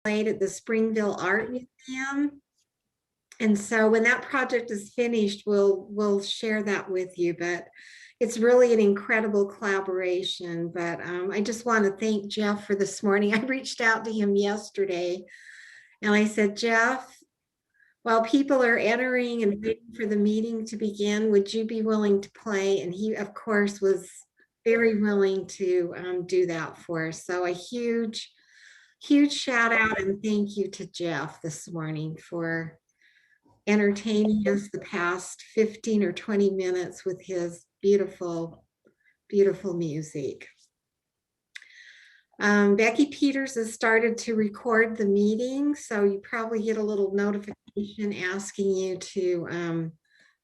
at the Springville Art Museum. And so when that project is finished, we'll share that with you, but it's really an incredible collaboration. But I just want to thank Jeff for this morning. I reached out to him yesterday and I said, Jeff, while people are entering and waiting for the meeting to begin, would you be willing to play? And he, of course, was very willing to do that for us. So a huge shout out and thank you to Jeff this morning for entertaining us the past 15 or 20 minutes with his beautiful, beautiful music. Becky Peters has started to record the meeting, so you probably get a little notification asking you to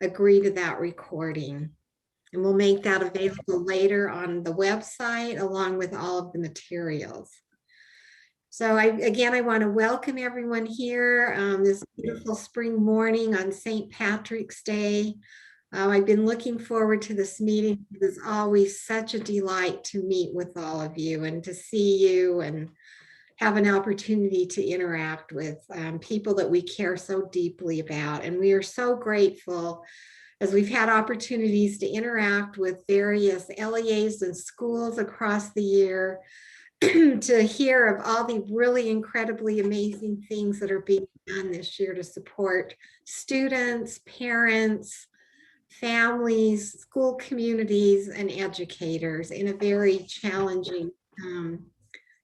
agree to that recording. And we'll make that available later on the website along with all of the materials. So again, I want to welcome everyone here this beautiful spring morning on St. Patrick's Day. I've been looking forward to this meeting. It is always such a delight to meet with all of you and to see you and have an opportunity to interact with people that we care so deeply about. And we are so grateful as we've had opportunities to interact with various LEAs and schools across the year to hear of all the really incredibly amazing things that are being done this year to support students, parents, families, school communities, and educators in a very challenging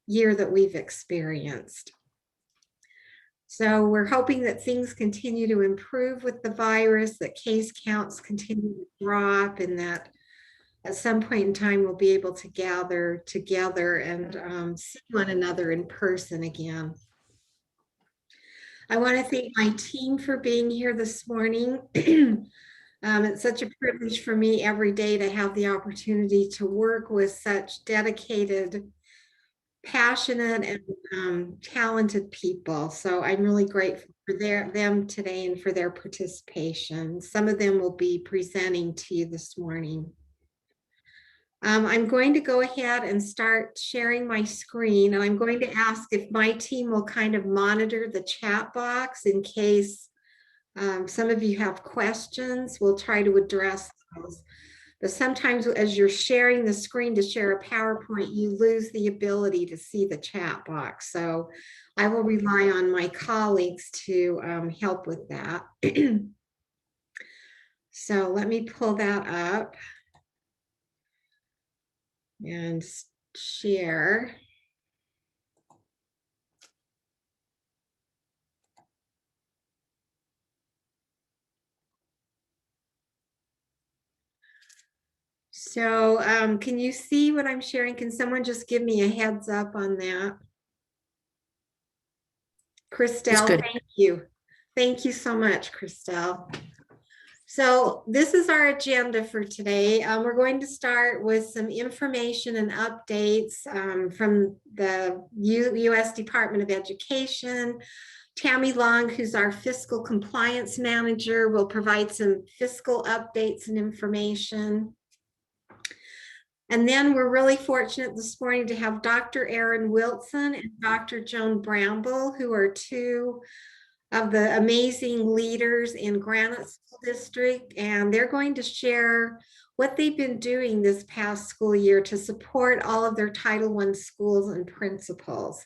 year that we've experienced. So we're hoping that things continue to improve with the virus, that case counts continue to drop, and that at some point in time, we'll be able to gather together and see one another in person again. I want to thank my team for being here this morning. It's such a privilege for me every day to have the opportunity to work with such dedicated, passionate, and talented people. So I'm really grateful for them today and for their participation. Some of them will be presenting to you this morning. I'm going to go ahead and start sharing my screen, and I'm going to ask if my team will kind of monitor the chat box in case some of you have questions. We'll try to address those. But sometimes as you're sharing the screen to share a PowerPoint, you lose the ability to see the chat box. So I will rely on my colleagues to help with that. So let me pull that up and share. So can you see what I'm sharing? Can someone just give me a heads up on that? Christelle, thank you. Thank you so much, Christelle. So this is our agenda for today. We're going to start with some information and updates from the U.S. Department of Education. Tammy Long, who's our fiscal compliance manager, will provide some fiscal updates and information. And then we're really fortunate this morning to have Dr. Erin Wilson and Dr. Joan Bramble, who are two of the amazing leaders in Granite School District, and they're going to share what they've been doing this past school year to support all of their Title I schools and principals,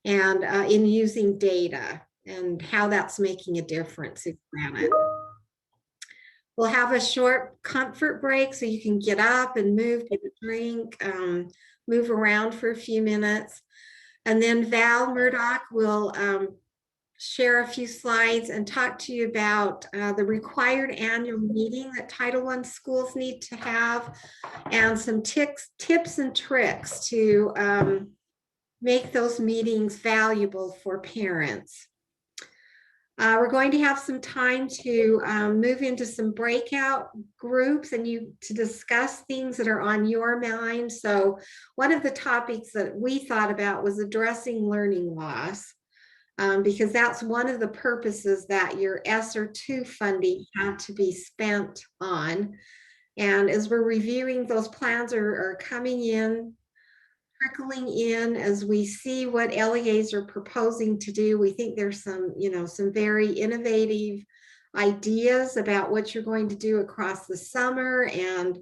and in using data and how that's making a difference in Granite. We'll have a short comfort break so you can get up and move, get a drink, move around for a few minutes. And then Val Murdoch will share a few slides and talk to you about the required annual meeting that Title I schools need to have, and some tips and tricks to make those meetings valuable for parents. We're going to have some time to move into some breakout groups and to discuss things that are on your mind. So one of the topics that we thought about was addressing learning loss. Because that's one of the purposes that your ESSER 2 funding had to be spent on. And as we're reviewing, those plans are coming in trickling in as we see what LEAs are proposing to do. We think there's some, some very innovative ideas about what you're going to do across the summer and,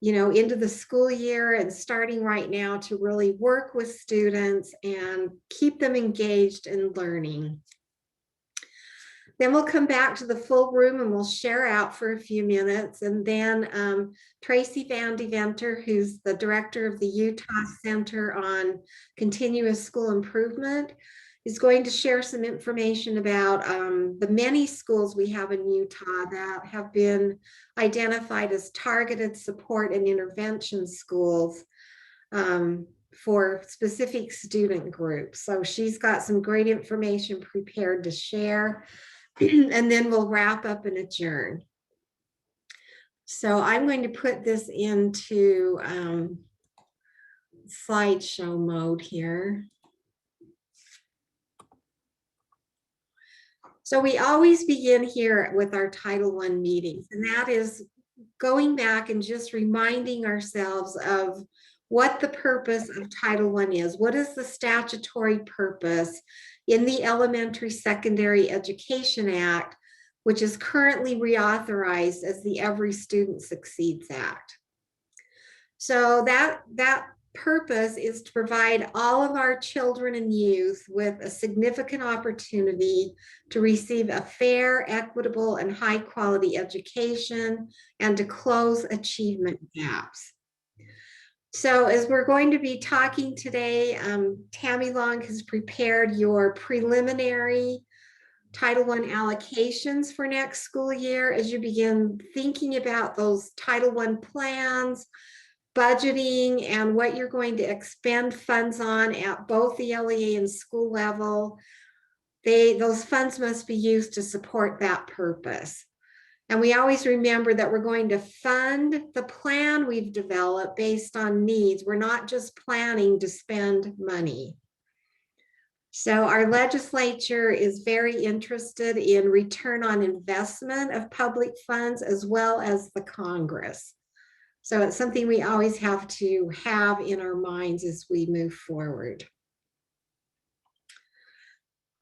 into the school year, and starting right now to really work with students and keep them engaged in learning. Then we'll come back to the full room and we'll share out for a few minutes. And then Tracy Van Deventer, who's the director of the Utah Center on Continuous School Improvement, is going to share some information about the many schools we have in Utah that have been identified as targeted support and intervention schools for specific student groups. So she's got some great information prepared to share. And then we'll wrap up and adjourn. So I'm going to put this into slideshow mode here. So we always begin here with our Title I meetings, and that is going back and just reminding ourselves of what the purpose of Title I is. What is the statutory purpose in the Elementary Secondary Education Act, which is currently reauthorized as the Every Student Succeeds Act? So that purpose is to provide all of our children and youth with a significant opportunity to receive a fair, equitable, and high quality education and to close achievement gaps. So as we're going to be talking today, Tammy Long has prepared your preliminary Title I allocations for next school year as you begin thinking about those Title I plans, budgeting, and what you're going to expend funds on at both the LEA and school level. Those funds must be used to support that purpose. And we always remember that we're going to fund the plan we've developed based on needs. We're not just planning to spend money. So our legislature is very interested in return on investment of public funds, as well as the Congress. So it's something we always have to have in our minds as we move forward.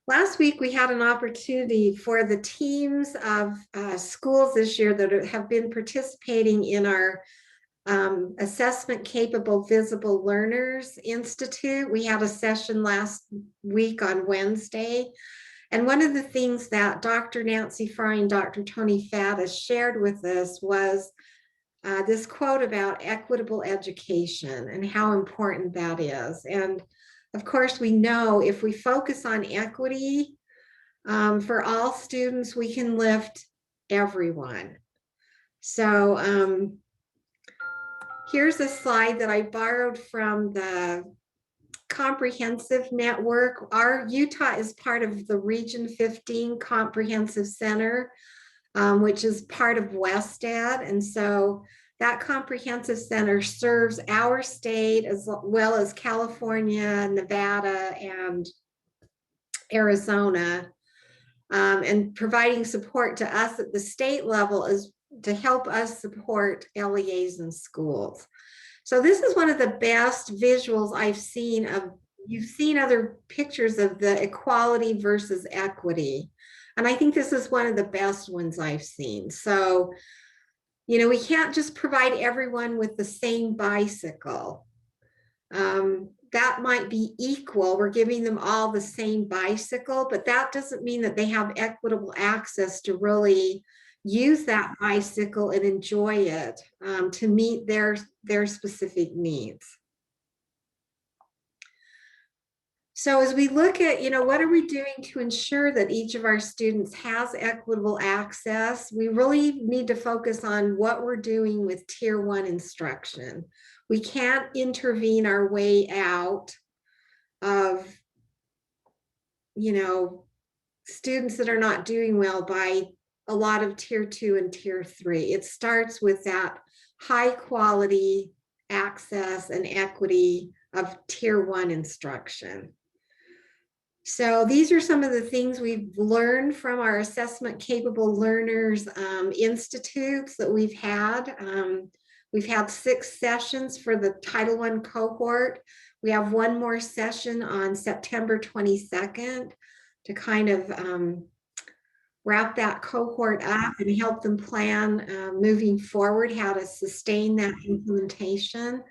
Last week, we had an opportunity for the teams of schools this year that have been participating in our Assessment Capable Visible Learners Institute. We had a session last week on Wednesday. And one of the things that Dr. Nancy Fry and Dr. Tony Faddis shared with us was this quote about equitable education and how important that is. And of course, we know if we focus on equity for all students, we can lift everyone. So here's a slide that I borrowed from the Comprehensive Network. Our Utah is part of the Region 15 Comprehensive Center, which is part of WestEd. And so that Comprehensive Center serves our state as well as California, Nevada, and Arizona, and providing support to us at the state level is to help us support LEAs in schools. So this is one of the best visuals I've seen of, you've seen other pictures of the equality versus equity. And I think this is one of the best ones I've seen. So, we can't just provide everyone with the same bicycle. That might be equal. We're giving them all the same bicycle, but that doesn't mean that they have equitable access to really use that bicycle and enjoy it to meet their specific needs. So as we look at, what are we doing to ensure that each of our students has equitable access, we really need to focus on what we're doing with Tier 1 instruction. We can't intervene our way out of, students that are not doing well by a lot of Tier 2 and Tier 3. It starts with that high quality access and equity of Tier 1 instruction. So these are some of the things we've learned from our Assessment Capable Learners Institutes that we've had. We've had 6 sessions for the Title I cohort. We have one more session on September 22nd to kind of wrap that cohort up and help them plan moving forward how to sustain that implementation.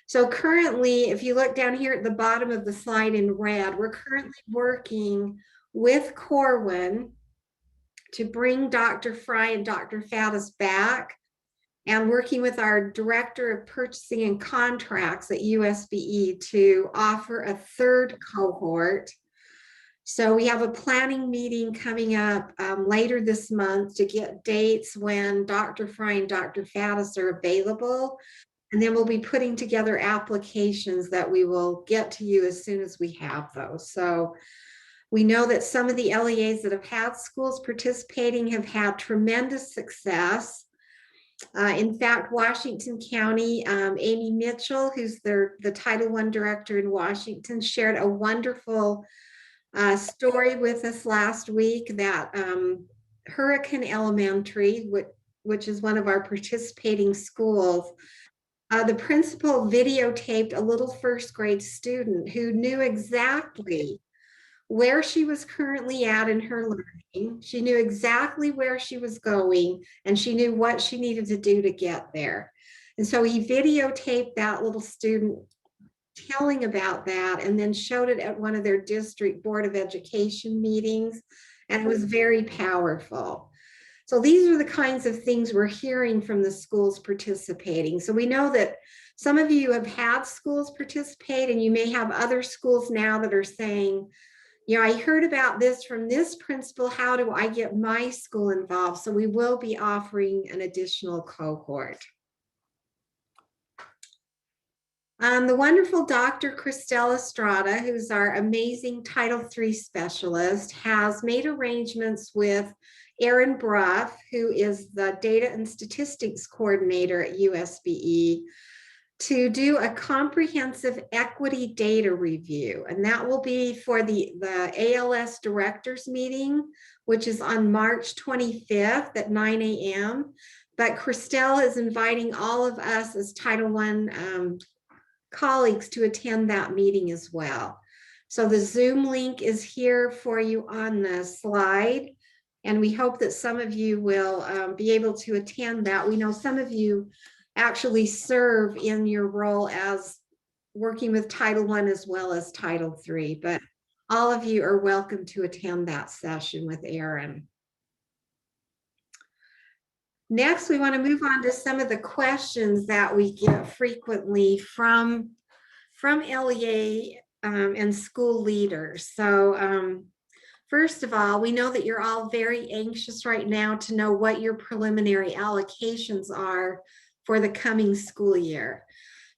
So currently, if you look down here at the bottom of the slide in red, we're currently working with Corwin to bring Dr. Fry and Dr. Faddis back, and working with our Director of Purchasing and Contracts at USBE to offer a third cohort. So we have a planning meeting coming up later this month to get dates when Dr. Fry and Dr. Faddis are available. And then we'll be putting together applications that we will get to you as soon as we have those. So we know that some of the LEAs that have had schools participating have had tremendous success. In fact, Washington County, Amy Mitchell, who's the Title I director in Washington, shared a wonderful story with us last week that Hurricane Elementary, which is one of our participating schools, the principal videotaped a little first grade student who knew exactly where she was currently at in her learning. She knew exactly where she was going, and she knew what she needed to do to get there. And so he videotaped that little student telling about that and then showed it at one of their district board of education meetings, and it was very powerful. So these are the kinds of things we're hearing from the schools participating. So we know that some of you have had schools participate, and you may have other schools now that are saying, you know, I heard about this from this principal. How do I get my school involved? So we will be offering an additional cohort. The wonderful Dr. Christelle Estrada, who's our amazing Title III specialist, has made arrangements with Aaron Bruff, who is the Data and Statistics Coordinator at USBE, to do a comprehensive equity data review. And that will be for the ALS directors meeting, which is on March 25th at 9 a.m. But Christelle is inviting all of us as Title I colleagues to attend that meeting as well. So the Zoom link is here for you on the slide. And we hope that some of you will be able to attend that. We know some of you actually serve in your role as working with Title I as well as Title III, but all of you are welcome to attend that session with Aaron. Next, we want to move on to some of the questions that we get frequently from LEA and school leaders. So first of all, we know that you're all very anxious right now to know what your preliminary allocations are for the coming school year.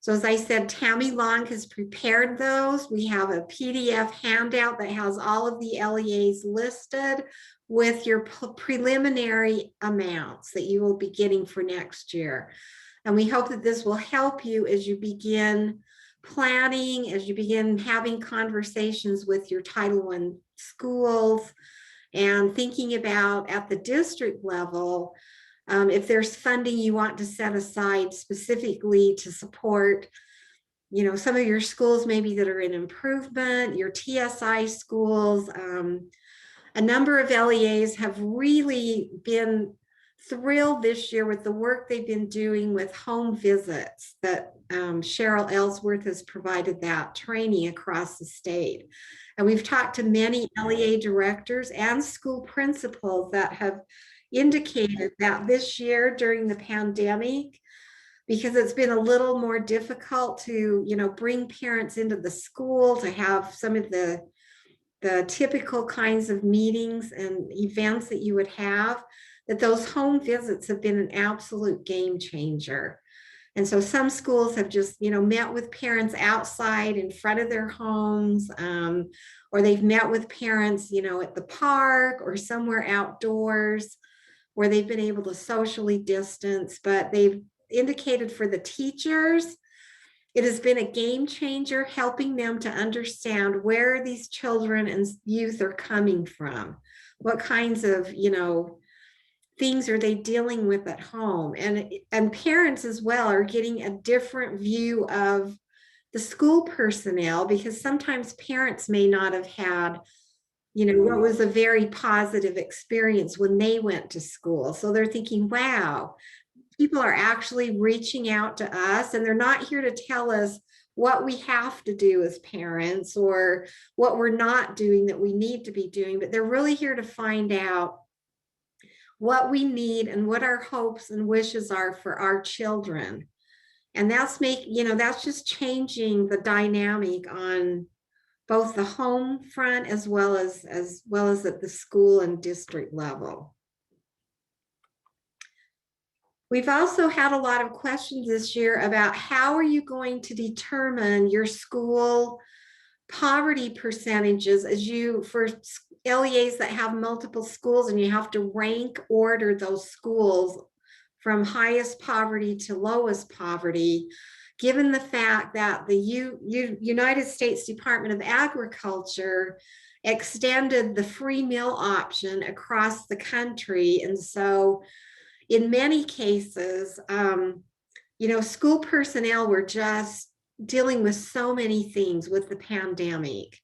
So as I said, Tammy Long has prepared those. We have a PDF handout that has all of the LEAs listed with your preliminary amounts that you will be getting for next year. And we hope that this will help you as you begin planning, as you begin having conversations with your Title I schools and thinking about at the district level, if there's funding you want to set aside specifically to support, you know, some of your schools maybe that are in improvement, your TSI schools. A number of LEAs have really been thrilled this year with the work they've been doing with home visits that Cheryl Ellsworth has provided that training across the state. And we've talked to many LEA directors and school principals that have indicated that this year during the pandemic, because it's been a little more difficult to, you know, bring parents into the school to have some of the typical kinds of meetings and events that you would have, that those home visits have been an absolute game changer. And so some schools have just, you know, met with parents outside in front of their homes, or they've met with parents, you know, at the park or somewhere outdoors where they've been able to socially distance. But they've indicated for the teachers, it has been a game changer, helping them to understand where these children and youth are coming from. What kinds of, you know, things are they dealing with at home? And parents as well are getting a different view of the school personnel, because sometimes parents may not have had, what was a very positive experience when they went to school. So they're thinking, wow, people are actually reaching out to us, and they're not here to tell us what we have to do as parents or what we're not doing that we need to be doing, but they're really here to find out what we need and what our hopes and wishes are for our children. And that's just changing the dynamic on both the home front as well as at the school and district level. We've also had a lot of questions this year about how are you going to determine your school poverty percentages for LEAs that have multiple schools, and you have to rank order those schools from highest poverty to lowest poverty, given the fact that the United States Department of Agriculture extended the free meal option across the country. And so in many cases, school personnel were just dealing with so many things with the pandemic,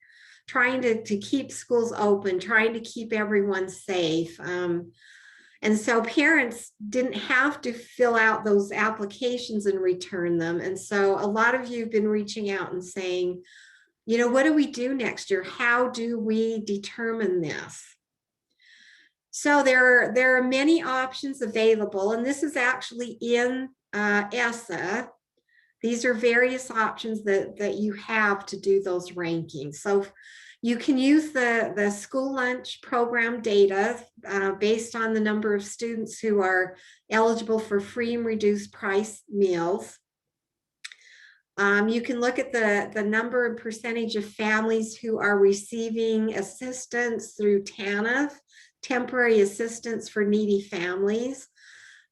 trying to keep schools open, trying to keep everyone safe. And so parents didn't have to fill out those applications and return them. And so a lot of you have been reaching out and saying, what do we do next year? How do we determine this? So there are many options available, and this is actually in ESSA. These are various options that you have to do those rankings. So you can use the school lunch program data based on the number of students who are eligible for free and reduced price meals. You can look at the number and percentage of families who are receiving assistance through TANF, temporary assistance for needy families.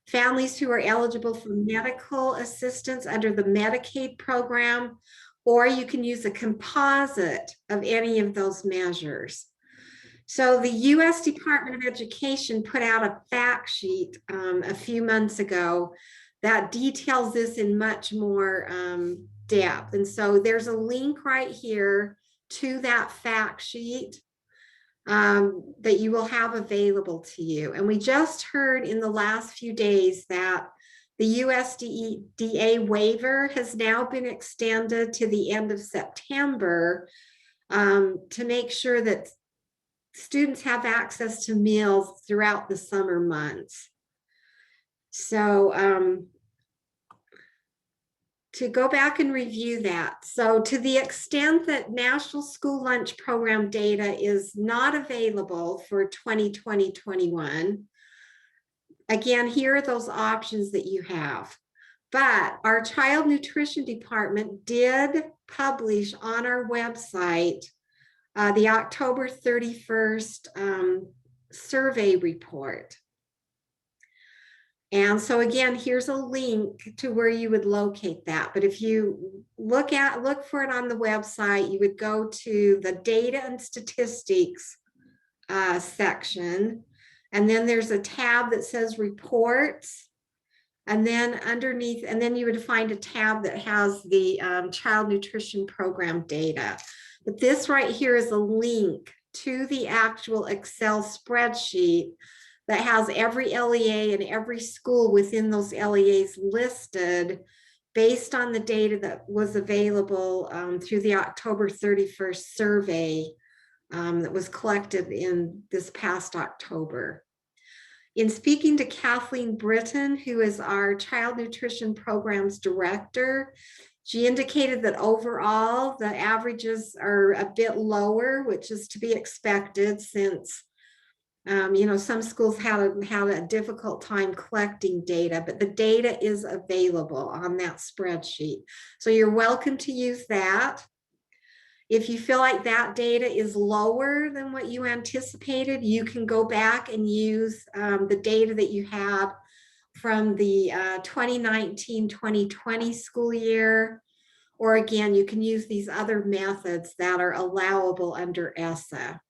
Families who are eligible for medical assistance under the Medicaid program, or you can use a composite of any of those measures. So the U.S. Department of Education put out a fact sheet a few months ago that details this in much more depth. And so there's a link right here to that fact sheet that you will have available to you. And we just heard in the last few days that the USDA waiver has now been extended to the end of September to make sure that students have access to meals throughout the summer months. So to go back and review that. So to the extent that National School Lunch Program data is not available for 2020-21, again, here are those options that you have. But our Child Nutrition Department did publish on our website the October 31st survey report. And so again, here's a link to where you would locate that. But if you look for it on the website, you would go to the data and statistics section. And then there's a tab that says reports. And then underneath, and then you would find a tab that has the child nutrition program data. But this right here is a link to the actual Excel spreadsheet that has every LEA and every school within those LEAs listed based on the data that was available through the October 31st survey that was collected in this past October. In speaking to Kathleen Britton, who is our Child Nutrition Programs Director, she indicated that overall the averages are a bit lower, which is to be expected since some schools had a difficult time collecting data, but the data is available on that spreadsheet. So you're welcome to use that. If you feel like that data is lower than what you anticipated, you can go back and use the data that you had from the 2019-2020 school year. Or again, you can use these other methods that are allowable under ESSA.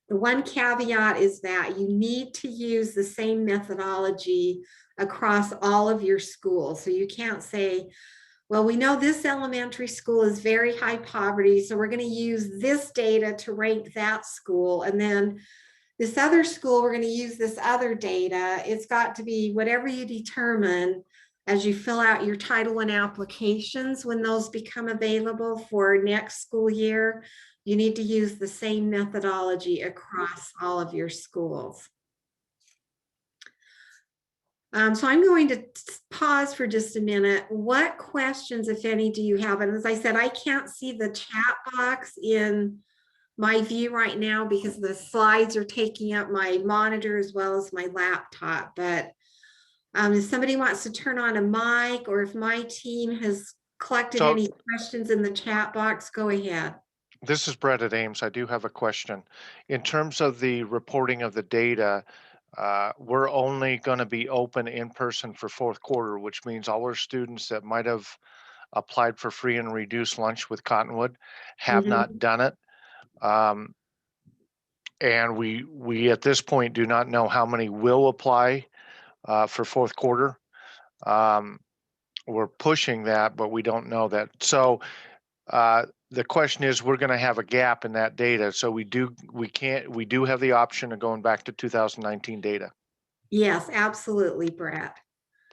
The one caveat is that you need to use the same methodology across all of your schools. So you can't say, Well, we know this elementary school is very high poverty, so we're going to use this data to rank that school. And then this other school, we're going to use this other data. It's got to be whatever you determine as you fill out your Title I applications when those become available for next school year. You need to use the same methodology across all of your schools. So I'm going to pause for just a minute. What questions, if any, do you have? And as I said, I can't see the chat box in my view right now because the slides are taking up my monitor as well as my laptop. But if somebody wants to turn on a mic, or if my team has collected any questions in the chat box, go ahead. This is Brett at Ames. I do have a question. In terms of the reporting of the data, we're only going to be open in person for fourth quarter, which means all our students that might have applied for free and reduced lunch with Cottonwood have not done it. And we at this point do not know how many will apply for fourth quarter. We're pushing that, but we don't know that. So the question is, we're going to have a gap in that data. So we do have the option of going back to 2019 data. Yes, absolutely, Brett.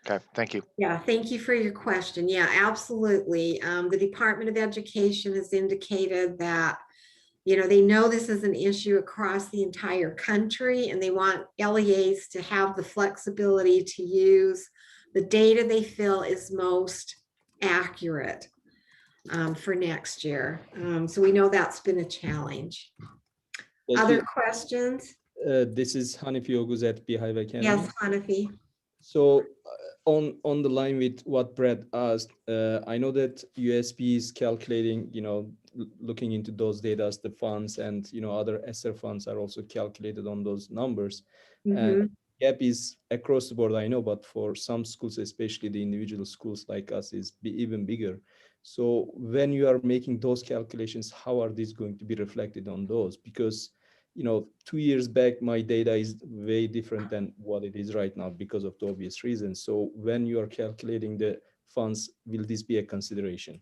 Okay, thank you. Yeah, thank you for your question. Yeah, absolutely. The Department of Education has indicated that, you know, they know this is an issue across the entire country, and they want LEAs to have the flexibility to use the data they feel is most accurate for next year. So we know that's been a challenge. Other questions? This is Hanifi Oguz at Beehive Academy. Yes, Hanifi. So on the line with what Brett asked, I know that USB is calculating, you know, looking into those data as the funds, and, you know, other ESSER funds are also calculated on those numbers. And gap is across the board, I know, but for some schools, especially the individual schools like us, is even bigger. So when you are making those calculations, how are these going to be reflected on those? Because, you know, 2 years back, my data is way different than what it is right now because of the obvious reasons. So when you are calculating the funds, will this be a consideration?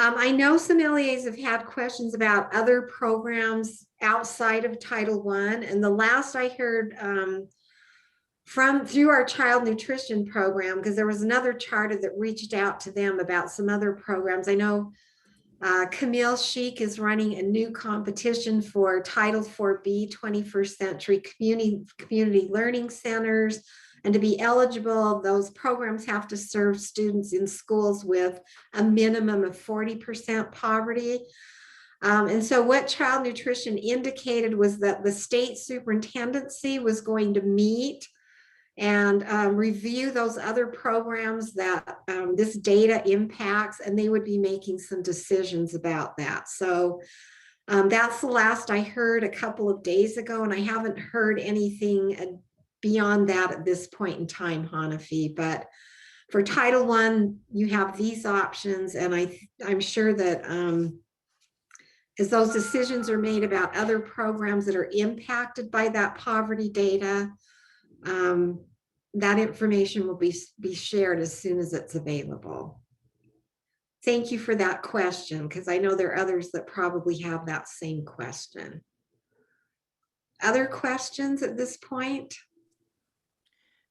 I know some LEAs have had questions about other programs outside of Title I, and the last I heard through our child nutrition program, because there was another charter that reached out to them about some other programs. I know Camille Sheik is running a new competition for Title IV-B 21st Century Community Learning Centers. And to be eligible, those programs have to serve students in schools with a minimum of 40% poverty. And so what child nutrition indicated was that the state superintendency was going to meet and review those other programs that this data impacts, and they would be making some decisions about that. So that's the last I heard a couple of days ago, and I haven't heard anything beyond that at this point in time, Hanafi. But for Title I, you have these options, and I'm sure that as those decisions are made about other programs that are impacted by that poverty data, that information will be shared as soon as it's available. Thank you for that question, because I know there are others that probably have that same question. Other questions at this point?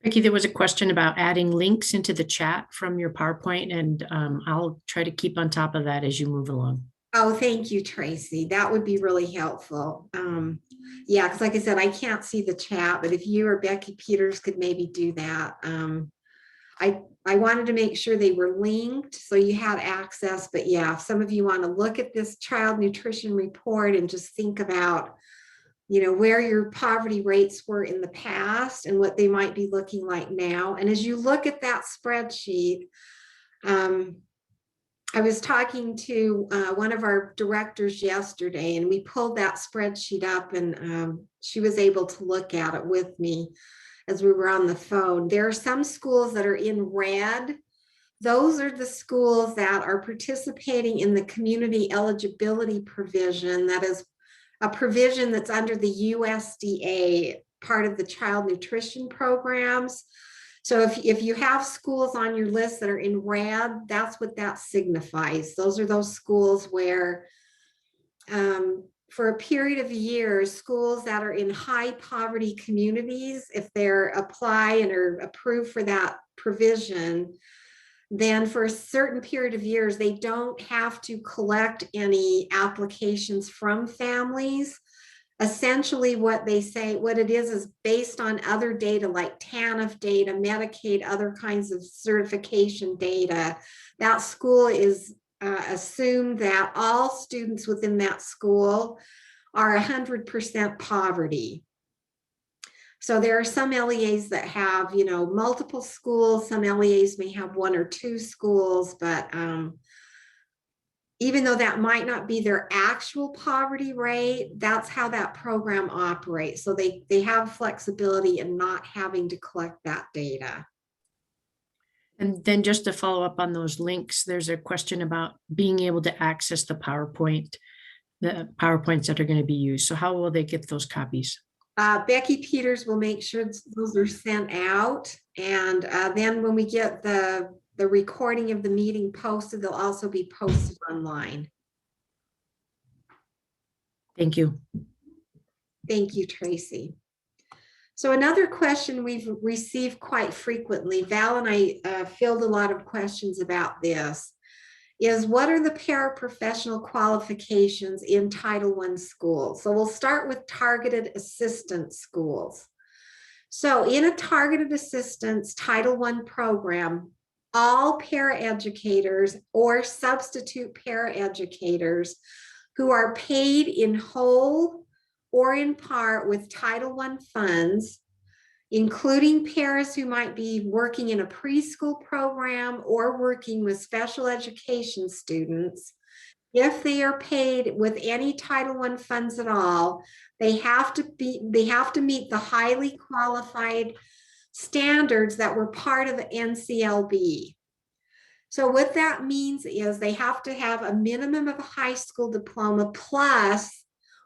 Becky, there was a question about adding links into the chat from your PowerPoint, and I'll try to keep on top of that as you move along. Oh, thank you, Tracy. That would be really helpful. Yeah, because like I said, I can't see the chat, but if you or Becky Peters could maybe do that. I wanted to make sure they were linked so you had access, but yeah, if some of you want to look at this child nutrition report and just think about, you know, where your poverty rates were in the past and what they might be looking like now. And as you look at that spreadsheet, I was talking to one of our directors yesterday, and we pulled that spreadsheet up, and she was able to look at it with me as we were on the phone. There are some schools that are in red. Those are the schools that are participating in the community eligibility provision. That is a provision that's under the USDA, part of the child nutrition programs. So if you have schools on your list that are in red, that's what that signifies. Those are those schools where for a period of years, schools that are in high poverty communities, if they're apply and are approved for that provision, then for a certain period of years, they don't have to collect any applications from families. Essentially what they say, what it is based on other data like TANF data, Medicaid, other kinds of certification data. That school is assumed that all students within that school are 100% poverty. So there are some LEAs that have, you know, multiple schools. Some LEAs may have 1 or 2 schools, but even though that might not be their actual poverty rate, that's how that program operates. So they have flexibility in not having to collect that data. And then just to follow up on those links, there's a question about being able to access the PowerPoints that are going to be used. So how will they get those copies? Becky Peters will make sure those are sent out. And then when we get the recording of the meeting posted, they'll also be posted online. Thank you. Thank you, Tracy. So another question we've received quite frequently, Val and I fielded a lot of questions about this, is what are the paraprofessional qualifications in Title I schools? So we'll start with targeted assistance schools. So in a targeted assistance Title I program, all paraeducators or substitute paraeducators who are paid in whole or in part with Title I funds, including paras who might be working in a preschool program or working with special education students, if they are paid with any Title I funds at all, they have to meet the highly qualified standards that were part of the NCLB. So what that means is they have to have a minimum of a high school diploma plus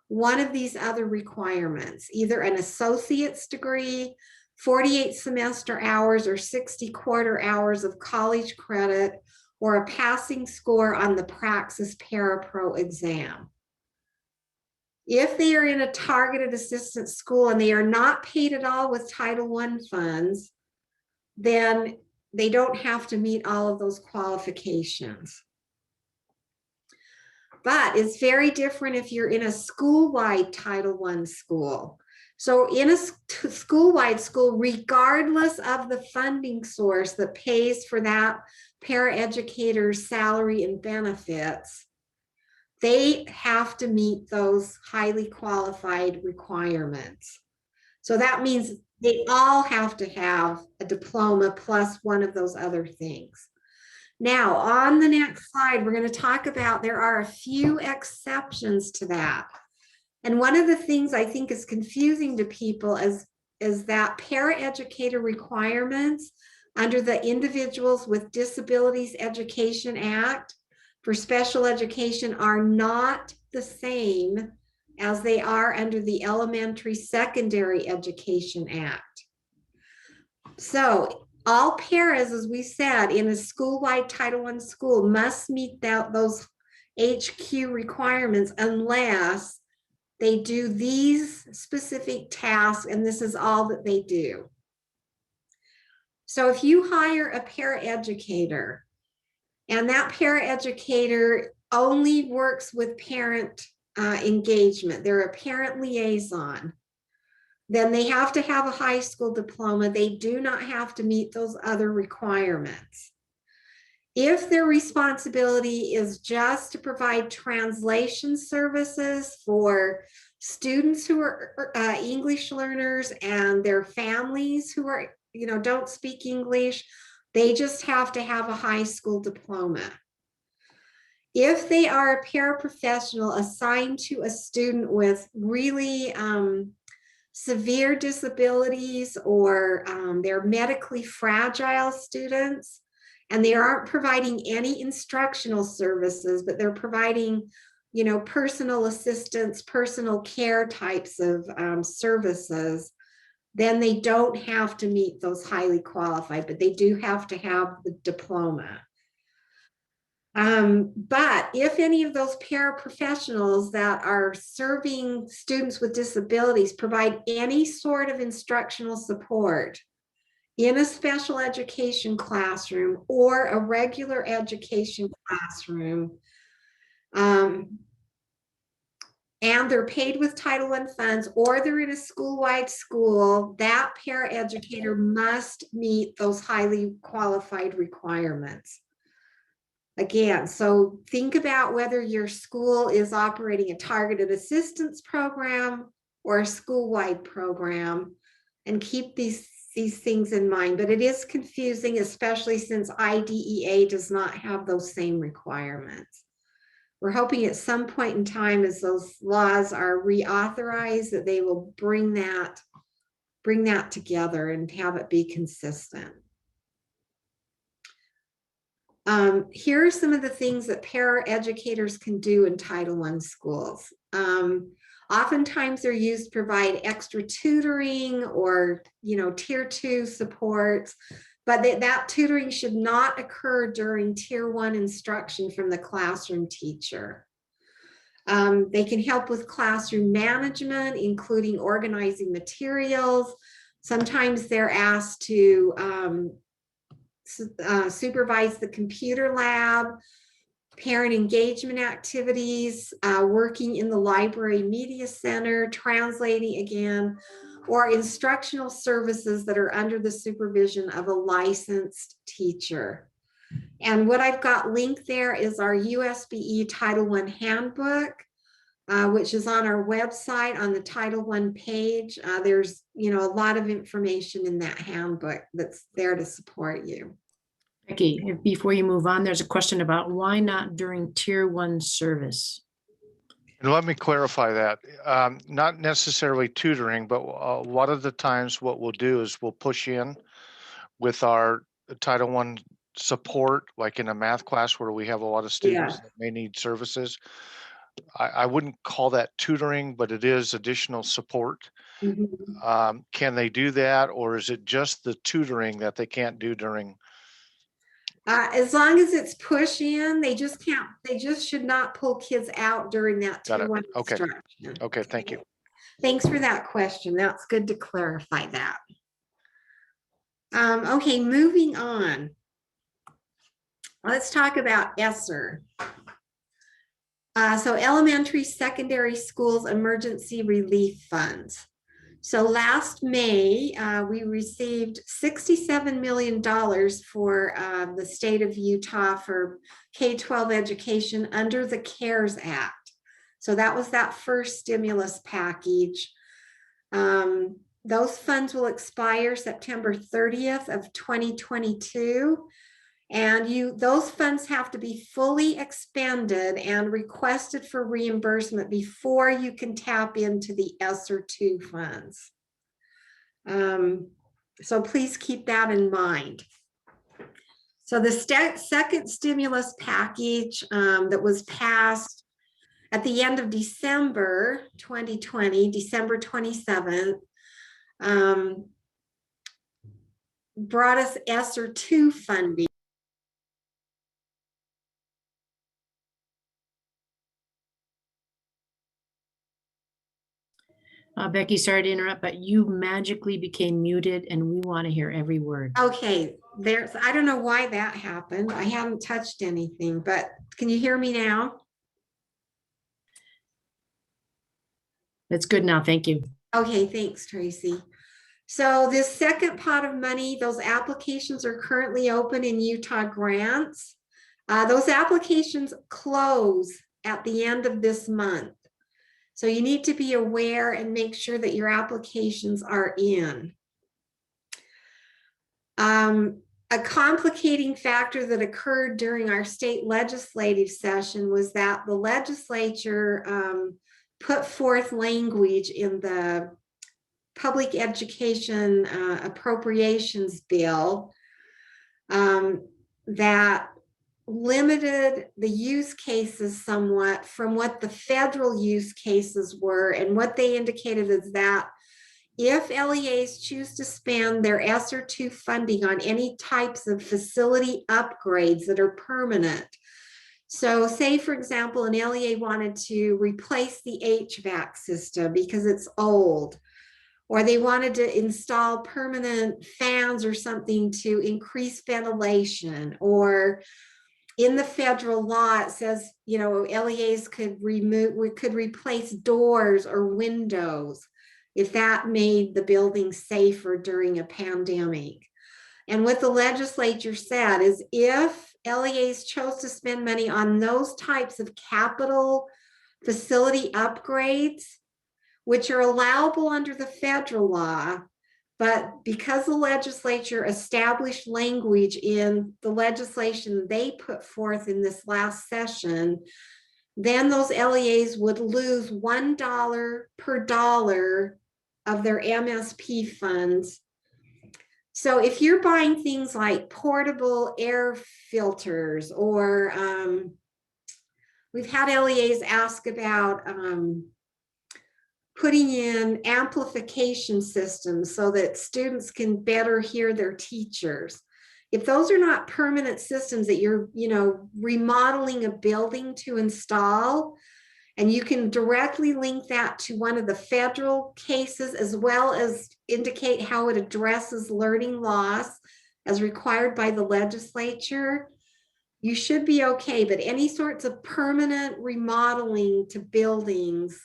one of these other requirements, either an associate's degree, 48 semester hours or 60 quarter hours of college credit, or a passing score on the Praxis Parapro exam. If they are in a targeted assistance school and they are not paid at all with Title I funds, then they don't have to meet all of those qualifications. But it's very different if you're in a school-wide Title I school. So in a school-wide school, regardless of the funding source that pays for that paraeducator's salary and benefits, they have to meet those highly qualified requirements. So that means they all have to have a diploma plus one of those other things. Now, on the next slide, we're going to talk about there are a few exceptions to that. And one of the things I think is confusing to people is that paraeducator requirements under the Individuals with Disabilities Education Act for special education are not the same as they are under the Elementary Secondary Education Act. So all paras, as we said, in a school-wide Title I school must meet those HQ requirements unless they do these specific tasks, and this is all that they do. So if you hire a paraeducator and that paraeducator only works with parent engagement, they're a parent liaison, then they have to have a high school diploma. They do not have to meet those other requirements. If their responsibility is just to provide translation services for students who are English learners and their families who are, don't speak English, they just have to have a high school diploma. If they are a paraprofessional assigned to a student with really severe disabilities or they're medically fragile students, and they aren't providing any instructional services, but they're providing, personal assistance, personal care types of services, then they don't have to meet those highly qualified, but they do have to have the diploma. But if any of those paraprofessionals that are serving students with disabilities provide any sort of instructional support in a special education classroom or a regular education classroom, and they're paid with Title I funds, or they're in a school-wide school, that paraeducator must meet those highly qualified requirements. Again, so think about whether your school is operating a targeted assistance program or a school-wide program, and keep these things in mind. But it is confusing, especially since IDEA does not have those same requirements. We're hoping at some point in time, as those laws are reauthorized, that they will bring that together and have it be consistent. Here are some of the things that paraeducators can do in Title I schools. Oftentimes they're used to provide extra tutoring or, tier 2 supports, but that tutoring should not occur during tier 1 instruction from the classroom teacher. They can help with classroom management, including organizing materials. Sometimes they're asked to supervise the computer lab, parent engagement activities, working in the library media center, translating again, or instructional services that are under the supervision of a licensed teacher. And what I've got linked there is our USBE Title I handbook, which is on our website on the Title I page. There's, a lot of information in that handbook that's there to support you. Becky, before you move on, there's a question about why not during tier 1 service? And let me clarify that. Not necessarily tutoring, but a lot of the times what we'll do is we'll push in with our Title I support, like in a math class where we have a lot of students that may need services. I wouldn't call that tutoring, but it is additional support. Mm-hmm. Can they do that, or is it just the tutoring that they can't do during? As long as it's push in, they just should not pull kids out during that tier 1 Okay. instruction. Okay, thank you. Thanks for that question. That's good to clarify that. Okay, moving on. Let's talk about ESSER. So elementary, secondary schools emergency relief funds. So last May, we received $67 million for the state of Utah for K-12 education under the CARES Act. So that was that first stimulus package. Those funds will expire September 30th of 2022. And those funds have to be fully expended and requested for reimbursement before you can tap into the ESSER 2 funds. So please keep that in mind. So the second stimulus package that was passed at the end of December 2020, December 27th, brought us ESSER 2 funding. Becky, sorry to interrupt, but you magically became muted and we want to hear every word. Okay, I don't know why that happened. I haven't touched anything, but can you hear me now? That's good now, thank you. Okay, thanks, Tracy. So this second pot of money, those applications are currently open in Utah grants. Those applications close at the end of this month. So you need to be aware and make sure that your applications are in. A complicating factor that occurred during our state legislative session was that the legislature put forth language in the public education appropriations bill that limited the use cases somewhat from what the federal use cases were. And what they indicated is that if LEAs choose to spend their ESSER II funding on any types of facility upgrades that are permanent. So say, for example, an LEA wanted to replace the HVAC system because it's old, or they wanted to install permanent fans or something to increase ventilation, or in the federal law, it says, you know, LEAs could replace doors or windows if that made the building safer during a pandemic. And what the legislature said is if LEAs chose to spend money on those types of capital facility upgrades, which are allowable under the federal law, but because the legislature established language in the legislation they put forth in this last session, then those LEAs would lose $1 per dollar of their MSP funds. So if you're buying things like portable air filters, or we've had LEAs ask about putting in amplification systems so that students can better hear their teachers. If those are not permanent systems that you're, you know, remodeling a building to install, and you can directly link that to one of the federal cases, as well as indicate how it addresses learning loss as required by the legislature, you should be okay. But any sorts of permanent remodeling to buildings,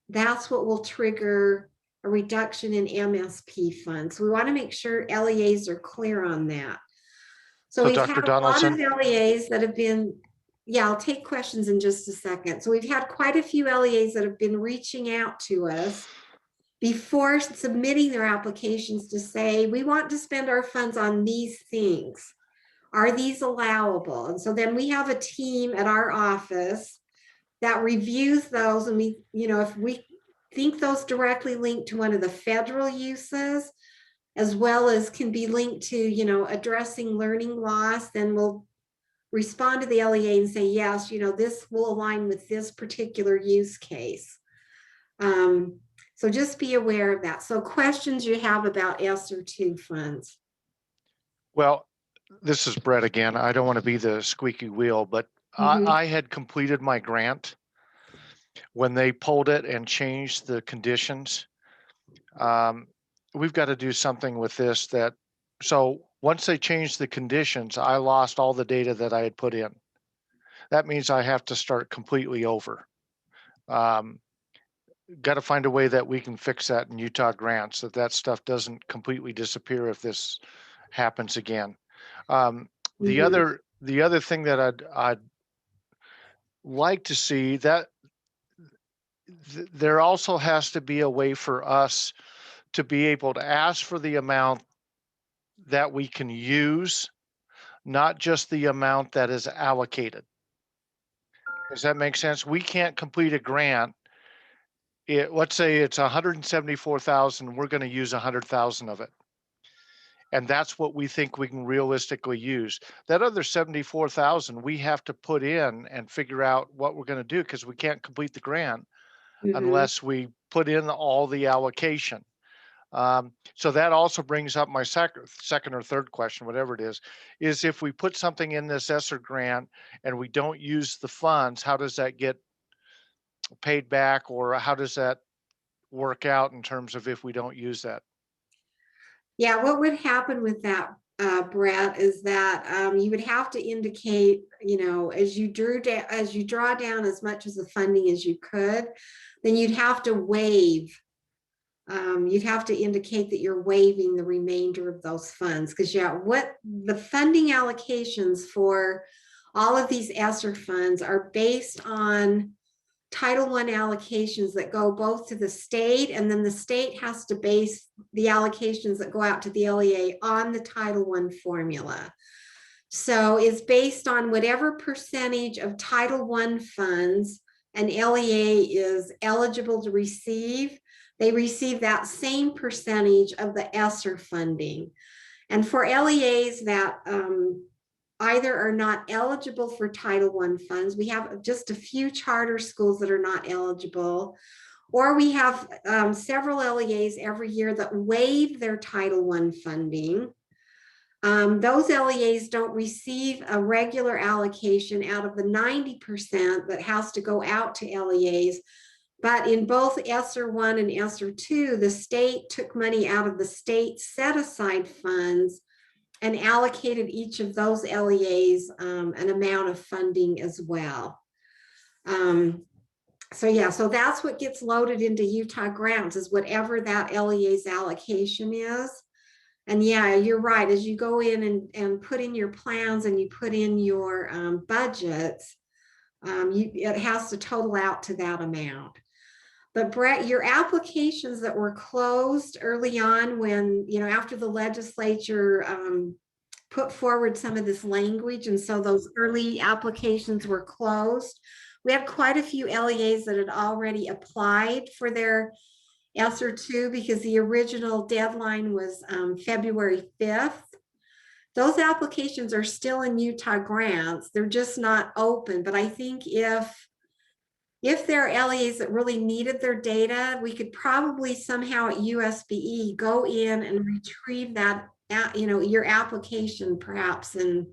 that's what will trigger a reduction in MSP funds. We want to make sure LEAs are clear on that. So we've Dr. had a lot of Donaldson, LEAs that have been, yeah, I'll take questions in just a second. So we've had quite a few LEAs that have been reaching out to us before submitting their applications to say, we want to spend our funds on these things. Are these allowable? And so then we have a team at our office that reviews those, and we, you know, if we think those directly link to one of the federal uses, as well as can be linked to, you know, addressing learning loss, then we'll respond to the LEA and say, yes, you know, this will align with this particular use case. So just be aware of that. So questions you have about ESSER II funds? well, this is Brett again. I don't want to be the squeaky wheel, but I had completed my grant when they pulled it and changed the conditions. We've got to do something with this. So once they changed the conditions, I lost all the data that I had put in. That means I have to start completely over. Got to find a way that we can fix that in Utah grants, that stuff doesn't completely disappear if this happens again. The other thing that I'd like to see, that there also has to be a way for us to be able to ask for the amount that we can use, not just the amount that is allocated. Does that make sense? We can't complete a grant. Let's say it's 174,000, we're going to use 100,000 of it. And that's what we think we can realistically use. That other 74,000 we have to put in and figure out what we're going to do, because we can't complete the grant unless we put in all the allocation. So that also brings up my second or third question, whatever it is if we put something in this ESSER grant and we don't use the funds, how does that get paid back, or how does that work out in terms of if we don't use that? Yeah, what would happen with that, Brett, is that you would have to indicate, you know, as you draw down as much of the funding as you could, then you'd have to waive. You'd have to indicate that you're waiving the remainder of those funds, because what the funding allocations for all of these ESSER funds are based on Title I allocations that go both to the state, and then the state has to base the allocations that go out to the LEA on the Title I formula. So it's based on whatever percentage of Title I funds an LEA is eligible to receive. They receive that same percentage of the ESSER funding. And for LEAs that either are not eligible for Title I funds, we have just a few charter schools that are not eligible, Or we have several LEAs every year that waive their Title I funding. Those LEAs don't receive a regular allocation out of the 90% that has to go out to LEAs. But in both ESSER 1 and ESSER 2, the state took money out of the state set-aside funds and allocated each of those LEAs an amount of funding as well. So yeah, so that's what gets loaded into Utah grants, is whatever that LEA's allocation is. And yeah, you're right. As you go in and put in your plans and you put in your budgets, it has to total out to that amount. But Brett, your applications that were closed early on when, after the legislature put forward some of this language, and so those early applications were closed. We had quite a few LEAs that had already applied for their ESSER 2 because the original deadline was February 5th. Those applications are still in Utah grants. They're just not open. But I think if there are LEAs that really needed their data, we could probably somehow at USBE go in and retrieve that, your application perhaps, and,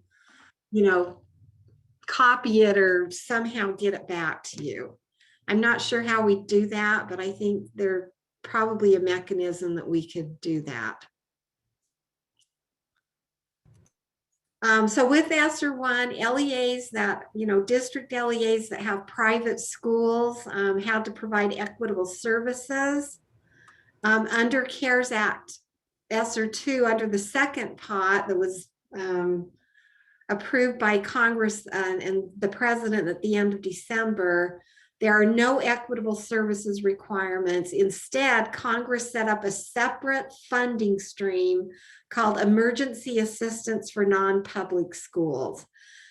copy it or somehow get it back to you. I'm not sure how we do that, but I think there's probably a mechanism that we could do that. So with ESSER 1, LEAs that, district LEAs that have private schools had to provide equitable services. Under CARES Act, ESSER 2, under the second pot that was approved by Congress and the president at the end of December, there are no equitable services requirements. Instead, Congress set up a separate funding stream called Emergency Assistance for Non-Public Schools.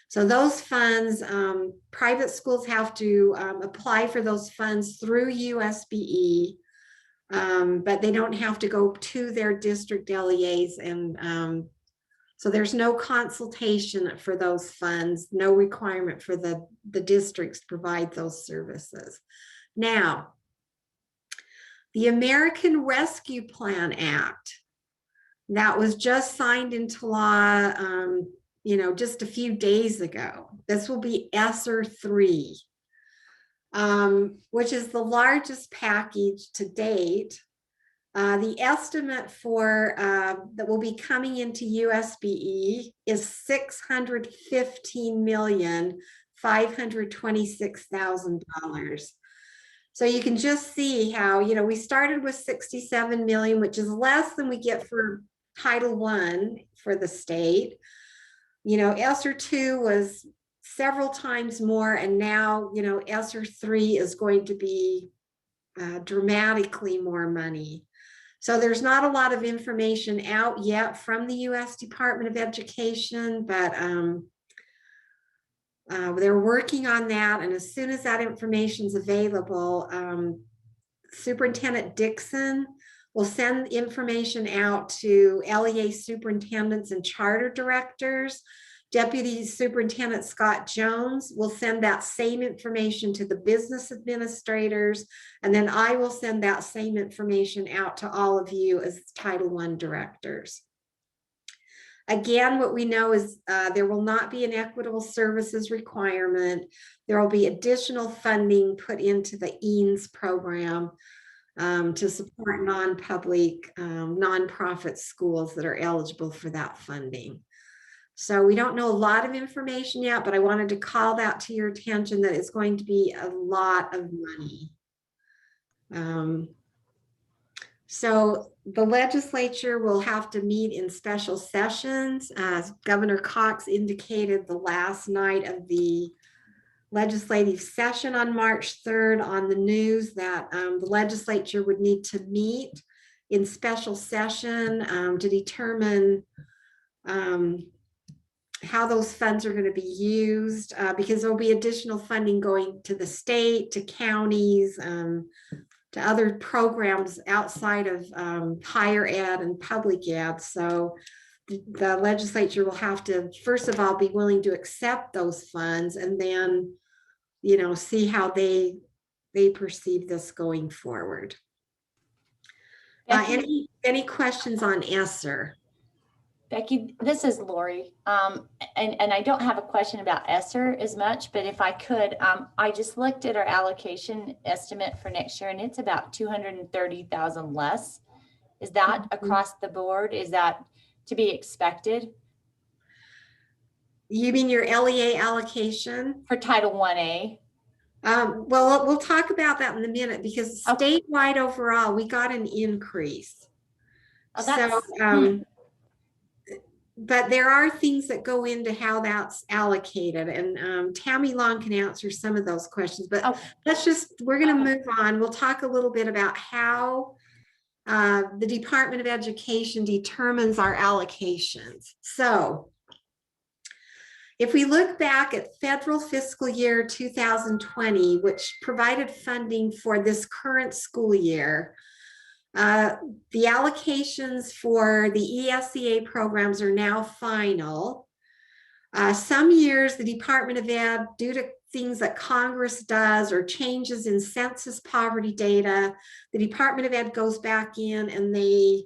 So those funds, private schools have to apply for those funds through USBE, but they don't have to go to their district LEAs. And so there's no consultation for those funds, no requirement for the districts to provide those services. Now, the American Rescue Plan Act, that was just signed into law, just a few days ago. This will be ESSER 3, which is the largest package to date. The estimate for that will be coming into USBE is $615,526,000. So you can just see how, we started with 67 million, which is less than we get for Title I for the state. ESSER 2 was several times more, and now, ESSER 3 is going to be dramatically more money. So there's not a lot of information out yet from the U.S. Department of Education, but they're working on that. And as soon as that information is available, Superintendent Dixon will send information out to LEA superintendents and charter directors. Deputy Superintendent Scott Jones will send that same information to the business administrators, and then I will send that same information out to all of you as Title I directors. Again, what we know is there will not be an equitable services requirement. There will be additional funding put into the EANS program to support non-public, nonprofit schools that are eligible for that funding. So we don't know a lot of information yet, but I wanted to call that to your attention that it's going to be a lot of money. So the legislature will have to meet in special sessions. As Governor Cox indicated the last night of the legislative session on March 3rd on the news that the legislature would need to meet in special session to determine how those funds are going to be used, because there'll be additional funding going to the state, to counties, to other programs outside of higher ed and public ed. So the legislature will have to, first of all, be willing to accept those funds, and then, see how they they perceive this going forward. Any questions on ESSER? Becky, this is Lori. And I don't have a question about ESSER as much, but if I could, I just looked at our allocation estimate for next year and it's about 230,000 less. Is that across the board? Is that to be expected? You mean your LEA allocation? For Title 1A? Well, we'll talk about that in a minute because Okay. statewide overall, we got an increase. Oh, that's, but there are things that go into how that's allocated, and Tammy Long can answer some of those questions, but we're going to move on. We'll talk a little bit about how the Department of Education determines our allocations. So if we look back at federal fiscal year 2020, which provided funding for this current school year, the allocations for the ESEA programs are now final. Some years the Department of Ed, due to things that Congress does or changes in census poverty data, the Department of Ed goes back in and they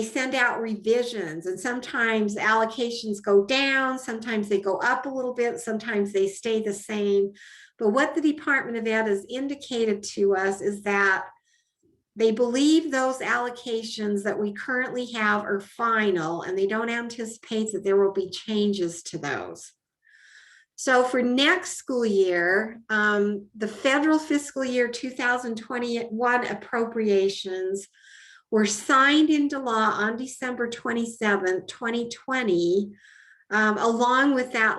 send out revisions, and sometimes allocations go down, sometimes they go up a little bit, sometimes they stay the same. But what the Department of Ed has indicated to us is that they believe those allocations that we currently have are final, and they don't anticipate that there will be changes to those. So for next school year, the federal fiscal year 2021 appropriations were signed into law on December 27, 2020, along with that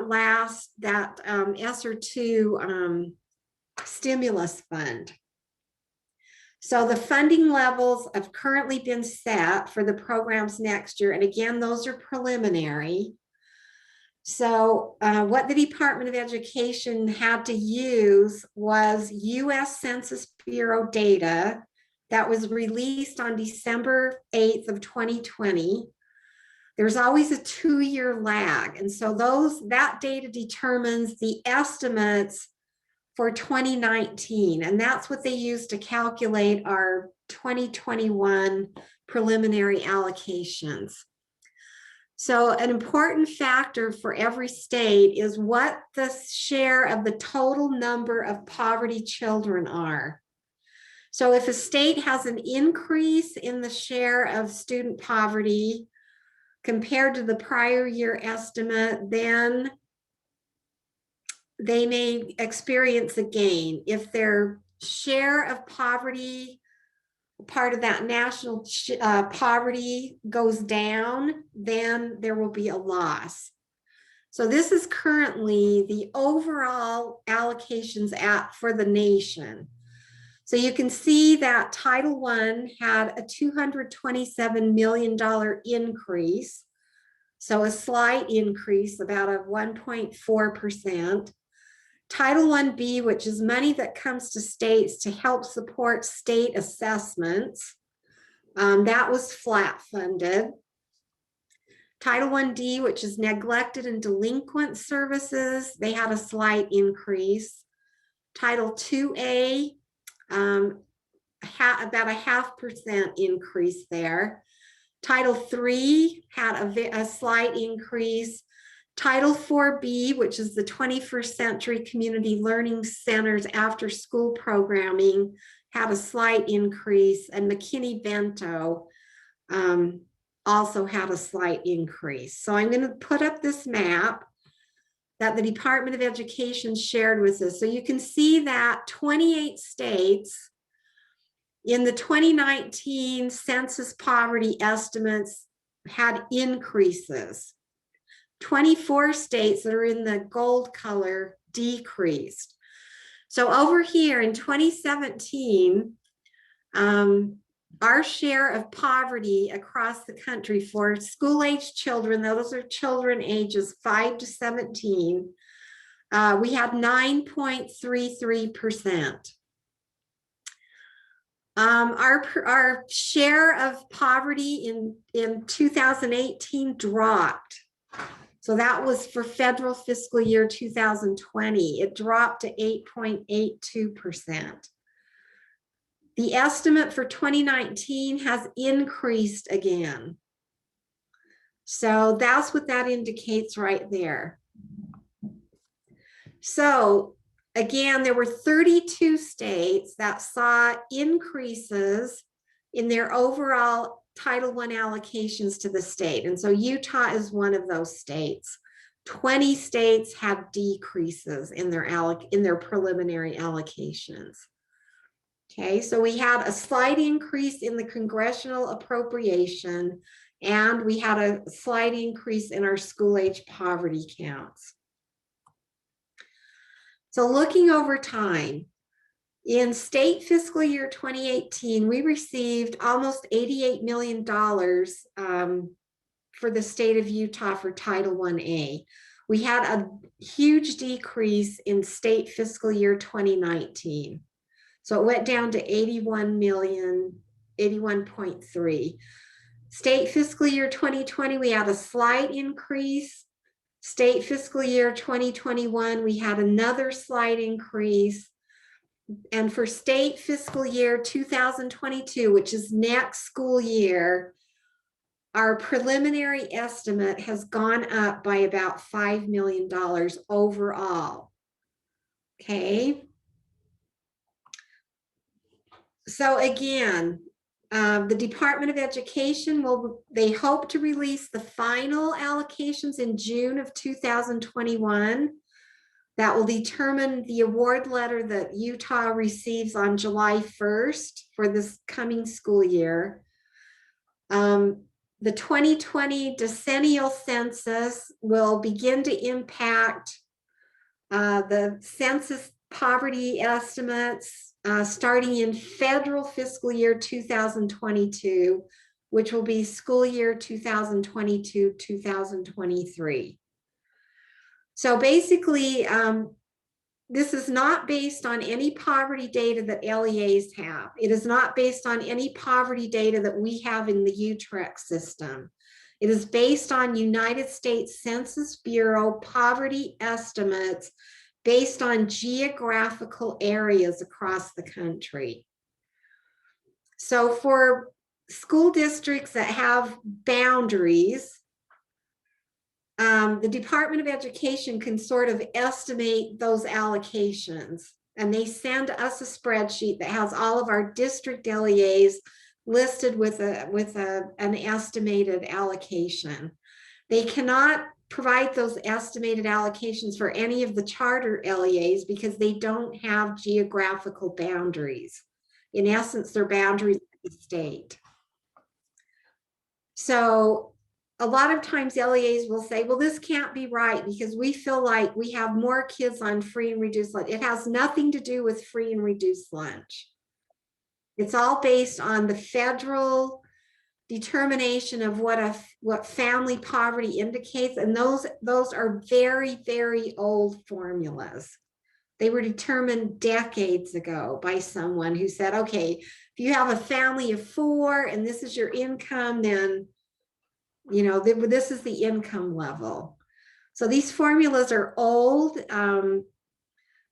ESSER 2 stimulus fund. So the funding levels have currently been set for the programs next year. And again, those are preliminary. So what the Department of Education had to use was US Census Bureau data that was released on December 8th of 2020. There's always a 2-year lag. And so that data determines the estimates for 2019, and that's what they use to calculate our 2021 preliminary allocations. So an important factor for every state is what the share of the total number of poverty children are. So if a state has an increase in the share of student poverty compared to the prior year estimate, then they may experience a gain. If their share of poverty, part of that national poverty goes down, then there will be a loss. So this is currently the overall allocations for the nation. So you can see that Title I had a $227 million increase. So a slight increase, about a 1.4%. Title 1B, which is money that comes to states to help support state assessments, that was flat funded. Title 1D, which is neglected and delinquent services, they had a slight increase. Title 2A, about a 0.5% increase there. Title 3 had a slight increase. Title 4B, which is the 21st Century Community Learning Centers after school programming, had a slight increase, and McKinney-Vento also had a slight increase. So I'm going to put up this map that the Department of Education shared with us. So you can see that 28 states in the 2019 census poverty estimates had increases. 24 states that are in the gold color decreased. So over here in 2017, our share of poverty across the country for school-age children, those are children ages 5 to 17, we had 9.33%. Our share of poverty in 2018 dropped. So So that was for federal fiscal year 2020. It dropped to 8.82%. The estimate for 2019 has increased again. So that's what that indicates right there. So again, there were 32 states that saw increases in their overall Title I allocations to the state. And so Utah is one of those states. 20 states have decreases in their preliminary allocations. Okay, so we had a slight increase in the congressional appropriation, and we had a slight increase in our school age poverty counts. So looking over time, in state fiscal year 2018, we received almost $88 million for the state of Utah for Title I-A. We had a huge decrease in state fiscal year 2019. So it went down to 81.3. State fiscal year 2020, we had a slight increase. State fiscal year 2021, we had another slight increase. And for state fiscal year 2022, which is next school year, our preliminary estimate has gone up by about $5 million overall. Okay. So again, the Department of Education they hope to release the final allocations in June of 2021. That will determine the award letter that Utah receives on July 1st for this coming school year. The 2020 decennial census will begin to impact the census poverty estimates starting in federal fiscal year 2022, which will be school year 2022-2023. So basically, this is not based on any poverty data that LEAs have. It is not based on any poverty data that we have in the UTREC system. It is based on United States Census Bureau poverty estimates based on geographical areas across the country. So for school districts that have boundaries, the Department of Education can sort of estimate those allocations, and they send us a spreadsheet that has all of our district LEAs listed with an estimated allocation. They cannot provide those estimated allocations for any of the charter LEAs because they don't have geographical boundaries. In essence, they're boundaries of the state. So a lot of times LEAs will say, well, this can't be right because we feel like we have more kids on free and reduced lunch. It has nothing to do with free and reduced lunch. It's all based on the federal determination of what family poverty indicates. And those are very, very old formulas. They were determined decades ago by someone who said, okay, if you have a family of 4 and this is your income, then you know, this is the income level. So these formulas are old.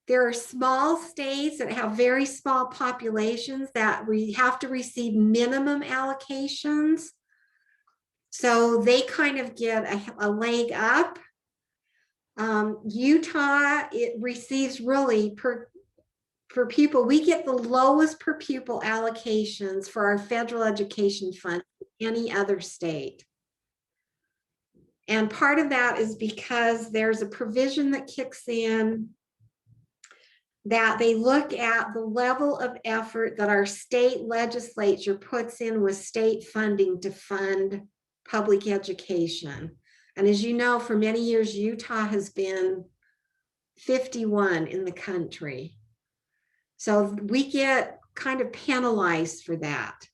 There are small states that have very small populations that we have to receive minimum allocations. So they kind of get a leg up. Utah, it receives really per pupil, we get the lowest per pupil allocations for our federal education fund than any other state. And part of that is because there's a provision that kicks in that they look at the level of effort that our state legislature puts in with state funding to fund public education. And as you know, for many years, Utah has been 51 in the country. So we get kind of penalized for that.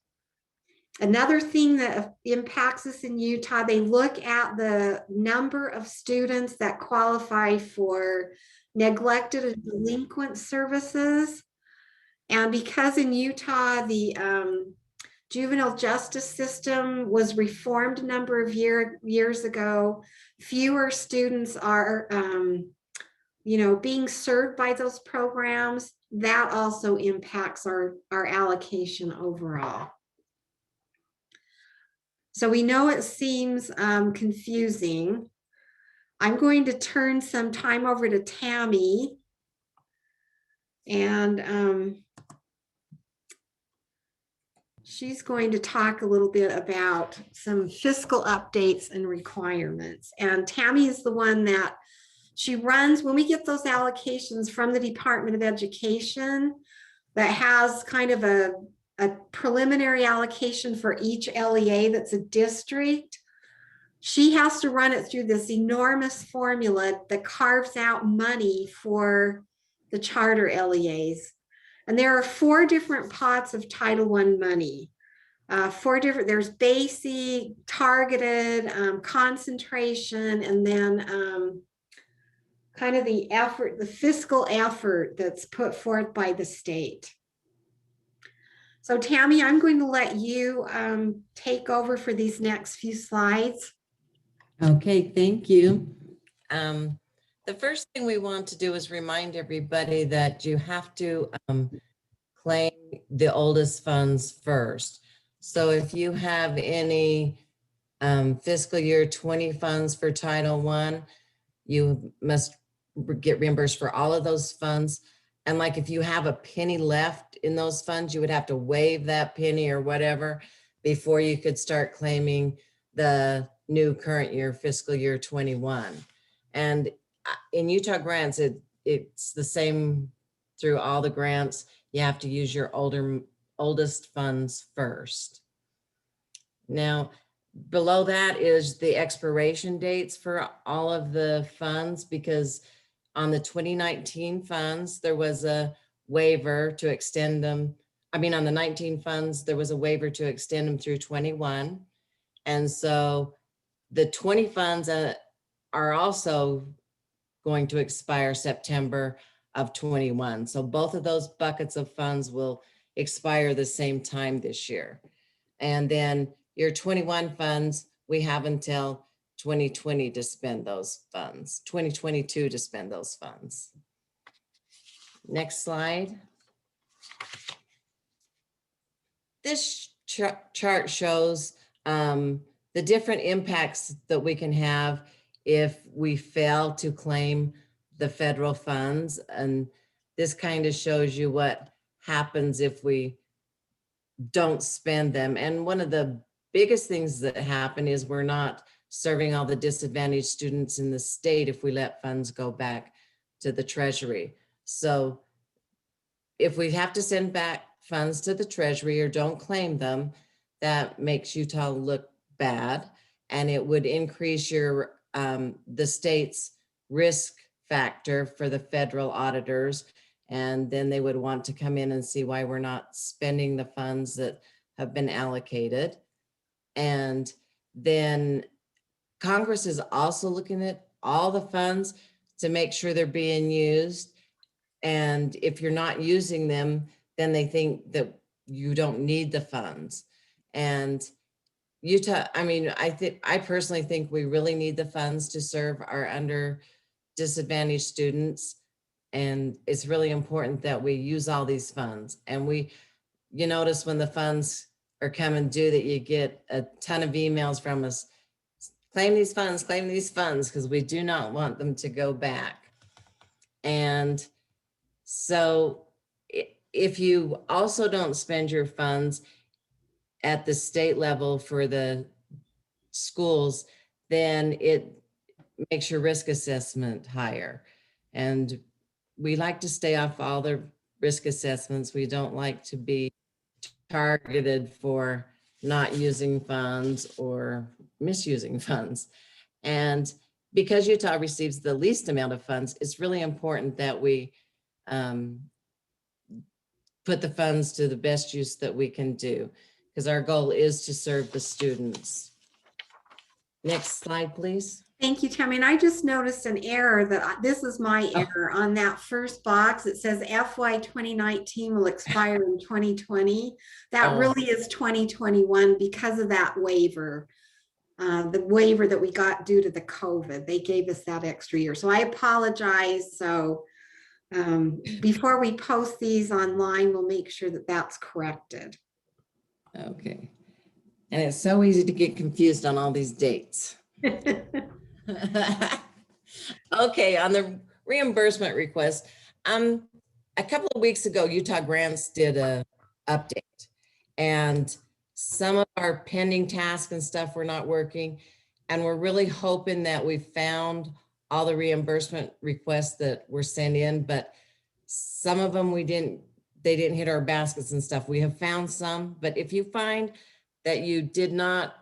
Another thing that impacts us in Utah, they look at the number of students that qualify for neglected and delinquent services. And because in Utah, the juvenile justice system was reformed a number of years ago. Fewer students are, being served by those programs. That also impacts our allocation overall. So we know it seems confusing. I'm going to turn some time over to Tammy. And she's going to talk a little bit about some fiscal updates and requirements. And Tammy is the one that she runs when we get those allocations from the Department of Education that has kind of a preliminary allocation for each LEA that's a district. She has to run it through this enormous formula that carves out money for the charter LEAs. And there are 4 different pots of Title I money. 4 different, there's basic, targeted, concentration, and then kind of the effort, the fiscal effort that's put forth by the state. So Tammy, I'm going to let you take over for these next few slides. Okay, thank you. The first thing we want to do is remind everybody that you have to claim the oldest funds first. So if you have any fiscal year 20 funds for Title I, you must get reimbursed for all of those funds. And like if you have a penny left in those funds, you would have to waive that penny or whatever before you could start claiming the new current year, fiscal year 21. And in Utah grants, it's the same through all the grants. You have to use your oldest funds first. Now, below that is the expiration dates for all of the funds, because on the 2019 funds, there was a waiver to extend them. I mean, on the 19 funds, there was a waiver to extend them through 21. And so the 20 funds are also going to expire September of 21. So both of those buckets of funds will expire the same time this year. And then your 21 funds, we have until 2020 to spend those funds, 2022 to spend those funds. Next slide. This chart shows the different impacts that we can have if we fail to claim the federal funds. And this kind of shows you what happens if we don't spend them. And one of the biggest things that happen is we're not serving all the disadvantaged students in the state if we let funds go back to the Treasury. So if we have to send back funds to the Treasury or don't claim them, that makes Utah look bad, and it would increase your the state's risk factor for the federal auditors, and then they would want to come in and see why we're not spending the funds that have been allocated. And then Congress is also looking at all the funds to make sure they're being used. And if you're not using them, then they think that you don't need the funds. And Utah, I mean, I personally think we really need the funds to serve our disadvantaged students. And it's really important that we use all these funds. And you notice when the funds are coming due that you get a ton of emails from us, claim these funds, because we do not want them to go back. And so if you also don't spend your funds at the state level for the schools, then it makes your risk assessment higher. And we like to stay off all the risk assessments. We don't like to be targeted for not using funds or misusing funds. And because Utah receives the least amount of funds, it's really important that we put the funds to the best use that we can do, because our goal is to serve the students. Next slide, please. Thank you, Tammy. And I just noticed an error this is my Oh. error on that first box. It says FY 2019 will expire in 2020. That Oh. really is 2021 because of that waiver. The waiver that we got due to the COVID. They gave us that extra year. So I apologize. So before we post these online, we'll make sure that that's corrected. Okay. And it's so easy to get confused on all these dates. Okay, on the reimbursement request, a couple of weeks ago, Utah Grants did a update, and some of our pending tasks and stuff were not working, and we're really hoping that we found all the reimbursement requests that were sent in, but some of them they didn't hit our baskets and stuff. We have found some, but if you find that you did not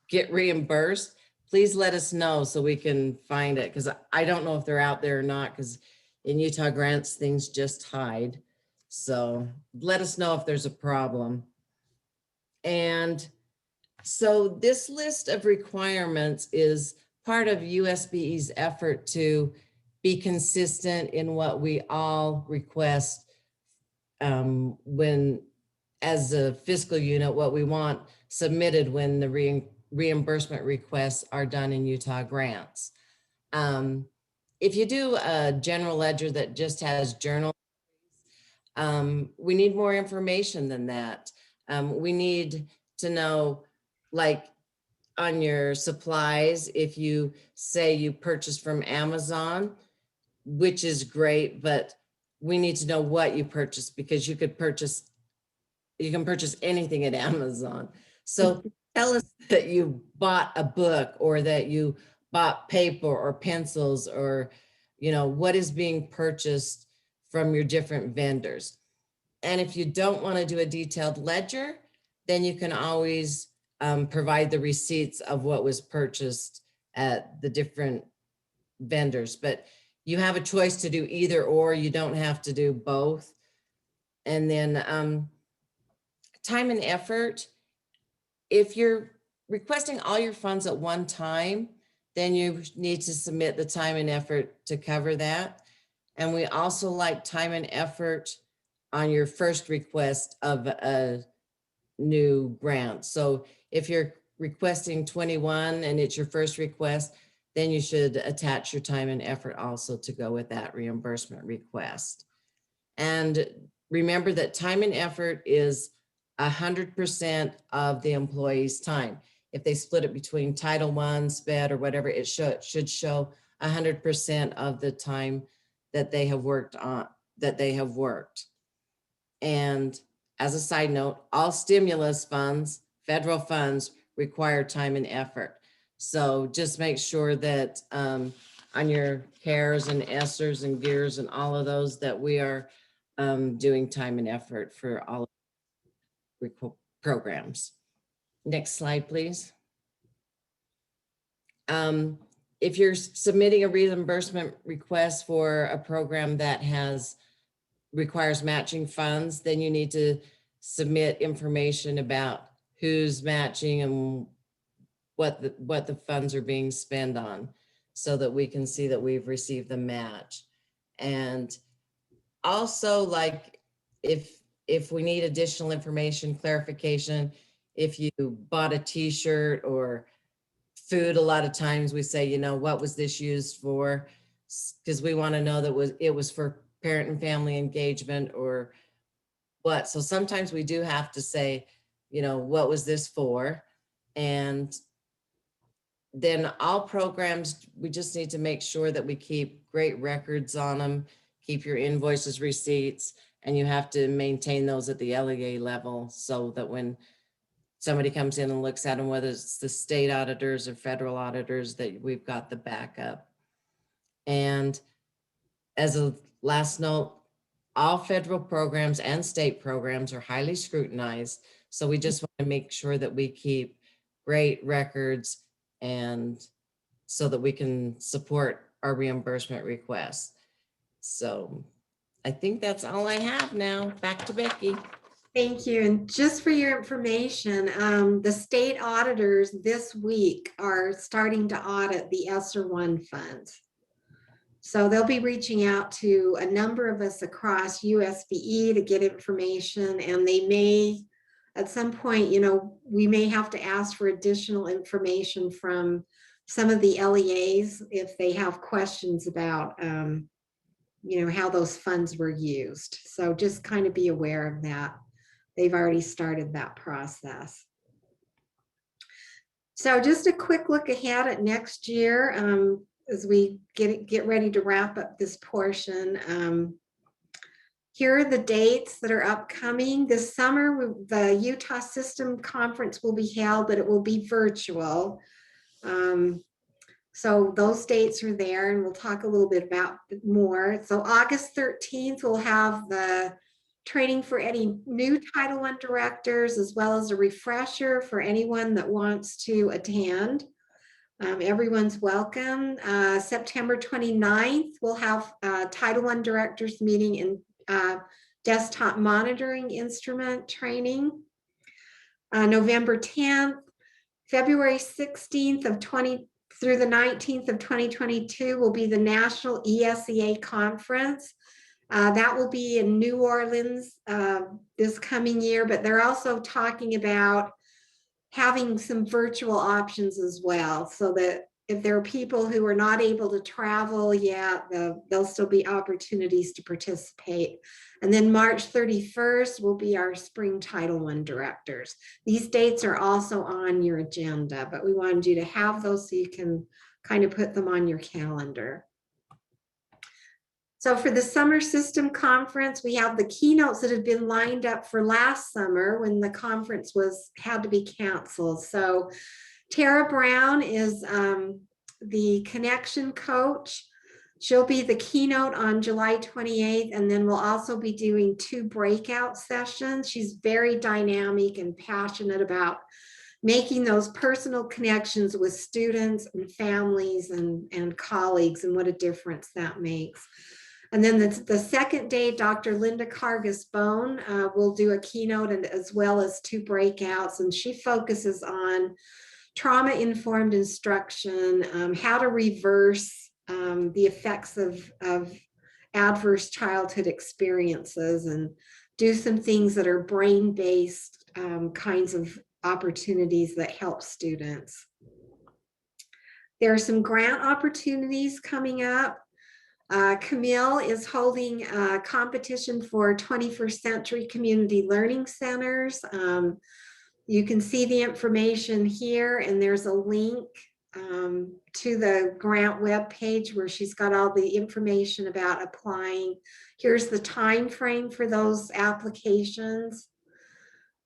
get reimbursed, please let us know so we can find it, because I don't know if they're out there or not, because in Utah Grants, things just hide. So let us know if there's a problem. And so this list of requirements is part of USBE's effort to be consistent in what we all request when, as a fiscal unit, what we want submitted when the reimbursement requests are done in Utah Grants. If you do a general ledger that just has journal, we need more information than that. We need to know, like on your supplies, if you say you purchased from Amazon, which is great, but we need to know what you purchased, because you can purchase anything at Amazon. So tell us that you bought a book, or that you bought paper or pencils, or, what is being purchased from your different vendors. And if you don't want to do a detailed ledger, then you can always provide the receipts of what was purchased at the different vendors. But you have a choice to do either or. You don't have to do both. And then time and effort. If you're requesting all your funds at one time, then you need to submit the time and effort to cover that. And we also like time and effort on your first request of a new grant. So if you're requesting 21 and it's your first request, then you should attach your time and effort also to go with that reimbursement request. And remember that time and effort is 100% of the employee's time. If they split it between Title I, SPED, or whatever, it should show 100% of the time that they have worked. And as a side note, all stimulus funds, federal funds, require time and effort. So just make sure that on your CARES and ESSERs and GEARS and all of those, that we are doing time and effort for all programs. Next slide, please. If you're submitting a reimbursement request for a program that requires matching funds, then you need to submit information about who's matching and what the funds are being spent on, so that we can see that we've received the match. And also, like, if we need additional information, clarification, if you bought a t-shirt or food, a lot of times we say, what was this used for? Because we want to know that it was for parent and family engagement or what. So sometimes we do have to say, what was this for? And then all programs, we just need to make sure that we keep great records on them, keep your invoices, receipts, and you have to maintain those at the LEA level, so that when somebody comes in and looks at them, whether it's the state auditors or federal auditors, that we've got the backup. And as a last note, all federal programs and state programs are highly scrutinized. So we just want to make sure that we keep great records, and so that we can support our reimbursement requests. So I think that's all I have now. Back to Becky. Thank you. And just for your information, the state auditors this week are starting to audit the ESSER one funds. So they'll be reaching out to a number of us across USBE to get information, and they may, at some point, you know, we may have to ask for additional information from some of the LEAs if they have questions about, you know, how those funds were used. So just kind of be aware of that. They've already started that process. So just a quick look ahead at next year as we get ready to wrap up this portion. Here are the dates that are upcoming. This summer, the Utah System Conference will be held, but it will be virtual. So those dates are there, and we'll talk a little bit about more. So August 13th, we'll have the training for any new Title I directors, as well as a refresher for anyone that wants to attend. Everyone's welcome. September 29th, we'll have Title I directors meeting in desktop monitoring instrument training. November 10th, February 16th of 20 through the 19th of 2022 will be the National ESEA Conference. That will be in New Orleans this coming year, but they're also talking about having some virtual options as well, so that if there are people who are not able to travel yet, there'll still be opportunities to participate. And then March 31st will be our spring Title I directors. These dates are also on your agenda, but we wanted you to have those so you can kind of put them on your calendar. So for the Summer System Conference, we have the keynotes that have been lined up for last summer when the conference had to be canceled. So Tara Brown is the connection coach. She'll be the keynote on July 28th, and then we'll also be doing 2 breakout sessions. She's very dynamic and passionate about making those personal connections with students and families and colleagues, and what a difference that makes. And then the second day, Dr. Linda Cargus-Bone will do a keynote and as well as 2 breakouts, and she focuses on trauma-informed instruction, how to reverse the effects of adverse childhood experiences, and do some things that are brain-based kinds of opportunities that help students. There are some grant opportunities coming up. Camille is holding a competition for 21st Century Community Learning Centers. You can see the information here, and there's a link to the grant webpage where she's got all the information about applying. Here's the time frame for those applications.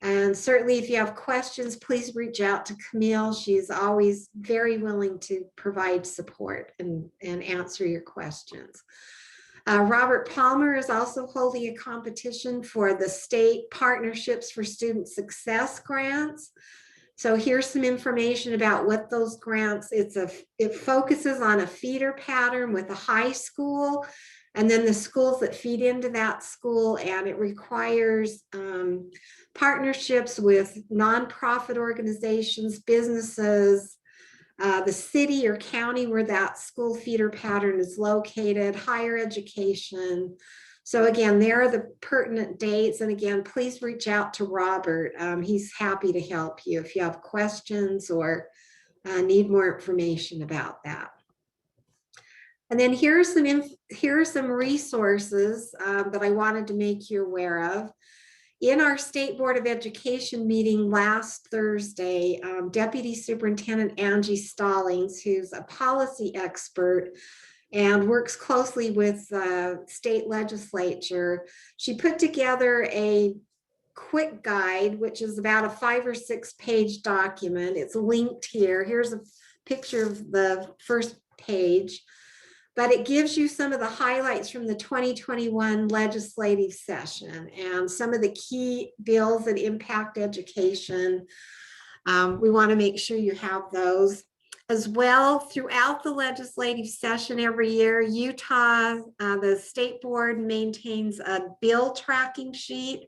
And certainly if you have questions, please reach out to Camille. She's always very willing to provide support and answer your questions. Robert Palmer is also holding a competition for the State Partnerships for Student Success grants. So here's some information about what those grants, it focuses on a feeder pattern with a high school, and then the schools that feed into that school, and it requires partnerships with nonprofit organizations, businesses, the city or county where that school feeder pattern is located, higher education. So again, there are the pertinent dates. And again, please reach out to Robert. He's happy to help you if you have questions or need more information about that. And then here are some resources that I wanted to make you aware of. In our State Board of Education meeting last Thursday, Deputy Superintendent Angie Stallings, who's a policy expert and works closely with the state legislature, she put together a quick guide, which is about a 5 or 6 page document. It's linked here. Here's a picture of the first page. But it gives you some of the highlights from the 2021 legislative session and some of the key bills that impact education. We want to make sure you have those. As well, throughout the legislative session every year, Utah, the state board maintains a bill tracking sheet.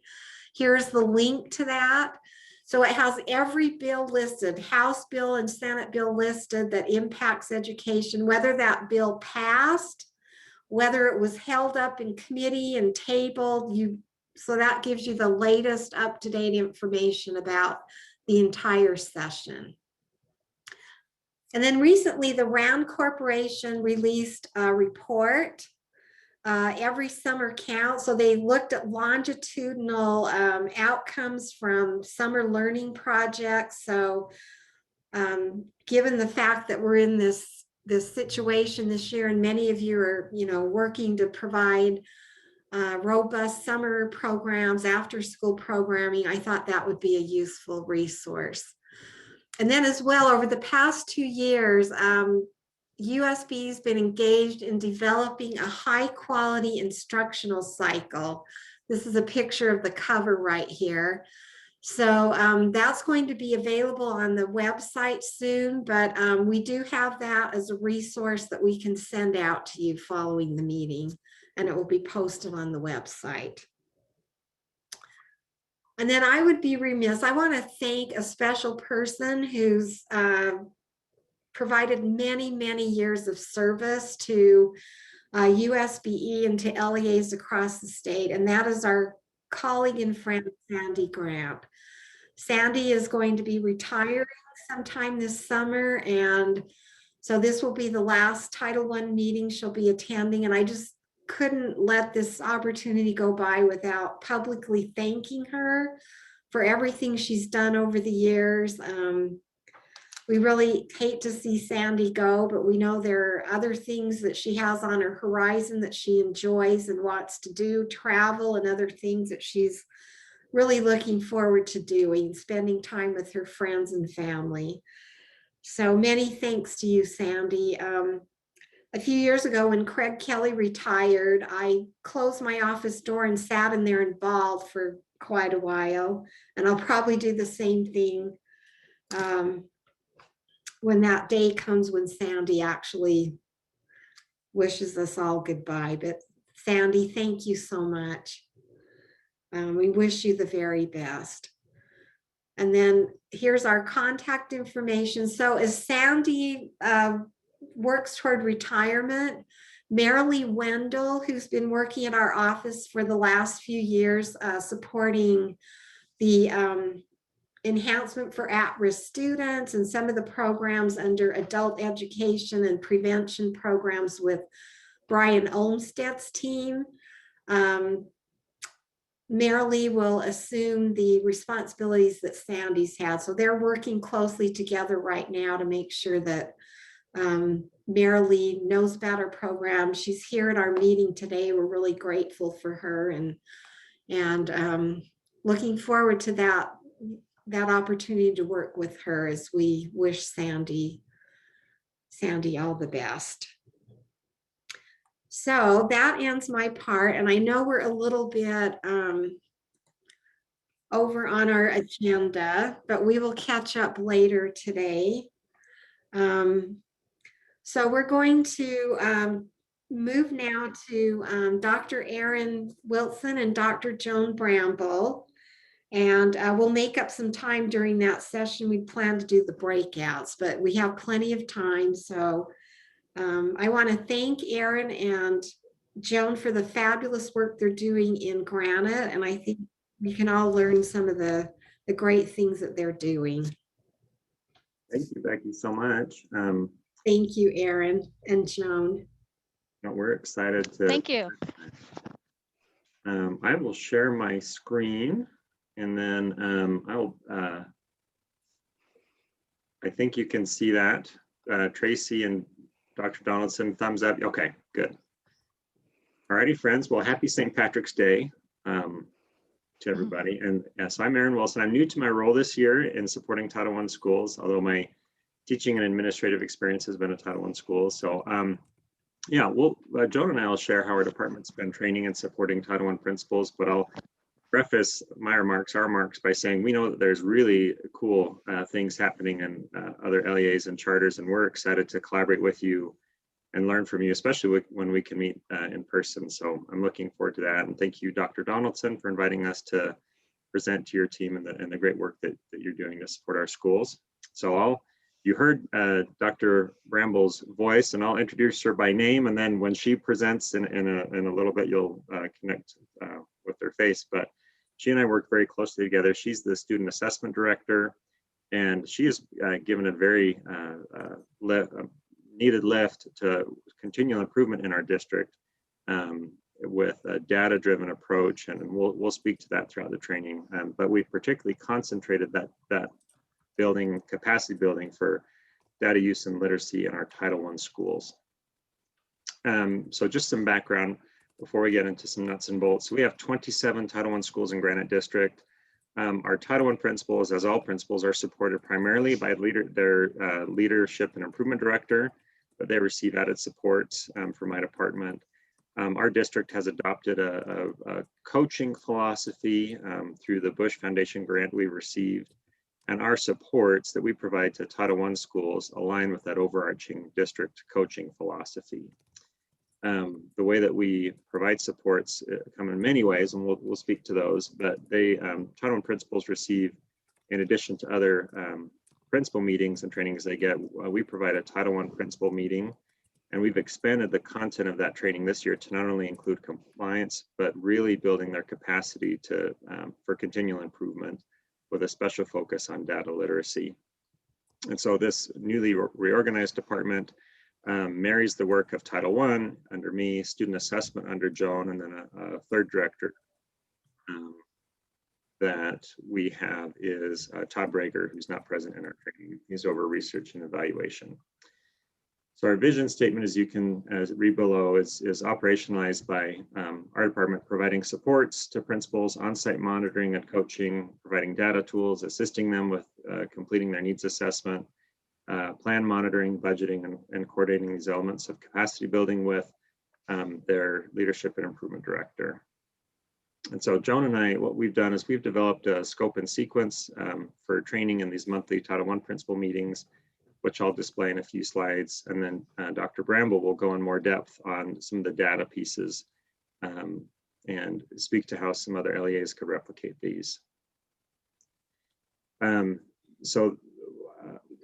Here's the link to that. So it has every bill listed, House bill and Senate bill listed that impacts education, whether that bill passed, whether it was held up in committee and tabled. So that gives you the latest up-to-date information about the entire session. And then recently, the Rand Corporation released a report, every summer count. So they looked at longitudinal outcomes from summer learning projects. So given the fact that we're in this situation this year, and many of you are, working to provide robust summer programs, after school programming, I thought that would be a useful resource. And then as well, over the past 2 years, USB has been engaged in developing a high quality instructional cycle. This is a picture of the cover right here. So that's going to be available on the website soon, but we do have that as a resource that we can send out to you following the meeting, and it will be posted on the website. And then I would be remiss, I want to thank a special person who's provided many, many years of service to USBE and to LEAs across the state, and that is our colleague and friend, Sandy Grant. Sandy is going to be retiring sometime this summer, and so this will be the last Title I meeting she'll be attending, and I just couldn't let this opportunity go by without publicly thanking her for everything she's done over the years. We really hate to see Sandy go, but we know there are other things that she has on her horizon that she enjoys and wants to do, travel and other things that she's really looking forward to doing, spending time with her friends and family. So many thanks to you, Sandy. A few years ago when Craig Kelly retired, I closed my office door and sat in there and bawled for quite a while. And I'll probably do the same thing when that day comes when Sandy actually wishes us all goodbye. But Sandy, thank you so much. We wish you the very best. And then here's our contact information. So as Sandy works toward retirement, Marilee Wendell, who's been working at our office for the last few years, supporting the enhancement for at-risk students and some of the programs under adult education and prevention programs with Brian Olmsted's team. Marilee will assume the responsibilities that Sandy's had. So they're working closely together right now to make sure that Marilee knows about our program. She's here at our meeting today. We're really grateful for her and looking forward to that opportunity to work with her as we wish Sandy all the best. So that ends my part, and I know we're a little bit over on our agenda, but we will catch up later today. So we're going to move now to Dr. Erin Wilson and Dr. Joan Bramble, and we'll make up some time during that session. We plan to do the breakouts, but we have plenty of time. So I want to thank Erin and Joan for the fabulous work they're doing in Granite, and I think we can all learn some of the great things that they're doing. Thank you, Becky, so much. Thank you, Erin and Joan. We're excited to. Thank you. I will share my screen, and then I think you can see that. Tracy and Dr. Donaldson, thumbs up. Okay, good. All righty, friends. Well, happy St. Patrick's Day to everybody. And so I'm Erin Wilson. I'm new to my role this year in supporting Title I schools, although my teaching and administrative experience has been at Title I schools. So yeah, Joan and I will share how our department's been training and supporting Title I principals, but I'll preface our remarks by saying we know that there's really cool things happening in other LEAs and charters, and we're excited to collaborate with you and learn from you, especially when we can meet in person. So I'm looking forward to that. And thank you, Dr. Donaldson, for inviting us to present to your team and the great work that you're doing to support our schools. So you heard Dr. Bramble's voice, and I'll introduce her by name, and then when she presents in a little bit, you'll connect with her face. But she and I work very closely together. She's the student assessment director, and she has given a very needed lift to continual improvement in our district with a data-driven approach, and we'll speak to that throughout the training. But we particularly concentrated that building, capacity building for data use and literacy in our Title I schools. So just some background before we get into some nuts and bolts. So we have 27 Title I schools in Granite District. Our Title I principals, as all principals, are supported primarily by their leadership and improvement director, but they receive added support from my department. Our district has adopted a coaching philosophy through the Bush Foundation grant we received, and our supports that we provide to Title I schools align with that overarching district coaching philosophy. The way that we provide supports come in many ways, and we'll speak to those, but Title I principals receive, in addition to other principal meetings and trainings they get, we provide a Title I principal meeting, and we've expanded the content of that training this year to not only include compliance, but really building their capacity for continual improvement with a special focus on data literacy. And so this newly reorganized department marries the work of Title I under me, student assessment under Joan, and then a third director that we have is Todd Brager, who's not present in our training. He's over research and evaluation. So our vision statement, as you can read below, is operationalized by our department, providing supports to principals, on-site monitoring and coaching, providing data tools, assisting them with completing their needs assessment, plan monitoring, budgeting, and coordinating these elements of capacity building with their leadership and improvement director. And so Joan and I, what we've done is we've developed a scope and sequence for training in these monthly Title I principal meetings, which I'll display in a few slides. And then Dr. Bramble will go in more depth on some of the data pieces and speak to how some other LEAs could replicate these. So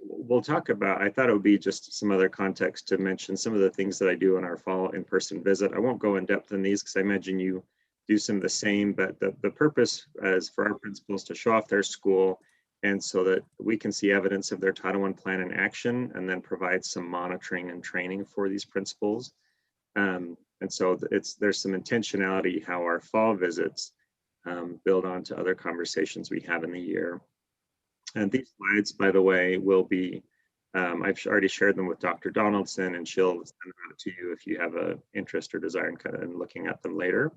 we'll talk about, I thought it would be just some other context to mention some of the things that I do in our fall in-person visit. I won't go in depth in these because I imagine you do some of the same, but the purpose is for our principals to show off their school, and so that we can see evidence of their Title I plan in action, and then provide some monitoring and training for these principals. And so there's some intentionality how our fall visits build on to other conversations we have in the year. And these slides, by the way, will be, I've already shared them with Dr. Donaldson, and she'll send them out to you if you have an interest or desire in looking at them later.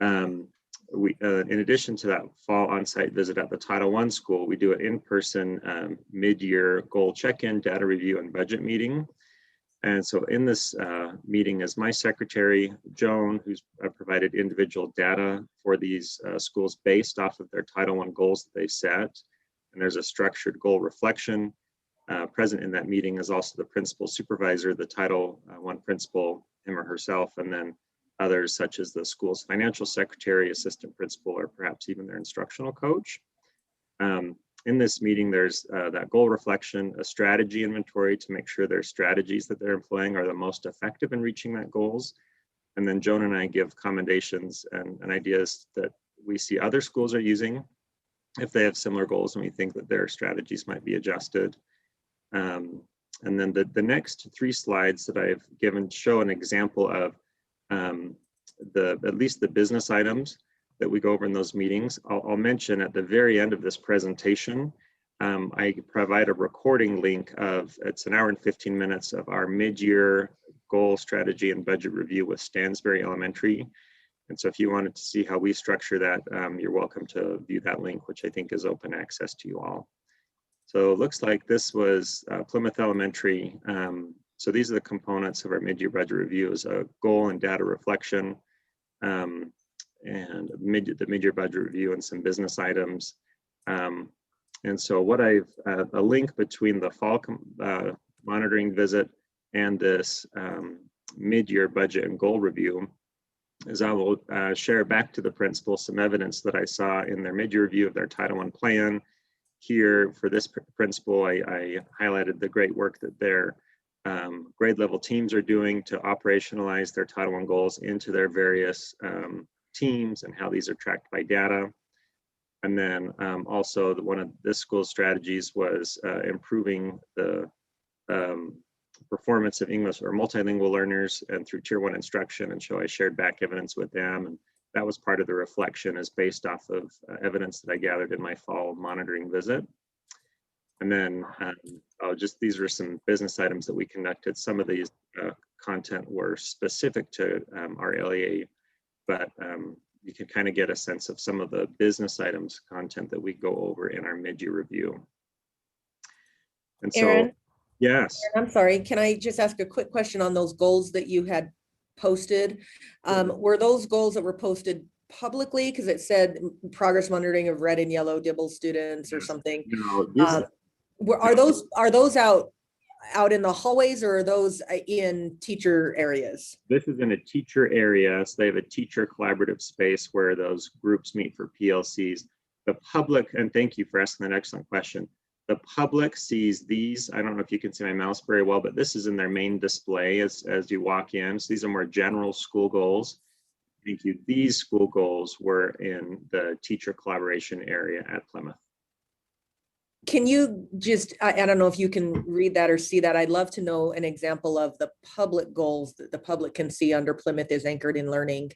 In addition to that fall on-site visit at the Title I school, we do an in-person mid-year goal check-in, data review, and budget meeting. And so in this meeting is my secretary, Joan, who's provided individual data for these schools based off of their Title I goals that they set. And there's a structured goal reflection. Present in that meeting is also the principal supervisor, the Title I principal, him or herself, and then others such as the school's financial secretary, assistant principal, or perhaps even their instructional coach. In this meeting, there's that goal reflection, a strategy inventory to make sure their strategies that they're employing are the most effective in reaching that goals. And then Joan and I give commendations and ideas that we see other schools are using if they have similar goals and we think that their strategies might be adjusted. And then the next 3 slides that I've given show an example of at least the business items that we go over in those meetings. I'll mention at the very end of this presentation, I provide a recording link of, it's an hour and 15 minutes of our mid-year goal, strategy, and budget review with Stansbury Elementary. And so if you wanted to see how we structure that, you're welcome to view that link, which I think is open access to you all. So it looks like this was Plymouth Elementary. So these are the components of our mid-year budget review: is a goal and data reflection, and the mid-year budget review and some business items. And so what I've, a link between the fall monitoring visit and this mid-year budget and goal review. is I will share back to the principal some evidence that I saw in their mid-year review of their Title I plan. Here for this principal, I highlighted the great work that their grade level teams are doing to operationalize their Title I goals into their various teams and how these are tracked by data. And then also one of this school's strategies was improving the performance of English or multilingual learners and through Tier 1 instruction. And so I shared back evidence with them, and that was part of the reflection, is based off of evidence that I gathered in my fall monitoring visit. And then these are some business items that we conducted. Some of these content were specific to our LEA, but you can kind of get a sense of some of the business items content that we go over in our mid-year review. And so, Aaron? yes. I'm sorry, can I just ask a quick question on those goals that you had posted? Were those goals that were posted publicly? Because it said progress monitoring of red and yellow DIBEL students or something. No, Are those out in the hallways, or are those in teacher areas? this is in a teacher area. So they have a teacher collaborative space where those groups meet for PLCs. The public, and thank you for asking that excellent question. The public sees these. I don't know if you can see my mouse very well, but this is in their main display as you walk in. So these are more general school goals. Thank you. These school goals were in the teacher collaboration area at Plymouth. Can you just, I don't know if you can read that or see that. I'd love to know an example of the public goals that the public can see under Plymouth is anchored in learning.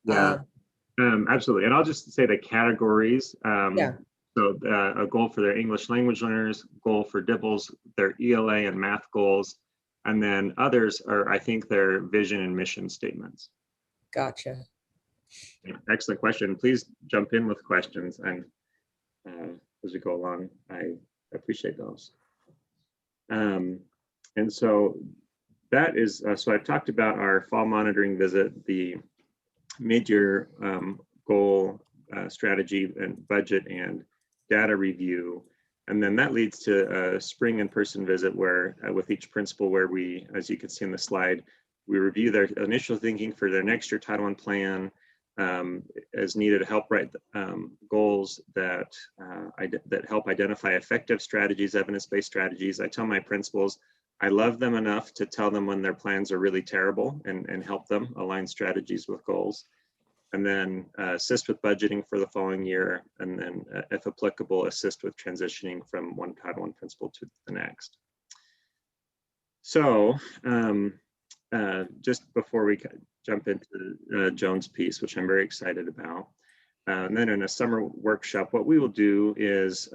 Yeah, absolutely. And I'll just say the categories. Yeah. So a goal for their English language learners, goal for DIBELs, their ELA and math goals, and then others are, I think, their vision and mission statements. Gotcha. Yeah, excellent question. Please jump in with questions, and as we go along, I appreciate those. And so that is, so I've talked about our fall monitoring visit, the mid-year goal strategy and budget and data review. And then that leads to a spring in-person visit where with each principal, where we, as you can see in the slide, we review their initial thinking for their next year Title I plan, as needed to help write goals that help identify effective strategies, evidence-based strategies. I tell my principals, I love them enough to tell them when their plans are really terrible and help them align strategies with goals. And then assist with budgeting for the following year, and then if applicable, assist with transitioning from one Title I principal to the next. So just before we jump into Joan's piece, which I'm very excited about, and then in a summer workshop, what we will do is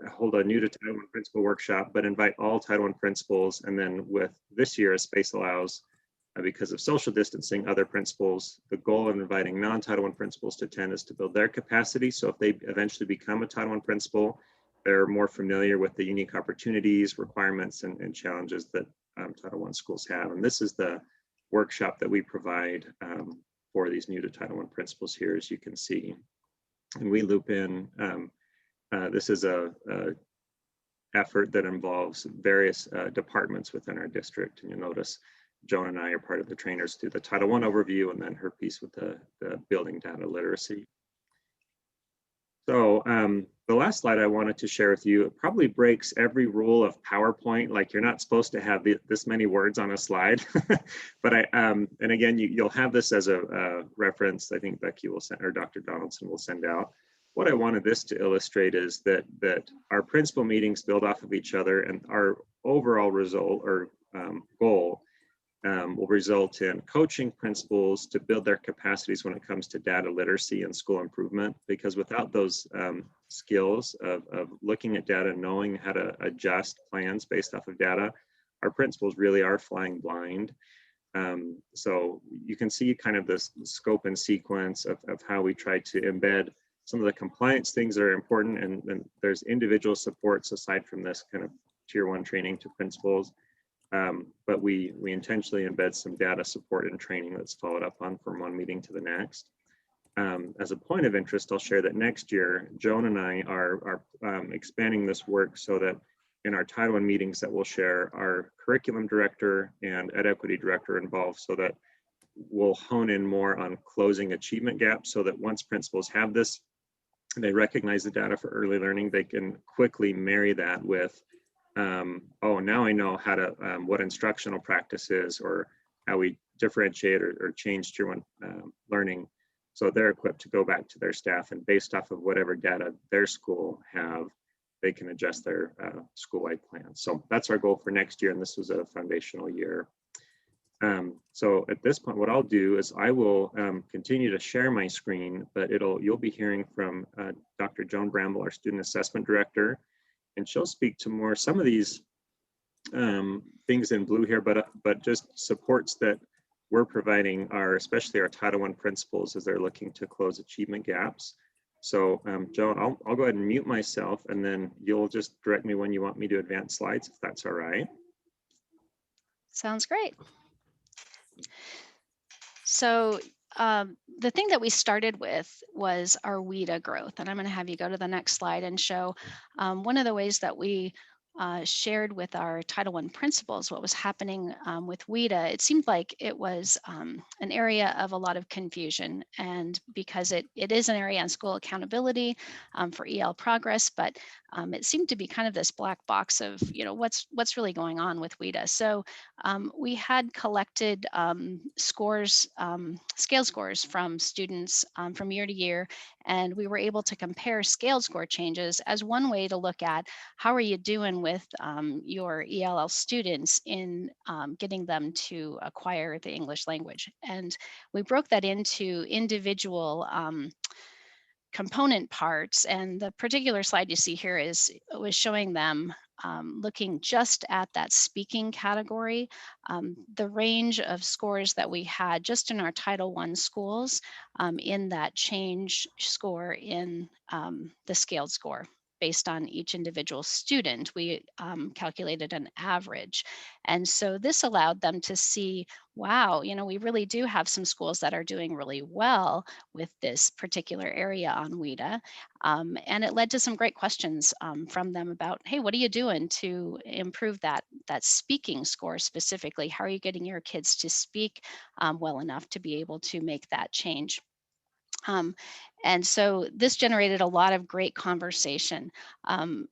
hold a new to Title I principal workshop, but invite all Title I principals, and then with this year, as space allows, because of social distancing, other principals. The goal of inviting non-Title I principals to attend is to build their capacity. So if they eventually become a Title I principal, they're more familiar with the unique opportunities, requirements, and challenges that Title I schools have. And this is the workshop that we provide for these new to Title I principals here, as you can see. And we loop in, this is a effort that involves various departments within our district. And you'll notice Joan and I are part of the trainers through the Title I overview, and then her piece with the building data literacy. So the last slide I wanted to share with you, it probably breaks every rule of PowerPoint. Like, you're not supposed to have this many words on a slide, but and again, you'll have this as a reference. I think Becky will send, or Dr. Donaldson will send out. What I wanted this to illustrate is that our principal meetings build off of each other, and our overall result or goal will result in coaching principals to build their capacities when it comes to data literacy and school improvement. Because without those skills of looking at data, knowing how to adjust plans based off of data, our principals really are flying blind. So you can see kind of this scope and sequence of how we try to embed some of the compliance things that are important, and then there's individual supports aside from this kind of Tier 1 training to principals. But we intentionally embed some data support and training that's followed up on from one meeting to the next. As a point of interest, I'll share that next year, Joan and I are expanding this work so that in our Title I meetings that we'll share, our curriculum director and ed equity director involved, so that we'll hone in more on closing achievement gaps so that once principals have this, they recognize the data for early learning, they can quickly marry that with, oh, now I know how to, what instructional practice is, or how we differentiate or change tier one learning. So they're equipped to go back to their staff, and based off of whatever data their school have, they can adjust their school-wide plans. So that's our goal for next year, and this was a foundational year. So at this point, what I'll do is I will continue to share my screen, but you'll be hearing from Dr. Joan Bramble, our student assessment director, and she'll speak to more some of these things in blue here, but just supports that we're providing especially our Title I principals as they're looking to close achievement gaps. So Joan, I'll go ahead and mute myself, and then you'll just direct me when you want me to advance slides, if that's all right. Sounds great. So the thing that we started with was our WIDA growth. And I'm going to have you go to the next slide and show one of the ways that we shared with our Title I principals what was happening with WIDA. It seemed like it was an area of a lot of confusion, and because it is an area on school accountability for EL progress, but it seemed to be kind of this black box of, you know, what's really going on with WIDA. So we had collected scores, scale scores from students from year to year, and we were able to compare scale score changes as one way to look at how are you doing with your ELL students in getting them to acquire the English language. And we broke that into individual component parts, and the particular slide you see here was showing them looking just at that speaking category, the range of scores that we had just in our Title I schools in that change score in the scaled score. Based on each individual student, we calculated an average. And so this allowed them to see, wow, you know, we really do have some schools that are doing really well with this particular area on WIDA. And it led to some great questions from them about, hey, what are you doing to improve that speaking score specifically? How are you getting your kids to speak well enough to be able to make that change? And so this generated a lot of great conversation.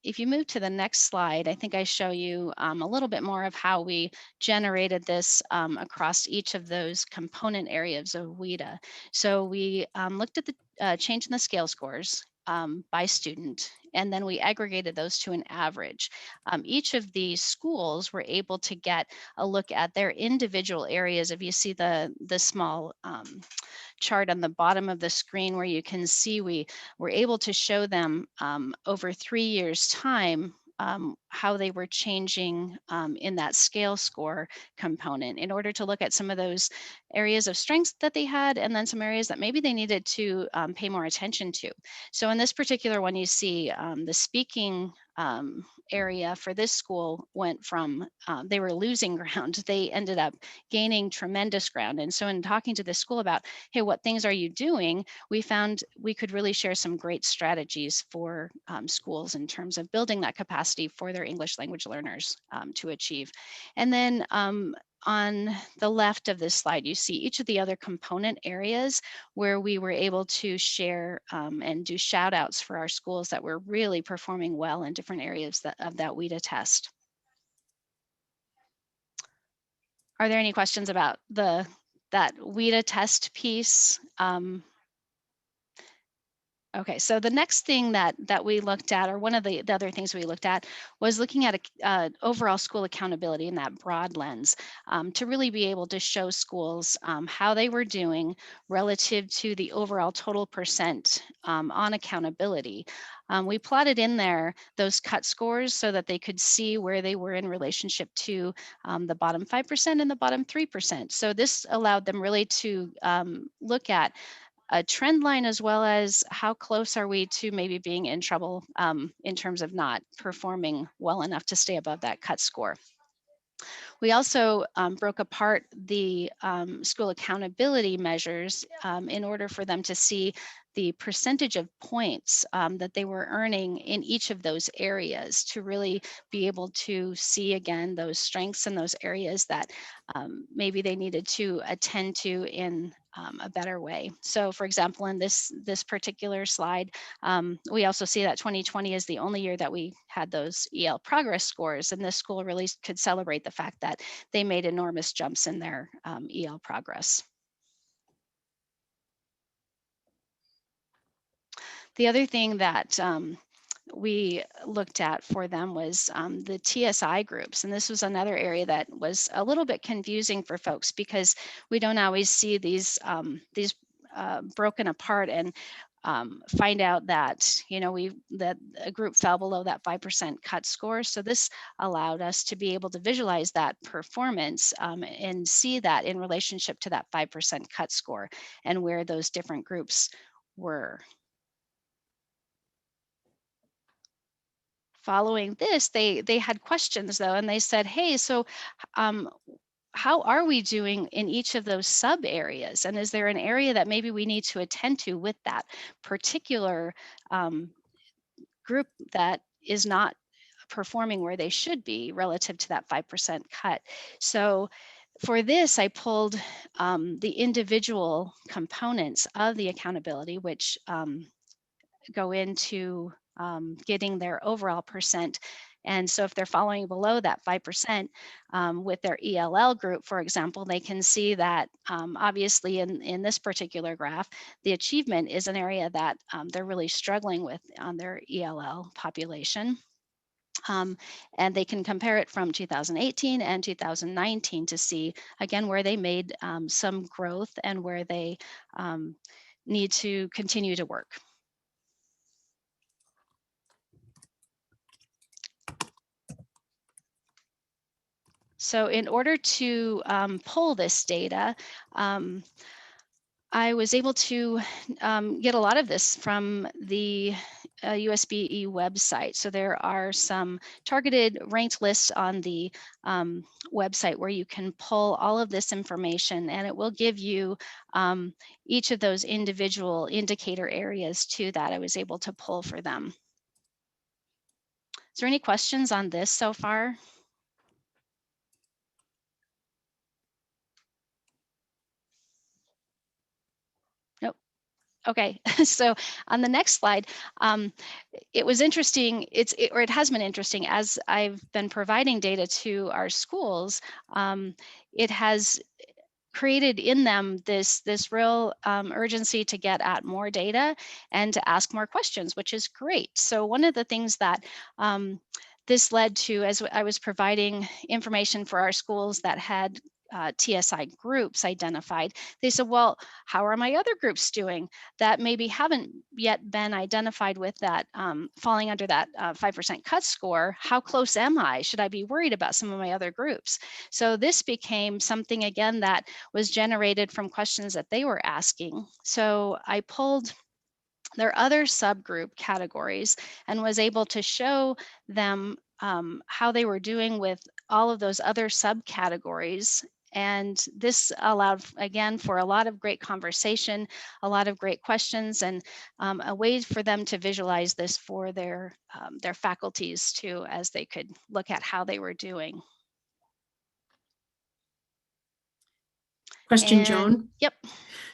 If you move to the next slide, I think I show you a little bit more of how we generated this across each of those component areas of WIDA. So we looked at the change in the scale scores by student, and then we aggregated those to an average. Each of these schools were able to get a look at their individual areas. If you see the small chart on the bottom of the screen where you can see we were able to show them over 3 years' time how they were changing in that scale score component in order to look at some of those areas of strengths that they had, and then some areas that maybe they needed to pay more attention to. So in this particular one, you see the speaking area for this school went from, they were losing ground, they ended up gaining tremendous ground. And so in talking to the school about, hey, what things are you doing? We found we could really share some great strategies for schools in terms of building that capacity for their English language learners to achieve. And then on the left of this slide, you see each of the other component areas where we were able to share and do shout outs for our schools that were really performing well in different areas of that WIDA test. Are there any questions about that WIDA test piece? Okay, so the next thing that we looked at, or one of the other things we looked at, was looking at overall school accountability in that broad lens to really be able to show schools how they were doing relative to the overall total percent on accountability. We plotted in there those cut scores so that they could see where they were in relationship to the bottom 5% and the bottom 3%. So this allowed them really to look at a trend line as well as how close are we to maybe being in trouble in terms of not performing well enough to stay above that cut score. We also broke apart the school accountability measures in order for them to see the percentage of points that they were earning in each of those areas, to really be able to see again those strengths and those areas that maybe they needed to attend to in a better way. So for example, in this particular slide, we also see that 2020 is the only year that we had those EL progress scores, and this school really could celebrate the fact that they made enormous jumps in their EL progress. The other thing that we looked at for them was the TSI groups. And this was another area that was a little bit confusing for folks, because we don't always see these broken apart and find out that, you know, that a group fell below that 5% cut score. So this allowed us to be able to visualize that performance and see that in relationship to that 5% cut score and where those different groups were. Following this, they had questions though, and they said, hey, so how are we doing in each of those sub areas? And is there an area that maybe we need to attend to with that particular group that is not performing where they should be relative to that 5% cut? So for this, I pulled the individual components of the accountability, which go into getting their overall percent. And so if they're falling below that 5% with their ELL group, for example, they can see that obviously in this particular graph, the achievement is an area that they're really struggling with on their ELL population. And they can compare it from 2018 and 2019 to see, again, where they made some growth and where they need to continue to work. So in order to pull this data, I was able to get a lot of this from the USBE website. So there are some targeted ranked lists on the website where you can pull all of this information, and it will give you each of those individual indicator areas too that I was able to pull for them. Is there any questions on this so far? Okay, so on the next slide, it was interesting, it has been interesting as I've been providing data to our schools, it has created in them this real urgency to get at more data and to ask more questions, which is great. So one of the things that this led to, as I was providing information for our schools that had TSI groups identified, they said, well, how are my other groups doing that maybe haven't yet been identified with that falling under that 5% cut score? How close am I? Should I be worried about some of my other groups? So this became something, again, that was generated from questions that they were asking. So I pulled their other subgroup categories and was able to show them how they were doing with all of those other subcategories. And this allowed, again, for a lot of great conversation, a lot of great questions, and a way for them to visualize this for their faculties too, as they could look at how they were doing. Question, And- Joan? Yep.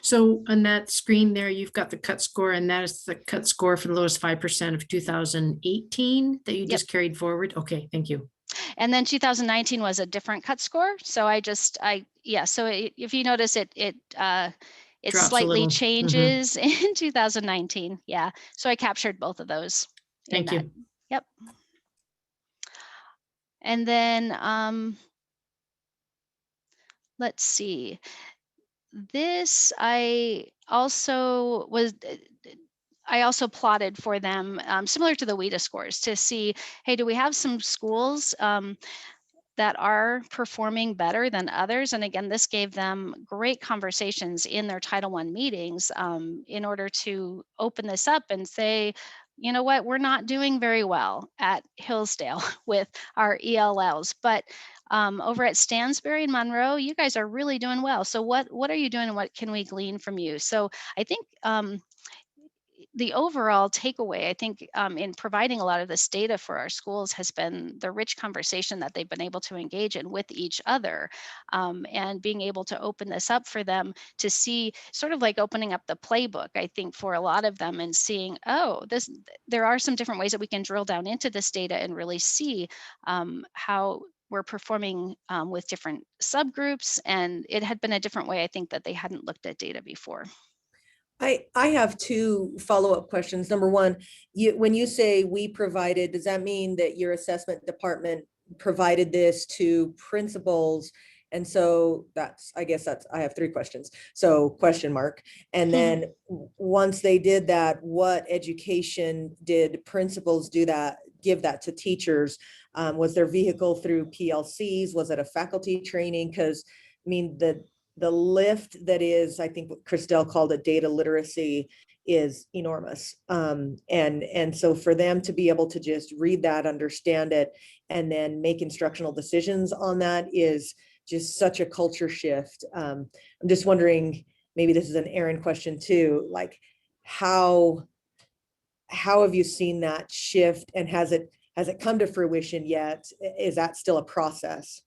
So on that screen there, you've got the cut score, and that is the cut score for the lowest 5% of 2018 that you just carried forward. Okay, thank you. And then 2019 was a different cut score. So so if you notice it Drops a slightly little. changes in 2019. Yeah. So I captured both of those. Thank you. Yep. And then let's see. This I also plotted for them, similar to the WIDA scores, to see, hey, do we have some schools that are performing better than others? And again, this gave them great conversations in their Title I meetings in order to open this up and say, you know what, we're not doing very well at Hillsdale with our ELLs, but over at Stansbury and Monroe, you guys are really doing well. So what are you doing and what can we glean from you? So I think the overall takeaway, I think, in providing a lot of this data for our schools has been the rich conversation that they've been able to engage in with each other, and being able to open this up for them to see, sort of like opening up the playbook, I think, for a lot of them, and seeing, oh, there are some different ways that we can drill down into this data and really see how we're performing with different subgroups. And it had been a different way, I think, that they hadn't looked at data before. I have two follow-up questions. Number one, when you say we provided, does that mean that your assessment department provided this to principals? And so I guess I have three questions. So question mark. And then once they did that, what education did principals give that to teachers? Was their vehicle through PLCs? Was it a faculty training? Because I mean, the lift that is, I think what Christelle called it, data literacy, is enormous. And so for them to be able to just read that, understand it, and then make instructional decisions on that is just such a culture shift. I'm just wondering, maybe this is an Erin question too, like how have you seen that shift, and has it come to fruition yet? Is that still a process?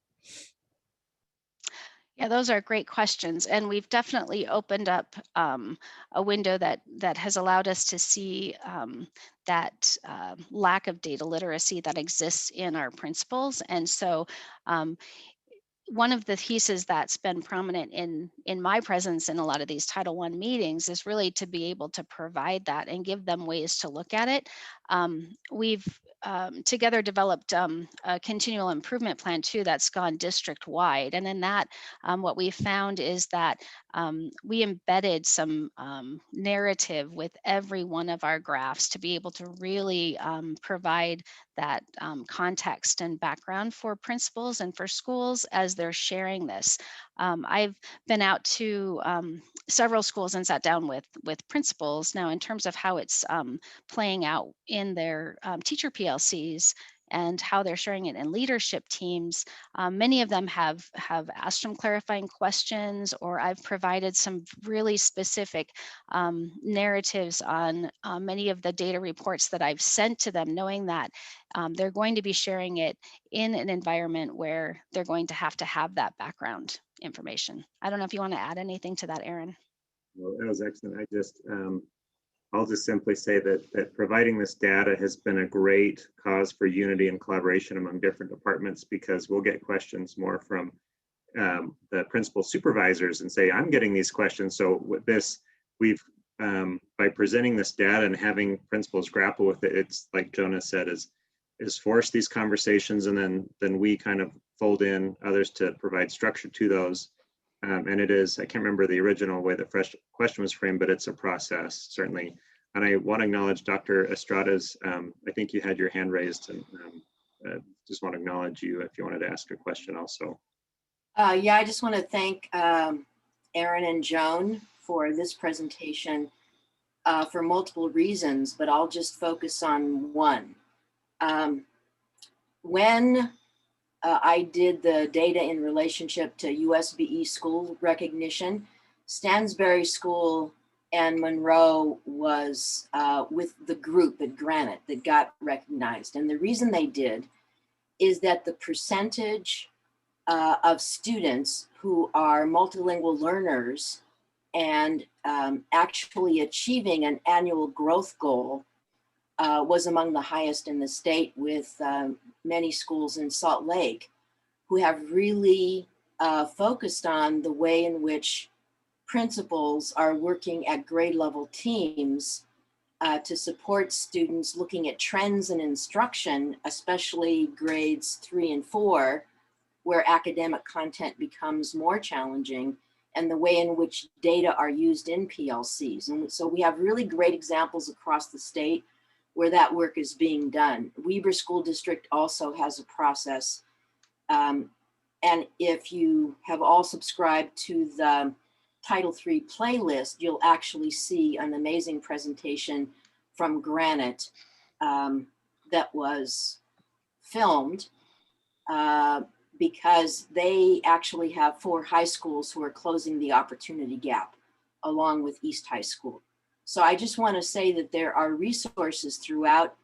Yeah, those are great questions. And we've definitely opened up a window that has allowed us to see that lack of data literacy that exists in our principals. And so one of the pieces that's been prominent in my presence in a lot of these Title I meetings is really to be able to provide that and give them ways to look at it. We've together developed a continual improvement plan too that's gone district wide. And in that, what we found is that we embedded some narrative with every one of our graphs to be able to really provide that context and background for principals and for schools as they're sharing this. I've been out to several schools and sat down with principals now in terms of how it's playing out in their teacher PLCs and how they're sharing it in leadership teams. Many of them have asked some clarifying questions, or I've provided some really specific narratives on many of the data reports that I've sent to them, knowing that they're going to be sharing it in an environment where they're going to have that background information. I don't know if you want to add anything to that, Erin. Well, that was excellent. I'll just simply say that providing this data has been a great cause for unity and collaboration among different departments, because we'll get questions more from the principal supervisors and say, I'm getting these questions. So with this, we've, by presenting this data and having principals grapple with it, it's like Jonah said, is force these conversations, and then we kind of fold in others to provide structure to those. And it is, I can't remember the original way the question was framed, but it's a process, certainly. And I want to acknowledge Dr. Estrada's, I think you had your hand raised, and just want to acknowledge you if you wanted to ask a question also. Yeah, I just want to thank Erin and Joan for this presentation for multiple reasons, but I'll just focus on one. When I did the data in relationship to USBE school recognition, Stansbury School and Monroe was with the group at Granite that got recognized. And the reason they did is that the percentage of students who are multilingual learners and actually achieving an annual growth goal was among the highest in the state, with many schools in Salt Lake who have really focused on the way in which principals are working at grade level teams to support students looking at trends in instruction, especially grades 3 and 4, where academic content becomes more challenging, and the way in which data are used in PLCs. And so we have really great examples across the state where that work is being done. Weber School District also has a process. And if you have all subscribed to the Title III playlist, you'll actually see an amazing presentation from Granite that was filmed because they actually have 4 high schools who are closing the opportunity gap along with East High School. So I just want to say that there are resources throughout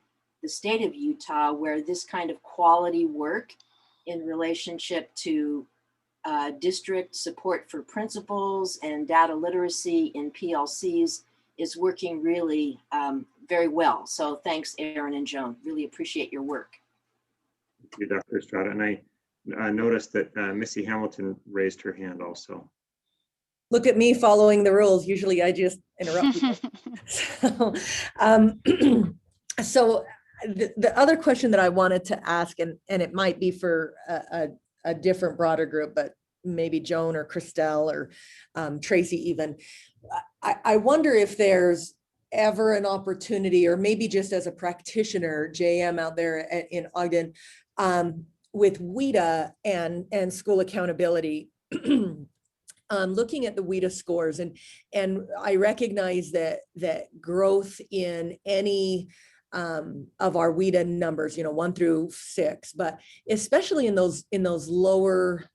the state of Utah where this kind of quality work in relationship to district support for principals and data literacy in PLCs is working really very well. So thanks, Aaron and Joan. Really appreciate your work. Thank you, Dr. Estrada. And I noticed that Missy Hamilton raised her hand also. Look at me following the rules. Usually I just interrupt people. So the other question that I wanted to ask, and it might be for a different broader group, but maybe Joan or Christelle or Tracy even, I wonder if there's ever an opportunity, or maybe just as a practitioner, JM out there in Ogden, with WIDA and school accountability, looking at the WIDA scores, and I recognize that growth in any of our WIDA numbers, 1 through 6, but especially in those lower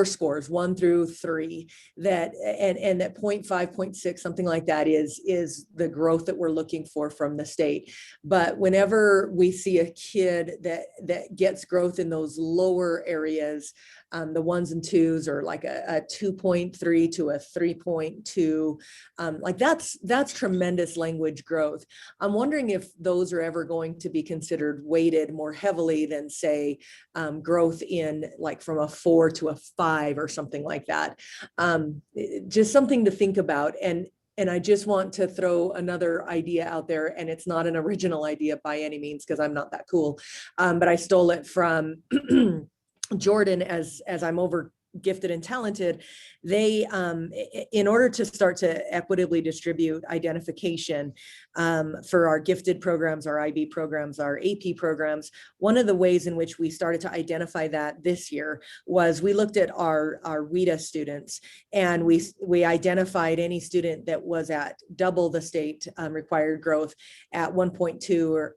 scores, 1 through 3, that and that 0.5, 0.6, something like that is the growth that we're looking for from the state. But whenever we see a kid that gets growth in those lower areas, the 1s and 2s, or like a 2.3 to a 3.2, like that's tremendous language growth. I'm wondering if those are ever going to be considered weighted more heavily than, say, growth in like from a 4 to a 5 or something like that. Just something to think about. And I just want to throw another idea out there, and it's not an original idea by any means, because I'm not that cool, but I stole it from Jordan, as I'm over gifted and talented. They, in order to start to equitably distribute identification for our gifted programs, our IB programs, our AP programs, one of the ways in which we started to identify that this year was we looked at our WIDA students, and we identified any student that was at double the state required growth at 1.2 or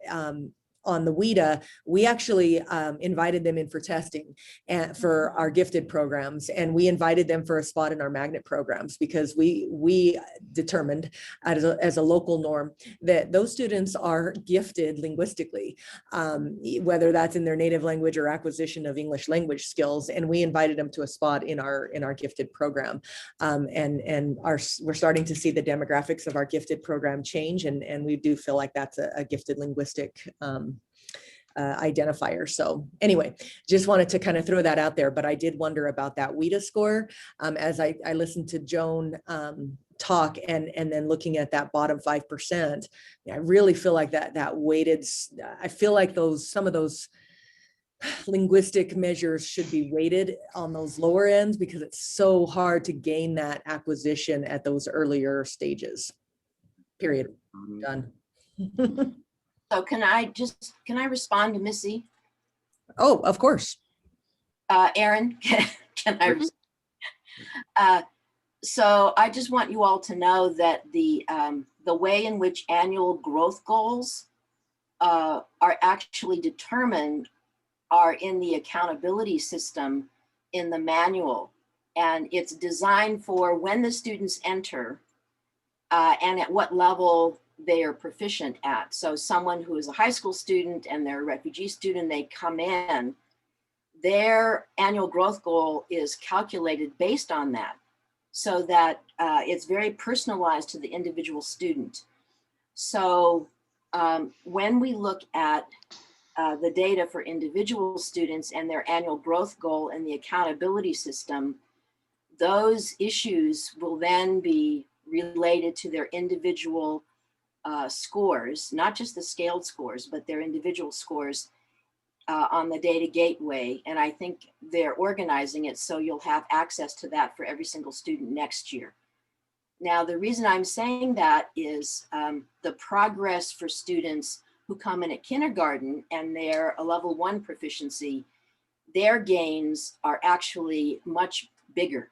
on the WIDA. We actually invited them in for testing and for our gifted programs, and we invited them for a spot in our magnet programs, because we determined as a local norm that those students are gifted linguistically, whether that's in their native language or acquisition of English language skills, and we invited them to a spot in our gifted program, and we're starting to see the demographics of our gifted program change, and we do feel like that's a gifted linguistic identifier. So anyway, just wanted to kind of throw that out there, but I did wonder about that WIDA score as I listened to Joan talk, and then looking at that bottom 5%. I really feel like that weighted, I feel like some of those linguistic measures should be weighted on those lower ends, because it's so hard to gain that acquisition at those earlier stages. Period. Done. So can I respond to Missy? Oh, of course. Aaron, can I respond? So I just want you all to know that the way in which annual growth goals are actually determined are in the accountability system in the manual. And it's designed for when the students enter and at what level they are proficient at. So someone who is a high school student and they're a refugee student, they come in, their annual growth goal is calculated based on that, so that it's very personalized to the individual student. So when we look at the data for individual students and their annual growth goal in the accountability system, those issues will then be related to their individual scores, not just the scaled scores, but their individual scores on the data gateway. And I think they're organizing it so you'll have access to that for every single student next year. Now, the reason I'm saying that is the progress for students who come in at kindergarten and they're a level 1 proficiency, their gains are actually much bigger,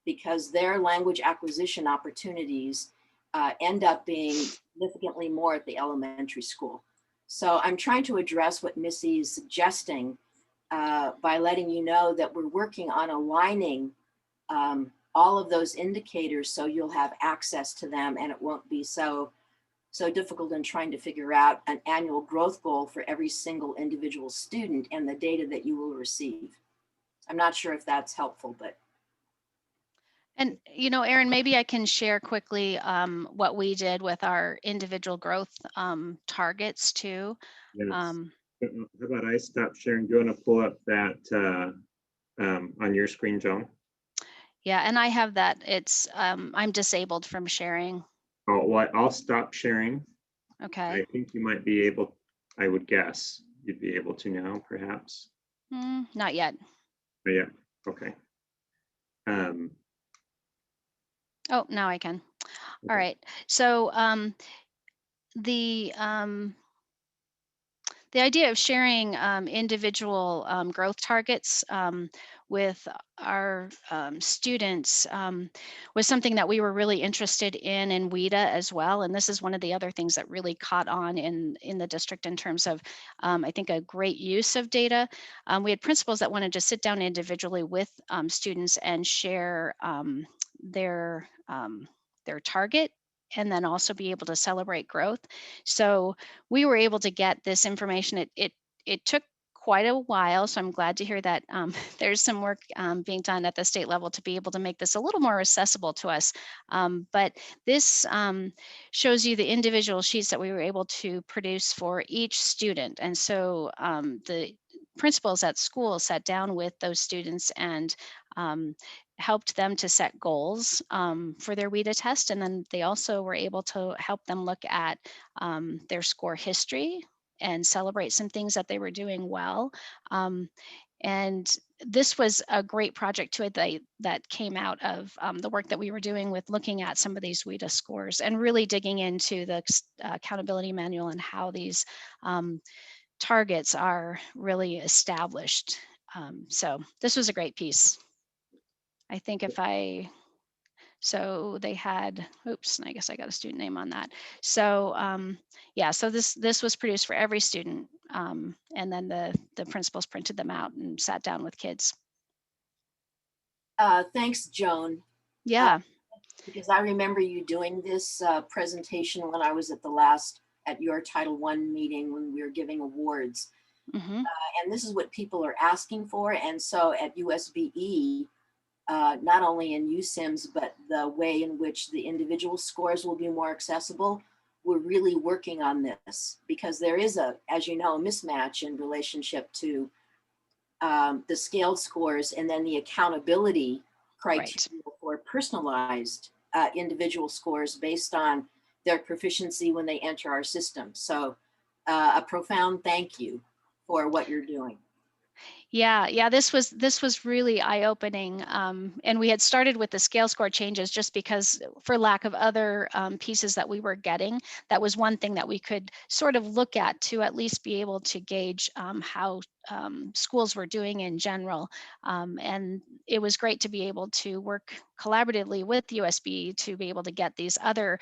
because their language acquisition opportunities end up being significantly more at the elementary school. So I'm trying to address what Missy is suggesting, by letting you know that we're working on aligning all of those indicators so you'll have access to them and it won't be so difficult in trying to figure out an annual growth goal for every single individual student and the data that you will receive. I'm not sure if that's helpful, but. And, you know, Erin, maybe I can share quickly what we did with our individual growth targets too. Yes. How about I stop sharing? Do you want to pull up that on your screen, Joan? Yeah, and I have that. It's I'm disabled from sharing. Oh, well, I'll stop sharing. Okay. I think you might be able, I would guess you'd be able to now, perhaps. Not yet. But yeah, okay. Oh, now I can. All Okay. right. So the idea of sharing individual growth targets with our students was something that we were really interested in WIDA as well. And this is one of the other things that really caught on in the district in terms of, I think, a great use of data. We had principals that wanted to sit down individually with students and share their target, and then also be able to celebrate growth. So we were able to get this information. It took quite a while, so I'm glad to hear that there's some work being done at the state level to be able to make this a little more accessible to us. But this shows you the individual sheets that we were able to produce for each student. And so the principals at school sat down with those students and helped them to set goals for their WIDA test. And then they also were able to help them look at their score history and celebrate some things that they were doing well. And this was a great project too that came out of the work that we were doing with looking at some of these WIDA scores and really digging into the accountability manual and how these targets are really established. So this was a great piece. I think so they had, oops, I guess I got a student name on that. So yeah, so this was produced for every student. And then the principals printed them out and sat down with kids. Thanks, Joan. Yeah. Because I remember you doing this presentation when I was at your Title I meeting when we were giving awards. Mm-hmm. And this is what people are asking for. And so at USBE, not only in USIMS, but the way in which the individual scores will be more accessible, we're really working on this because there is as you know, a mismatch in relationship to the scaled scores and then the accountability criteria for personalized individual scores based on their proficiency when they enter our system. So a profound thank you for what you're doing. Yeah, this was really eye-opening, and we had started with the scale score changes just because, for lack of other pieces that we were getting, that was one thing that we could sort of look at to at least be able to gauge how schools were doing in general. And it was great to be able to work collaboratively with USB to be able to get these other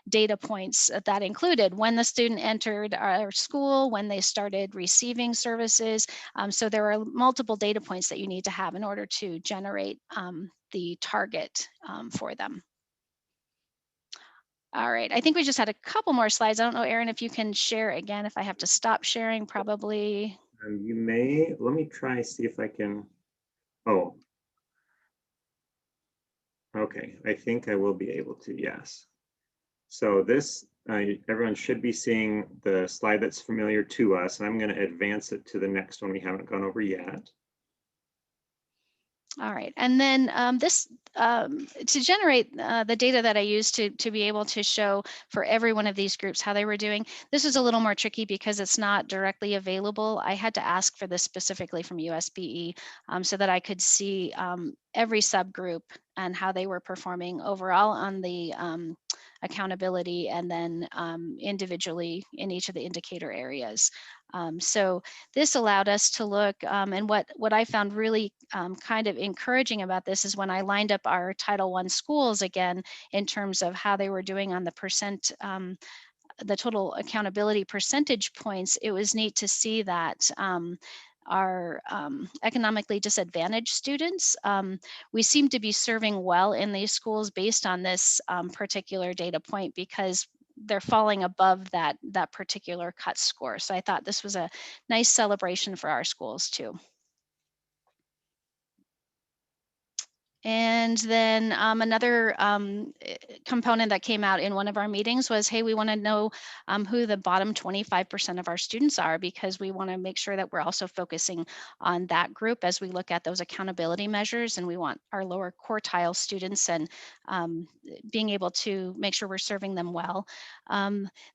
data points that included when the student entered our school, when they started receiving services. So there are multiple data points that you need to have in order to generate the target for them. All right, I think we just had a couple more slides. I don't know, Erin, if you can share again, if I have to stop sharing, probably. You may, let me try, see if I can, oh. Okay, I think I will be able to, yes. So this, everyone should be seeing the slide that's familiar to us, and I'm going to advance it to the next one we haven't gone over yet. All right, and then this to generate the data that I used to be able to show for every one of these groups how they were doing. This is a little more tricky because it's not directly available. I had to ask for this specifically from USBE so that I could see every subgroup and how they were performing overall on the accountability and then individually in each of the indicator areas. So this allowed us to look, and what I found really kind of encouraging about this is when I lined up our Title I schools again in terms of how they were doing on the percent, the total accountability percentage points, it was neat to see that our economically disadvantaged students. We seem to be serving well in these schools based on this particular data point because they're falling above that particular cut score. So I thought this was a nice celebration for our schools too. And then another component that came out in one of our meetings was, hey, we want to know who the bottom 25% of our students are, because we want to make sure that we're also focusing on that group as we look at those accountability measures. And we want our lower quartile students and being able to make sure we're serving them well.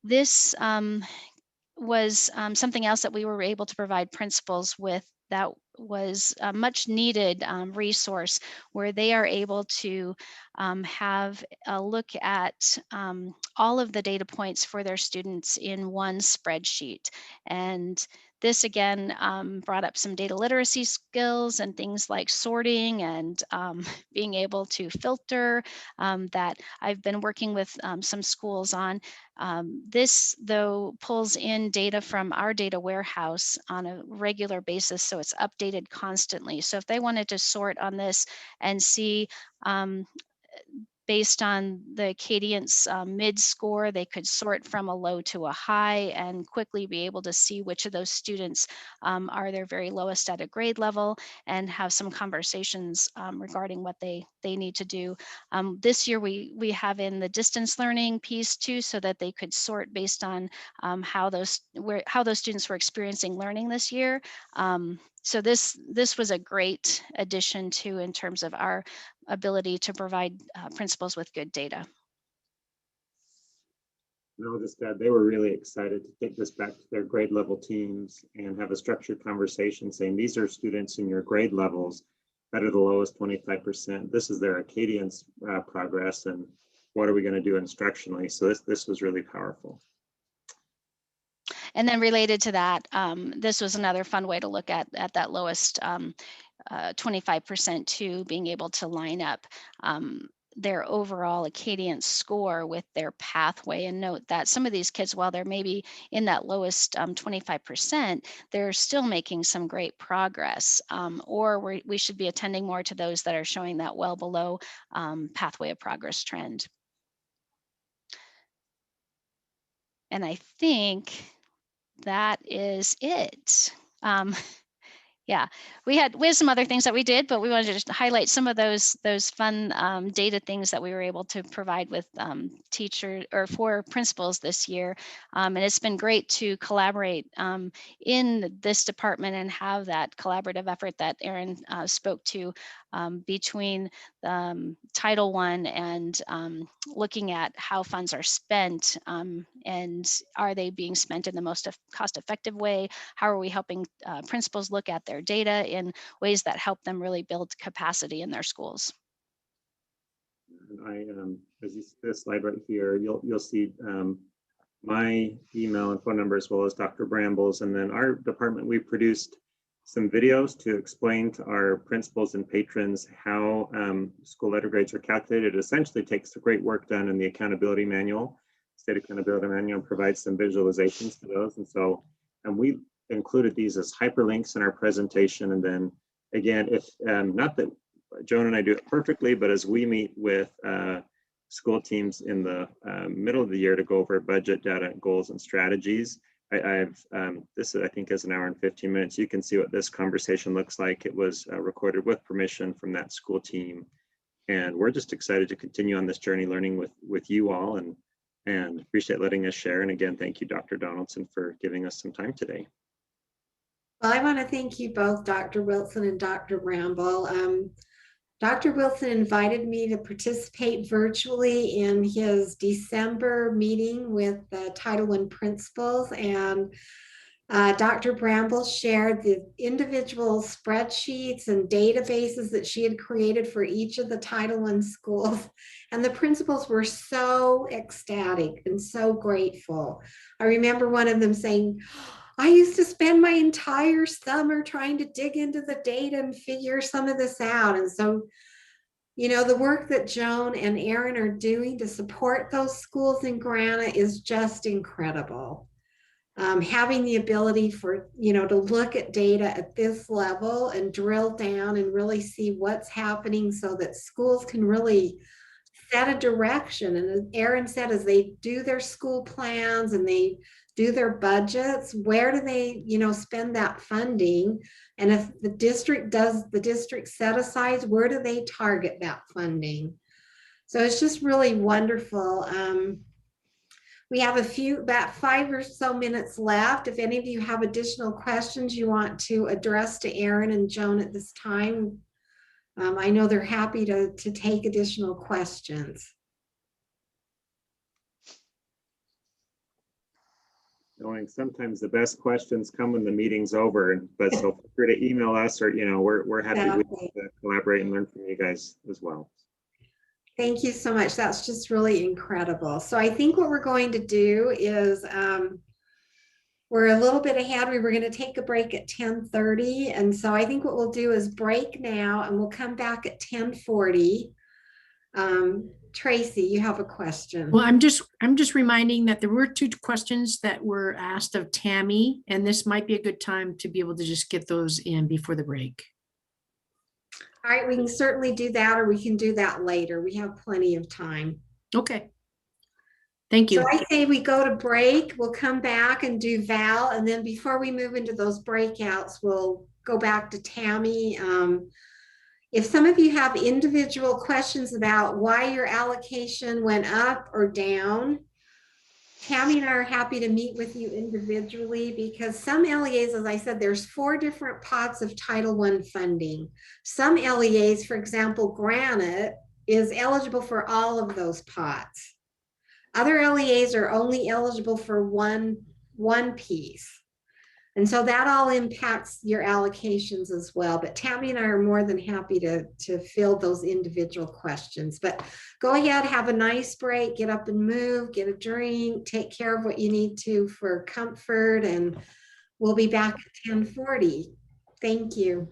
This was something else that we were able to provide principals with, that was a much needed resource where they are able to have a look at all of the data points for their students in one spreadsheet. And this again brought up some data literacy skills and things like sorting and being able to filter that I've been working with some schools on. This, though, pulls in data from our data warehouse on a regular basis, so it's updated constantly. So if they wanted to sort on this and see based on the Acadience mid score, they could sort from a low to a high and quickly be able to see which of those students are their very lowest at a grade level, and have some conversations regarding what they need to do. This year we have in the distance learning piece too, so that they could sort based on how those students were experiencing learning this year. So this was a great addition too, in terms of our ability to provide principals with good data. No, just they were really excited to take this back to their grade level teams and have a structured conversation saying, these are students in your grade levels that are the lowest 25%. This is their Acadience progress, and what are we going to do instructionally? So this was really powerful. And then related to that, this was another fun way to look at that lowest 25% too, being able to line up their overall Acadience score with their pathway, and note that some of these kids, while they're maybe in that lowest 25%, they're still making some great progress, or we should be attending more to those that are showing that well below pathway of progress trend. And I think that is it. Yeah, we had some other things that we did, but we wanted to just highlight some of those fun data things that we were able to provide with teachers or for principals this year. And it's been great to collaborate in this department and have that collaborative effort that Erin spoke to between Title I and looking at how funds are spent, and are they being spent in the most cost-effective way? How are we helping principals look at their data in ways that help them really build capacity in their schools? And as you see this slide right here, you'll see my email and phone number, as well as Dr. Bramble's. And then our department, we produced some videos to explain to our principals and patrons how school letter grades are calculated. It essentially takes the great work done in the accountability manual, state accountability manual, and provides some visualizations to those. And we included these as hyperlinks in our presentation. And then again, if not that Joan and I do it perfectly, but as we meet with school teams in the middle of the year to go over budget, data, goals, and strategies, this I think is an hour and 15 minutes. You can see what this conversation looks like. It was recorded with permission from that school team. And we're just excited to continue on this journey learning with you all, and appreciate letting us share. And again, thank you, Dr. Donaldson, for giving us some time today. Well, I want to thank you both, Dr. Wilson and Dr. Bramble. Dr. Wilson invited me to participate virtually in his December meeting with the Title I principals, and Dr. Bramble shared the individual spreadsheets and databases that she had created for each of the Title I schools, and the principals were so ecstatic and so grateful. I remember one of them saying, I used to spend my entire summer trying to dig into the data and figure some of this out. And so, you know, the work that Joan and Erin are doing to support those schools in Granite is just incredible. having the ability for, to look at data at this level and drill down and really see what's happening so that schools can really set a direction. And as Aaron said, as they do their school plans and they do their budgets, where do they, spend that funding? And if the district does the district set asides, where do they target that funding? So it's just really wonderful. We have about 5 or so minutes left. If any of you have additional questions you want to address to Aaron and Joan at this time, I know they're happy to take additional questions. Knowing sometimes the best questions come when the meeting's over, but so feel free to email us, or we're happy to collaborate and learn from you guys as well. Thank you so much. That's just really incredible. So I think what we're going to do is we're a little bit ahead. We were going to take a break at 10:30. And so I think what we'll do is break now and we'll come back at 10:40. Tracy, you have a question. Well, I'm just reminding that there were 2 questions that were asked of Tammy, and this might be a good time to be able to just get those in before the break. All right, we can certainly do that, or we can do that later. We have plenty of time. Okay. Thank you. So I say we go to break, we'll come back and do Val, and then before we move into those breakouts, we'll go back to Tammy. If some of you have individual questions about why your allocation went up or down, Tammy and I are happy to meet with you individually, because some LEAs, as I said, there's 4 different pots of Title I funding. Some LEAs, for example, Granite, is eligible for all of those pots. Other LEAs are only eligible for one piece. And so that all impacts your allocations as well. But Tammy and I are more than happy to field those individual questions. But go ahead, have a nice break, get up and move, get a drink, take care of what you need to for comfort, and we'll be back at 10:40. Thank you.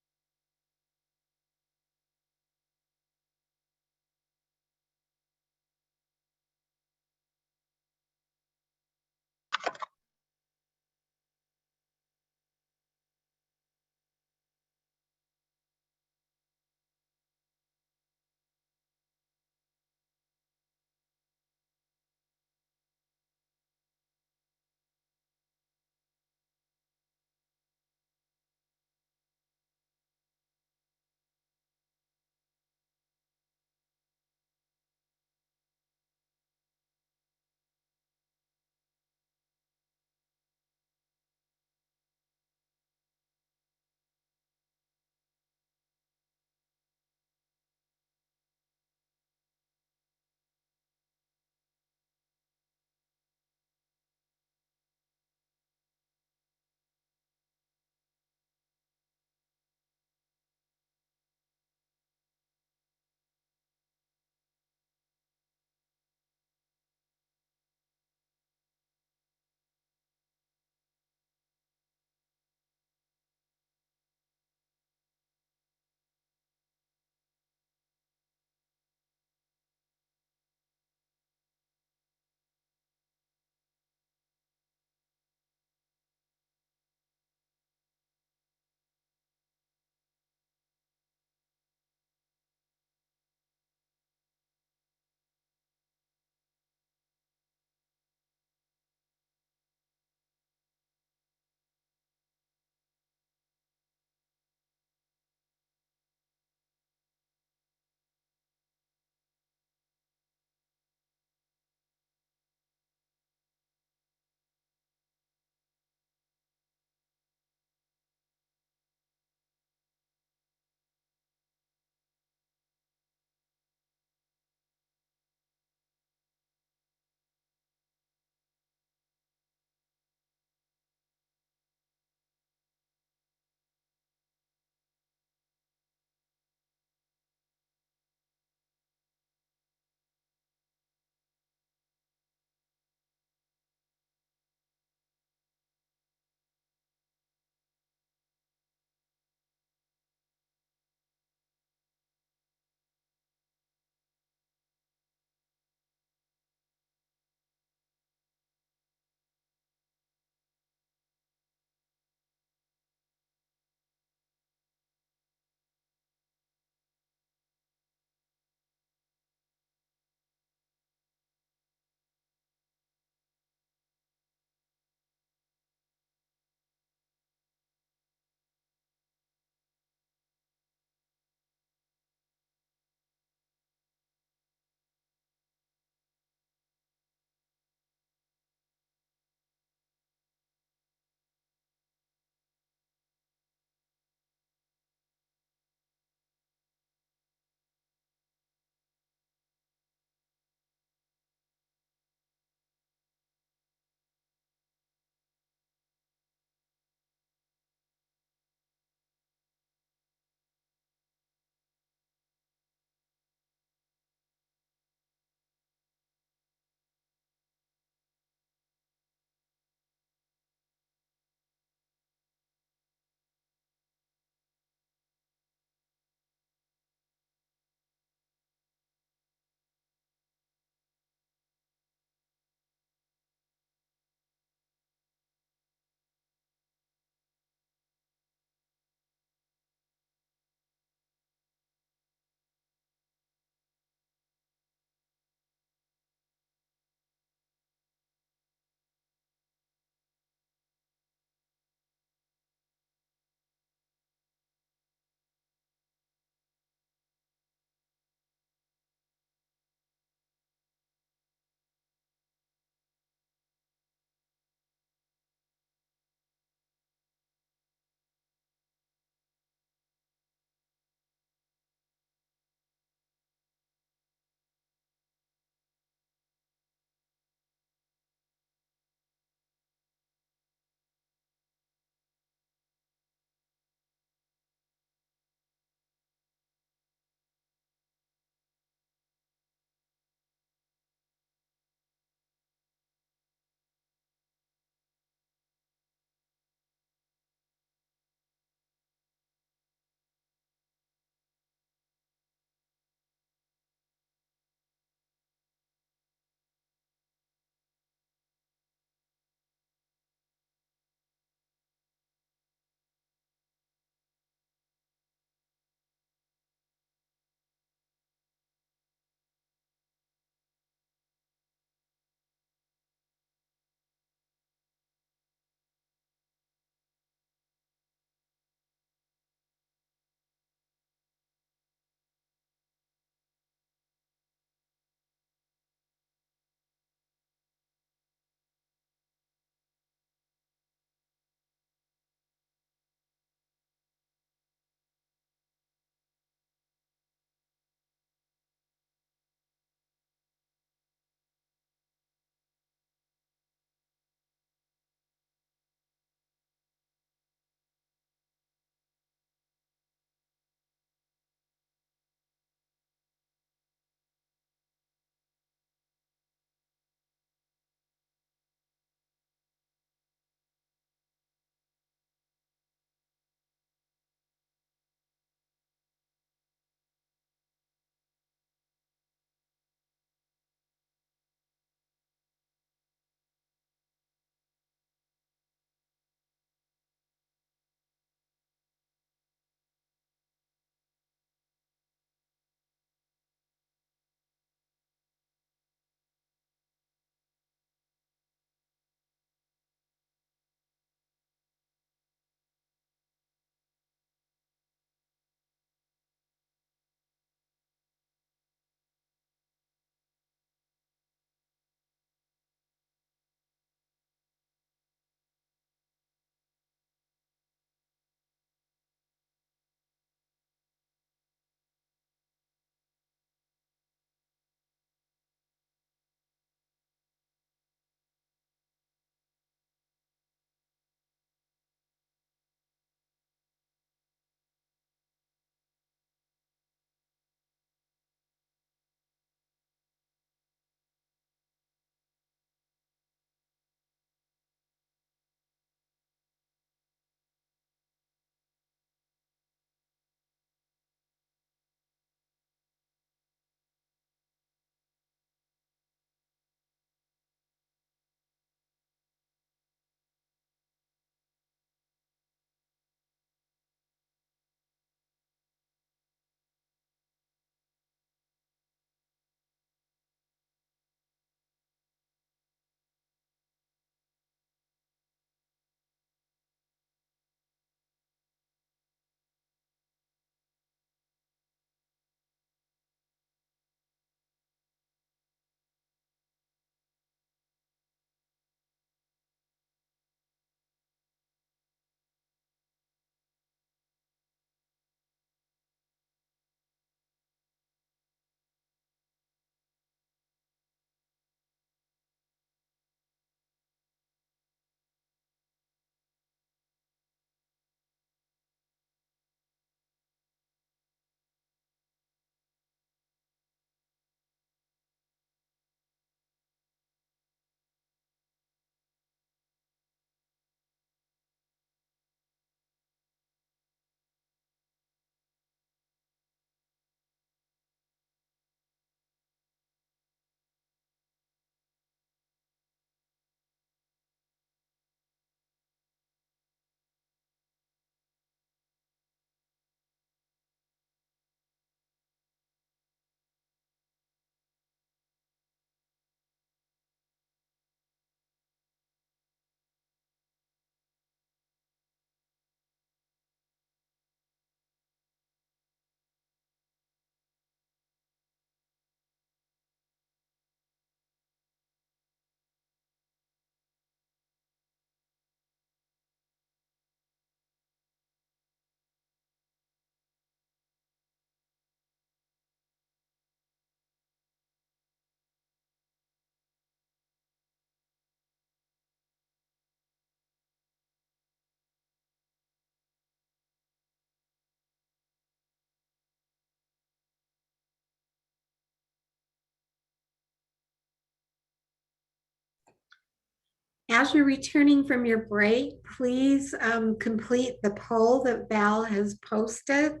As you're returning from your break, please complete the poll that Val has posted.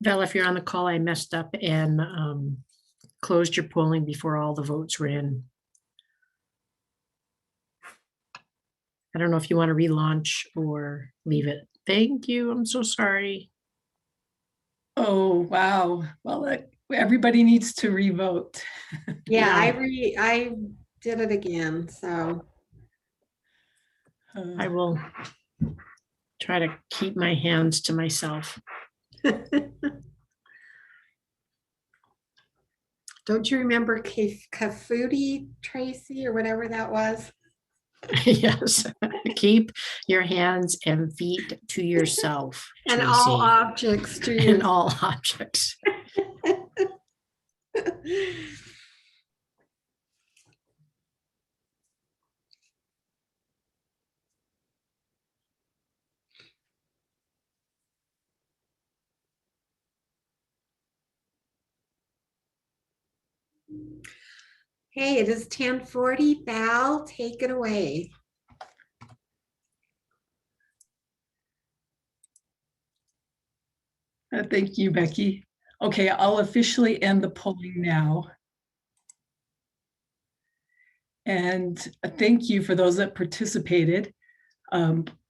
Val, if you're on the call, I messed up and closed your polling before all the votes were in. I don't know if you want to relaunch or leave it. Thank you. I'm so sorry. Oh, wow. Well, everybody needs to revote. Yeah, Yeah. I did it again, so. I will try to keep my hands to myself. Don't you remember Kafuti, Tracy, or whatever that was? Yes. Keep your hands and feet to yourself, And all Tracy. objects to And you. all objects. Hey, it is 10:40. Val, take it away. Thank you, Becky. Okay, I'll officially end the polling now. And thank you for those that participated.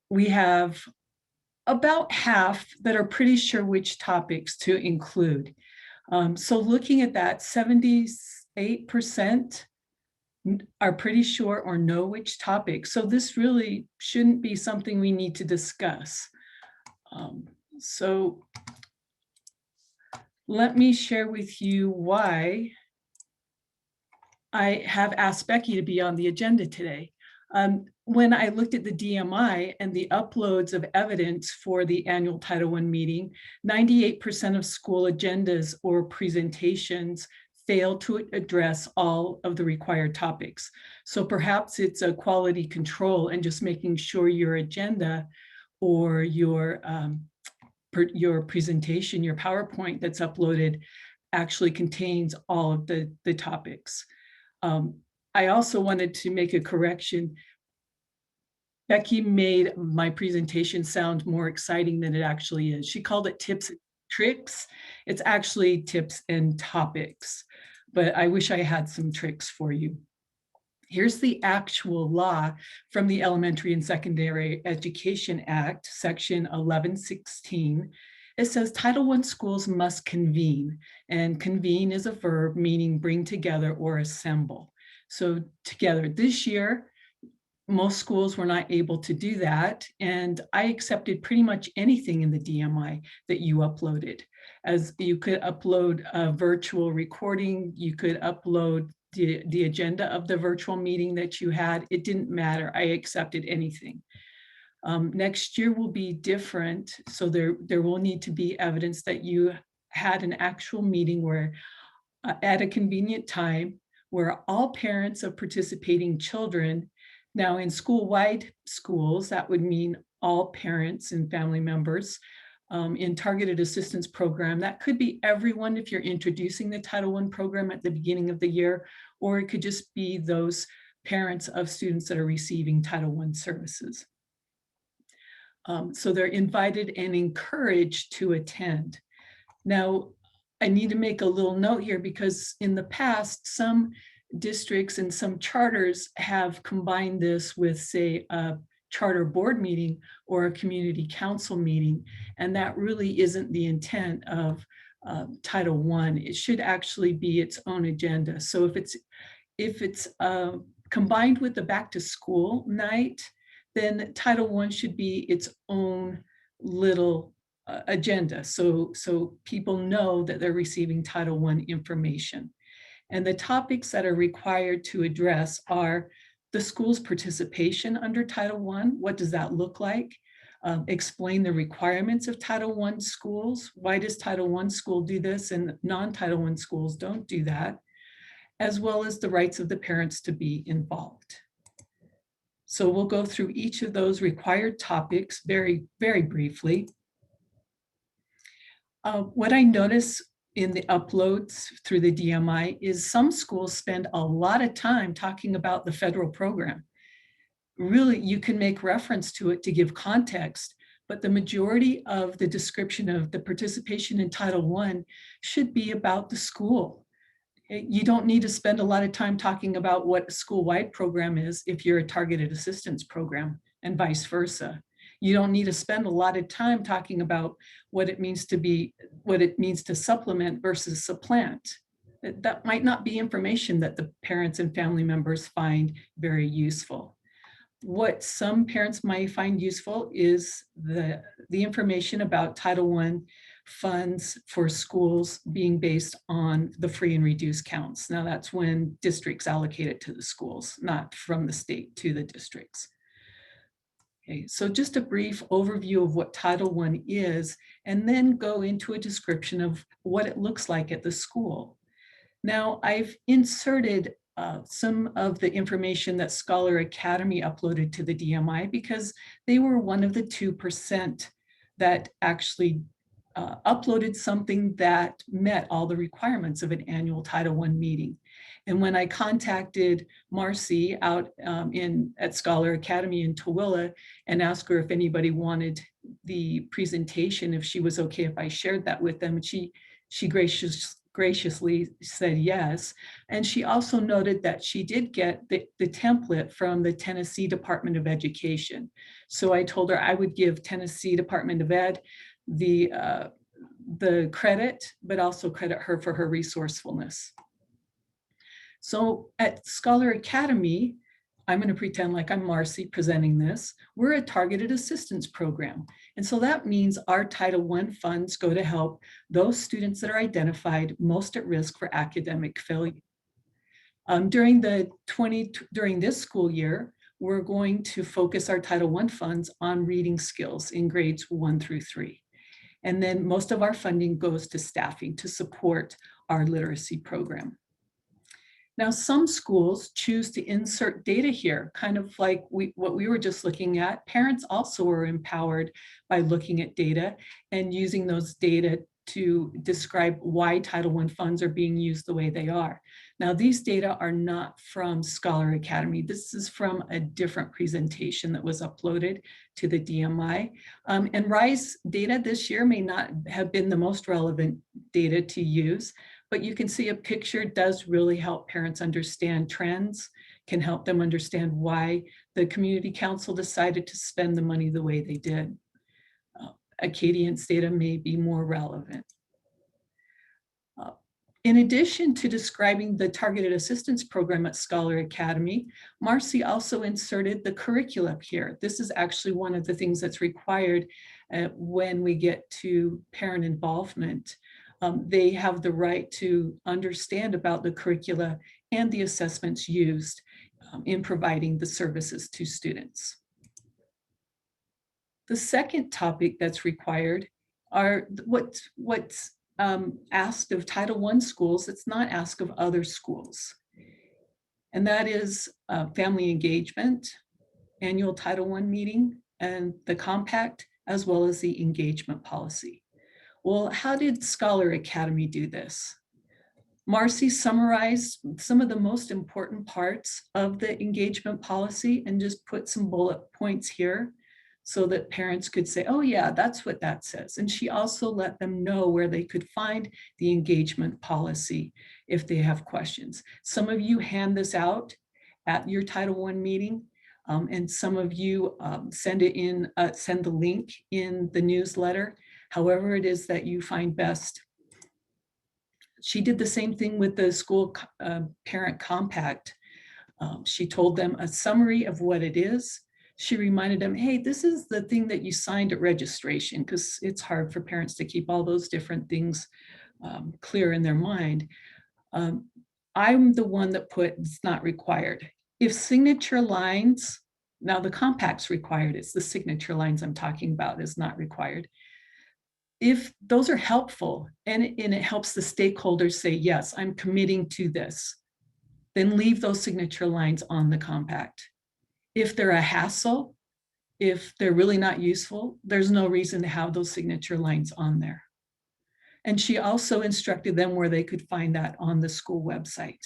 We have about half that are pretty sure which topics to include. So looking at that, 78% are pretty sure or know which topic. So this really shouldn't be something we need to discuss. So let me share with you why I have asked Becky to be on the agenda today. When I looked at the DMI and the uploads of evidence for the annual Title I meeting, 98% of school agendas or presentations fail to address all of the required topics. So perhaps it's a quality control and just making sure your agenda or your presentation, your PowerPoint that's uploaded actually contains all of the topics. I also wanted to make a correction. Becky made my presentation sound more exciting than it actually is. She called it tips and tricks. It's actually tips and topics, but I wish I had some tricks for you. Here's the actual law from the Elementary and Secondary Education Act, Section 1116. It says Title I schools must convene, and convene is a verb meaning bring together or assemble. So together this year, most schools were not able to do that. And I accepted pretty much anything in the DMI that you uploaded. As you could upload a virtual recording, you could upload the agenda of the virtual meeting that you had. It didn't matter. I accepted anything. Next year will be different. So there will need to be evidence that you had an actual meeting where at a convenient time where all parents of participating children, now in school-wide schools, that would mean all parents and family members in targeted assistance program. That could be everyone if you're introducing the Title I program at the beginning of the year, or it could just be those parents of students that are receiving Title I services. So they're invited and encouraged to attend. Now, I need to make a little note here because in the past, some districts and some charters have combined this with, say, a charter board meeting or a community council meeting, and that really isn't the intent of Title I. It should actually be its own agenda. So if it's combined with the back to school night, then Title I should be its own little agenda. So people know that they're receiving Title I information. And the topics that are required to address are the school's participation under Title I. What does that look like? Explain the requirements of Title I schools. Why does Title I school do this and non-Title I schools don't do that? As well as the rights of the parents to be involved. So we'll go through each of those required topics very, very briefly. What I notice in the uploads through the DMI is some schools spend a lot of time talking about the federal program. Really, you can make reference to it to give context, but the majority of the description of the participation in Title I should be about the school. You don't need to spend a lot of time talking about what a school-wide program is if you're a targeted assistance program, and vice versa. You don't need to spend a lot of time talking about what it means to supplement versus supplant. That might not be information that the parents and family members find very useful. What some parents might find useful is the information about Title I funds for schools being based on the free and reduced counts. Now that's when districts allocate it to the schools, not from the state to the districts. Okay, so just a brief overview of what Title I is, and then go into a description of what it looks like at the school. Now I've inserted some of the information that Scholar Academy uploaded to the DMI because they were one of the 2% that actually uploaded something that met all the requirements of an annual Title I meeting. And when I contacted Marcy out at Scholar Academy in Tooele and asked her if anybody wanted the presentation, if she was okay if I shared that with them, and she graciously said yes. And she also noted that she did get the template from the Tennessee Department of Education. So I told her I would give Tennessee Department of Ed the credit, but also credit her for her resourcefulness. So at Scholar Academy, I'm going to pretend like I'm Marcy presenting this. We're a targeted assistance program. And so that means our Title I funds go to help those students that are identified most at risk for academic failure. During this school year, we're going to focus our Title I funds on reading skills in grades 1 through 3. And then most of our funding goes to staffing to support our literacy program. Now, some schools choose to insert data here, kind of like what we were just looking at. Parents also are empowered by looking at data and using those data to describe why Title I funds are being used the way they are. Now, these data are not from Scholar Academy. This is from a different presentation that was uploaded to the DMI. And RISE data this year may not have been the most relevant data to use, but you can see a picture does really help parents understand trends, can help them understand why the community council decided to spend the money the way they did. Acadian's data may be more relevant. In addition to describing the targeted assistance program at Scholar Academy, Marcy also inserted the curriculum here. This is actually one of the things that's required when we get to parent involvement. They have the right to understand about the curricula and the assessments used in providing the services to students. The second topic that's required are what's asked of Title I schools. It's not asked of other schools. And that is family engagement, annual Title I meeting, and the compact, as well as the engagement policy. Well, how did Scholar Academy do this? Marcy summarized some of the most important parts of the engagement policy and just put some bullet points here so that parents could say, oh yeah, that's what that says. And she also let them know where they could find the engagement policy if they have questions. Some of you hand this out at your Title I meeting, and some of you send the link in the newsletter, however it is that you find best. She did the same thing with the school parent compact. She told them a summary of what it is. she reminded them, hey, this is the thing that you signed at registration, because it's hard for parents to keep all those different things clear in their mind. I'm the one that put it's not required. If signature lines, now the compact's required, it's the signature lines I'm talking about is not required. If those are helpful and it helps the stakeholders say, yes, I'm committing to this, then leave those signature lines on the compact. If they're a hassle, if they're really not useful, there's no reason to have those signature lines on there. And she also instructed them where they could find that on the school website.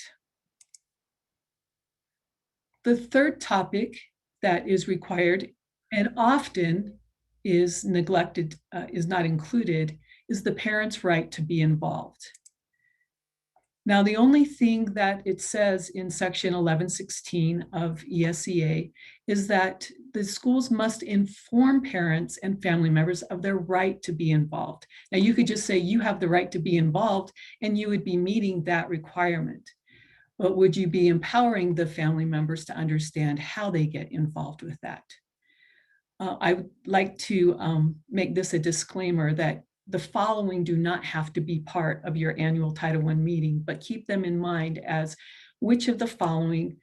The third topic that is required and often is neglected, is not included, is the parent's right to be involved. Now, the only thing that it says in section 1116 of ESEA is that the schools must inform parents and family members of their right to be involved. Now, you could just say you have the right to be involved and you would be meeting that requirement. But would you be empowering the family members to understand how they get involved with that? I would like to make this a disclaimer that the following do not have to be part of your annual Title I meeting, but keep them in mind as which of the following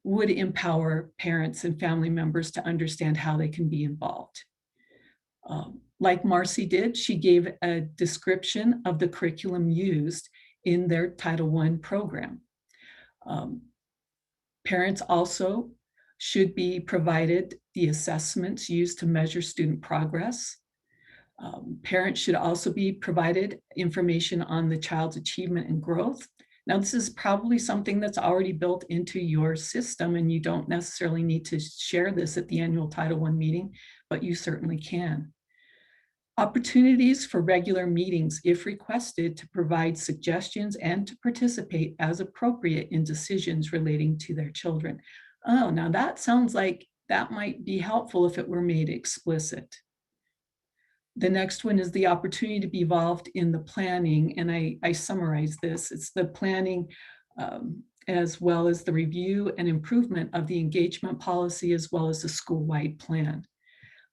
would empower parents and family members to understand how they can be involved. Like Marcy did, she gave a description of the curriculum used in their Title I program. Parents also should be provided the assessments used to measure student progress. Parents should also be provided information on the child's achievement and growth. Now, this is probably something that's already built into your system, and you don't necessarily need to share this at the annual Title I meeting, but you certainly can. Opportunities for regular meetings, if requested, to provide suggestions and to participate as appropriate in decisions relating to their children. Oh, now that sounds like that might be helpful if it were made explicit. The next one is the opportunity to be involved in the planning, and I summarize this. It's the planning as well as the review and improvement of the engagement policy as well as the school-wide plan,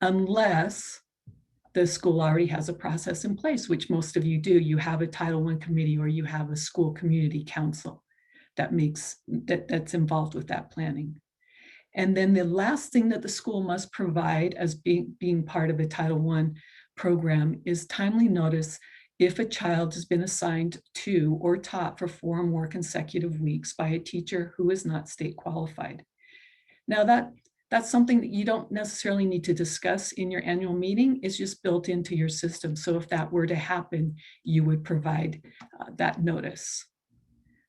unless the school already has a process in place, which most of you do. You have a Title I committee or you have a school community council that's involved with that planning. And then the last thing that the school must provide as being part of a Title I program is timely notice if a child has been assigned to or taught for 4 or more consecutive weeks by a teacher who is not state qualified. Now that's something that you don't necessarily need to discuss in your annual meeting. It's just built into your system. So if that were to happen, you would provide that notice.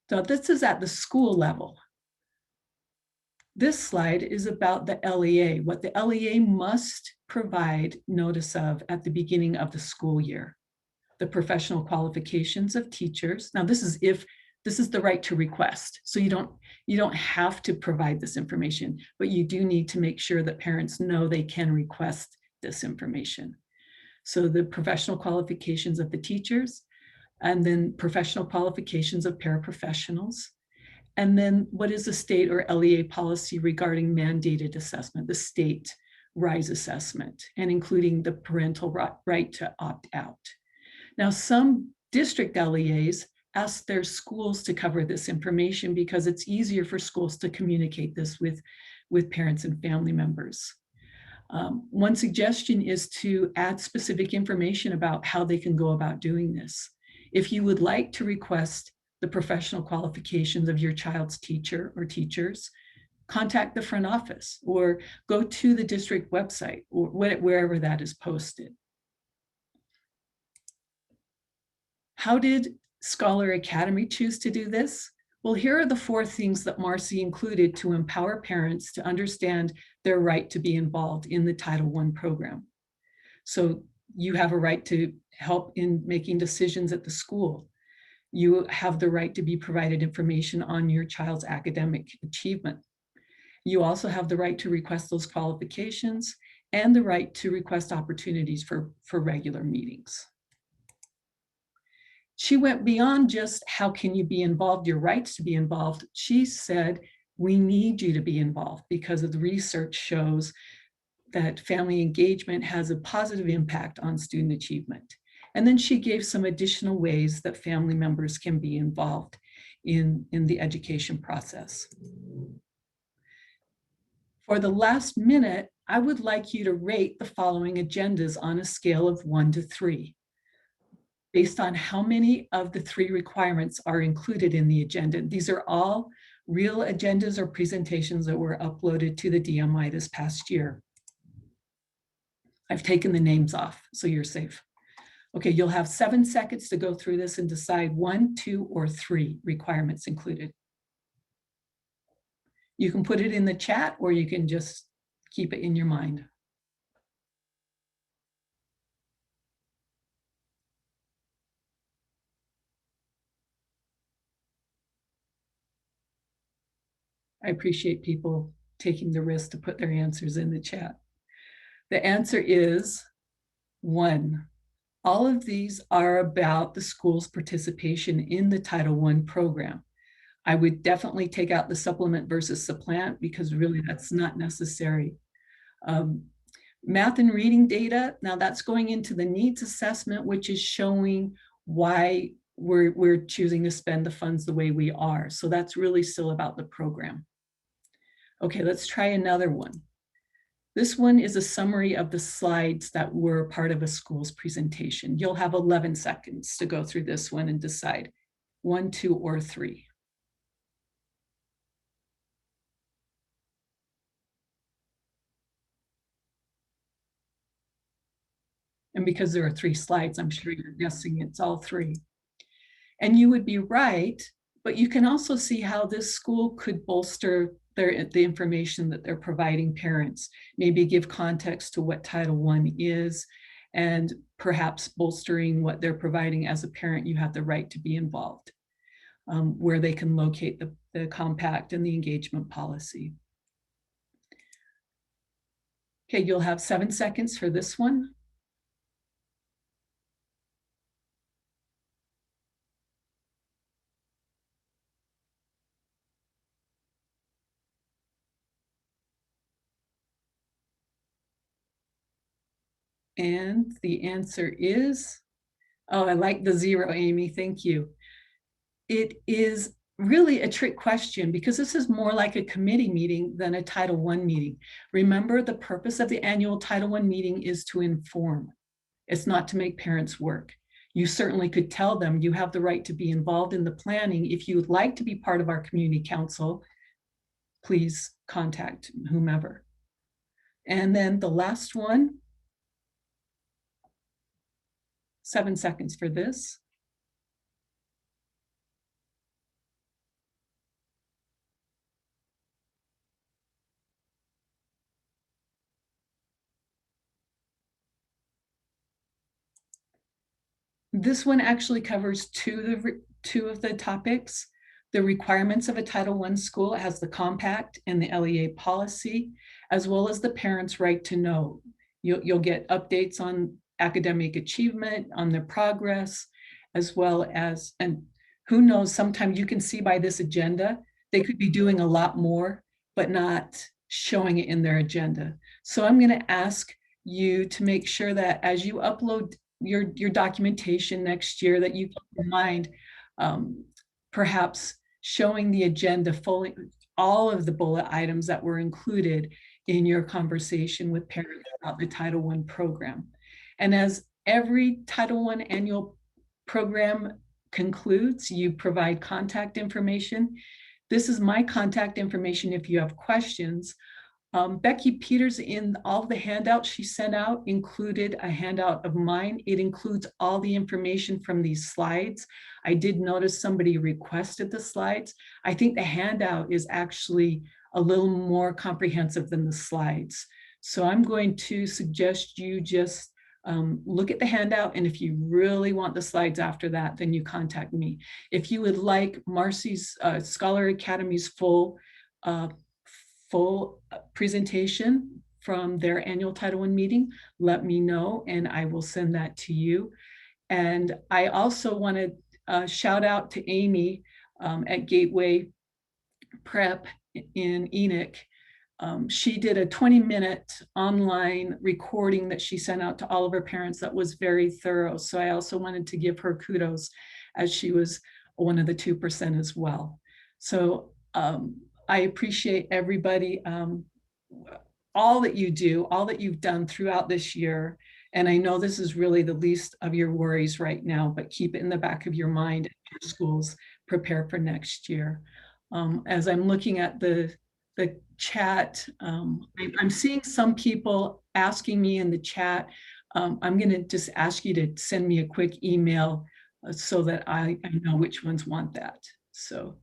So this is at the school level. This slide is about the LEA, what the LEA must provide notice of at the beginning of the school year. The professional qualifications of teachers. Now this is the right to request. So you don't have to provide this information, but you do need to make sure that parents know they can request this information. So the professional qualifications of the teachers, and then professional qualifications of paraprofessionals. And then what is the state or LEA policy regarding mandated assessment, the state RISE assessment, and including the parental right to opt out. Now, some district LEAs ask their schools to cover this information because it's easier for schools to communicate this with parents and family members. One suggestion is to add specific information about how they can go about doing this. If you would like to request the professional qualifications of your child's teacher or teachers, contact the front office or go to the district website or wherever that is posted. How did Scholar Academy choose to do this? Well, here are the 4 things that Marcy included to empower parents to understand their right to be involved in the Title I program. So you have a right to help in making decisions at the school. You have the right to be provided information on your child's academic achievement. You also have the right to request those qualifications and the right to request opportunities for regular meetings. She went beyond just how can you be involved, your rights to be involved. She said We need you to be involved because of the research shows that family engagement has a positive impact on student achievement. And then she gave some additional ways that family members can be involved in the education process. For the last minute, I would like you to rate the following agendas on a scale of 1 to 3, based on how many of the 3 requirements are included in the agenda. These are all real agendas or presentations that were uploaded to the DMI this past year. I've taken the names off, so you're safe. Okay, you'll have 7 seconds to go through this and decide 1, 2, or 3 requirements included. You can put it in the chat or you can just keep it in your mind. I appreciate people taking the risk to put their answers in the chat. The answer is 1. All of these are about the school's participation in the Title I program. I would definitely take out the supplement versus supplant because really that's not necessary. Math and reading data, now that's going into the needs assessment, which is showing why we're choosing to spend the funds the way we are. So that's really still about the program. Okay, let's try another one. This one is a summary of the slides that were part of a school's presentation. You'll have 11 seconds to go through this one and decide 1, 2, or 3. And because there are 3 slides, I'm sure you're guessing it's all 3. And you would be right, but you can also see how this school could bolster the information that they're providing parents, maybe give context to what Title I is, and perhaps bolstering what they're providing as a parent. You have the right to be involved, where they can locate the compact and the engagement policy. Okay, you'll have 7 seconds for this one. And the answer is, oh, I like the 0, Amy, thank you. It is really a trick question because this is more like a committee meeting than a Title I meeting. Remember, the purpose of the annual Title I meeting is to inform. It's not to make parents work. You certainly could tell them you have the right to be involved in the planning. If you would like to be part of our community council, please contact whomever. And then the last one, 7 seconds for this. This one actually covers two of the topics. The requirements of a Title I school has the compact and the LEA policy, as well as the parents' right to know. You'll get updates on academic achievement, on their progress, as well as, and who knows, sometimes you can see by this agenda, they could be doing a lot more, but not showing it in their agenda. So I'm going to ask you to make sure that as you upload your documentation next year, that you keep in mind perhaps showing the agenda fully, all of the bullet items that were included in your conversation with parents about the Title I program. And as every Title I annual program concludes, you provide contact information. This is my contact information if you have questions. Becky Peters, in all the handouts she sent out, included a handout of mine. It includes all the information from these slides. I did notice somebody requested the slides. I think the handout is actually a little more comprehensive than the slides. So I'm going to suggest you just look at the handout, and if you really want the slides after that, then you contact me. If you would like Marcy's Scholar Academy's full presentation from their annual Title I meeting, let me know and I will send that to you. And I also want to shout out to Amy at Gateway Prep in Enoch, she did a 20-minute online recording that she sent out to all of her parents that was very thorough. So I also wanted to give her kudos, as she was one of the 2% as well. So I appreciate everybody, all that you do, all that you've done throughout this year. And I know this is really the least of your worries right now, but keep it in the back of your mind as your schools prepare for next year. As I'm looking at the chat, I'm seeing some people asking me in the chat. I'm going to just ask you to send me a quick email so that I know which ones want that. So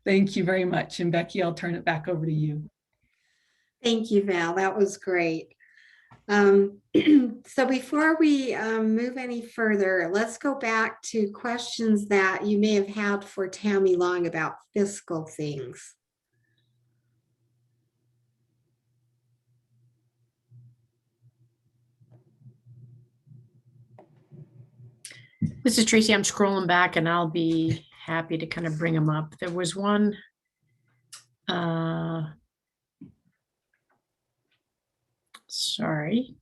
thank you very much. And Becky, I'll turn it back over to you. Thank you, Val. That was great. So before we move any further, let's go back to questions that you may have had for Tammy Long about fiscal things. This is Tracy. I'm scrolling back and I'll be happy to kind of bring them up. There was one. Sorry.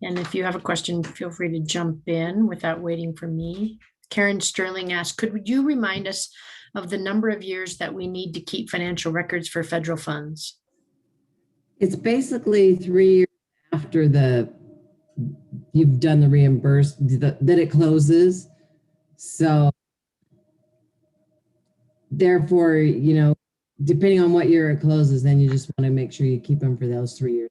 And if you have a question, feel free to jump in without waiting for me. Karen Sterling asked, could you remind us of the number of years that we need to keep financial records for federal funds? It's basically 3 years after you've done the reimbursement that it closes. So therefore, you know, depending on what year it closes, then you just want to make sure you keep them for those 3 years.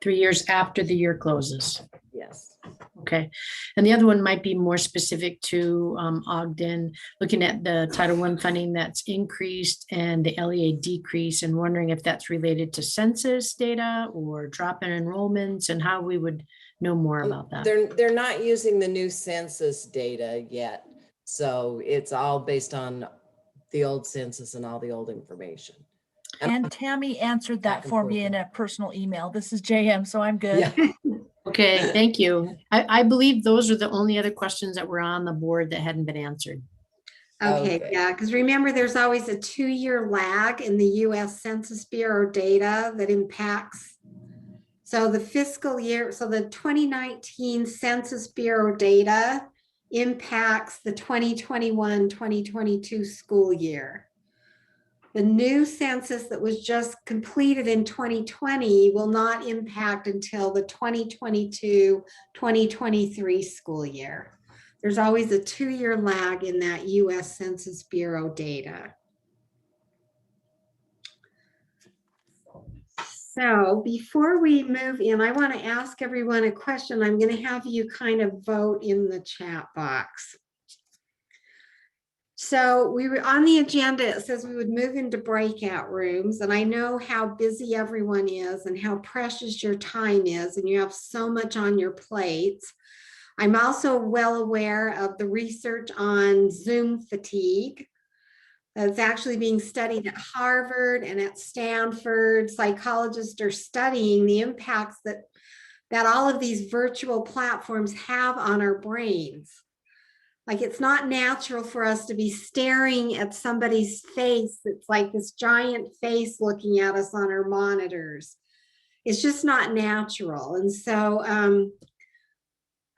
3 years after the year closes. Yes. Okay. And the other one might be more specific to Ogden, looking at the Title I funding that's increased and the LEA decrease, and wondering if that's related to census data or drop in enrollments and how we would know more about that. They're not using the new census data yet. So it's all based on the old census and all the old information. And Tammy answered that for me in a personal email. This is JM, so I'm good. Yeah. Okay, thank you. I believe those are the only other questions that were on the board that hadn't been answered. Okay, yeah, because remember, there's always a 2-year lag in the US Census Bureau data that impacts. So the fiscal year, so the 2019 Census Bureau data impacts the 2021-2022 school year. The new census that was just completed in 2020 will not impact until the 2022-2023 school year. There's always a 2-year lag in that US Census Bureau data. So before we move in, I want to ask everyone a question. I'm going to have you kind of vote in the chat box. So we were on the agenda, it says we would move into breakout rooms, and I know how busy everyone is and how precious your time is, and you have so much on your plates. I'm also well aware of the research on Zoom fatigue that's actually being studied at Harvard and at Stanford. Psychologists are studying the impacts that all of these virtual platforms have on our brains. Like, it's not natural for us to be staring at somebody's face. It's like this giant face looking at us on our monitors. It's just not natural. And so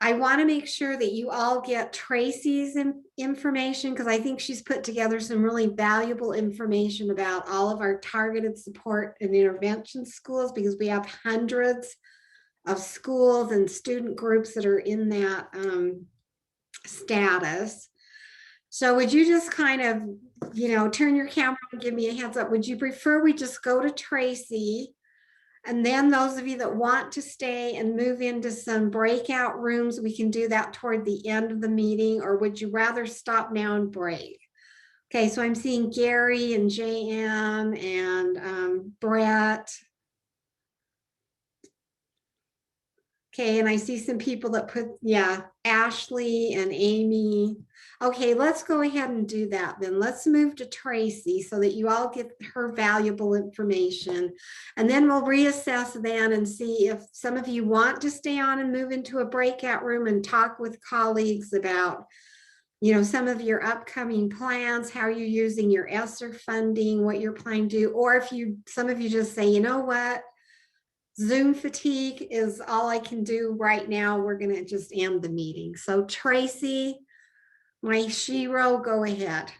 I want to make sure that you all get Tracy's information, because I think she's put together some really valuable information about all of our targeted support and intervention schools, because we have hundreds of schools and student groups that are in that status. So would you just kind of, you know, turn your camera and give me a heads up? Would you prefer we just go to Tracy, and then those of you that want to stay and move into some breakout rooms, we can do that toward the end of the meeting? Or would you rather stop now and break? Okay, so I'm seeing Gary and JM and Brett. Okay, and I see some people that put, yeah, Ashley and Amy. Okay, let's go ahead and do that then. Let's move to Tracy so that you all get her valuable information. And then we'll reassess then and see if some of you want to stay on and move into a breakout room and talk with colleagues about some of your upcoming plans, how you're using your ESSER funding, what you're planning to do, or if some of you just say, you know what, Zoom fatigue is all I can do right now. We're going to just end the meeting. So Tracy, my Shiro, go ahead.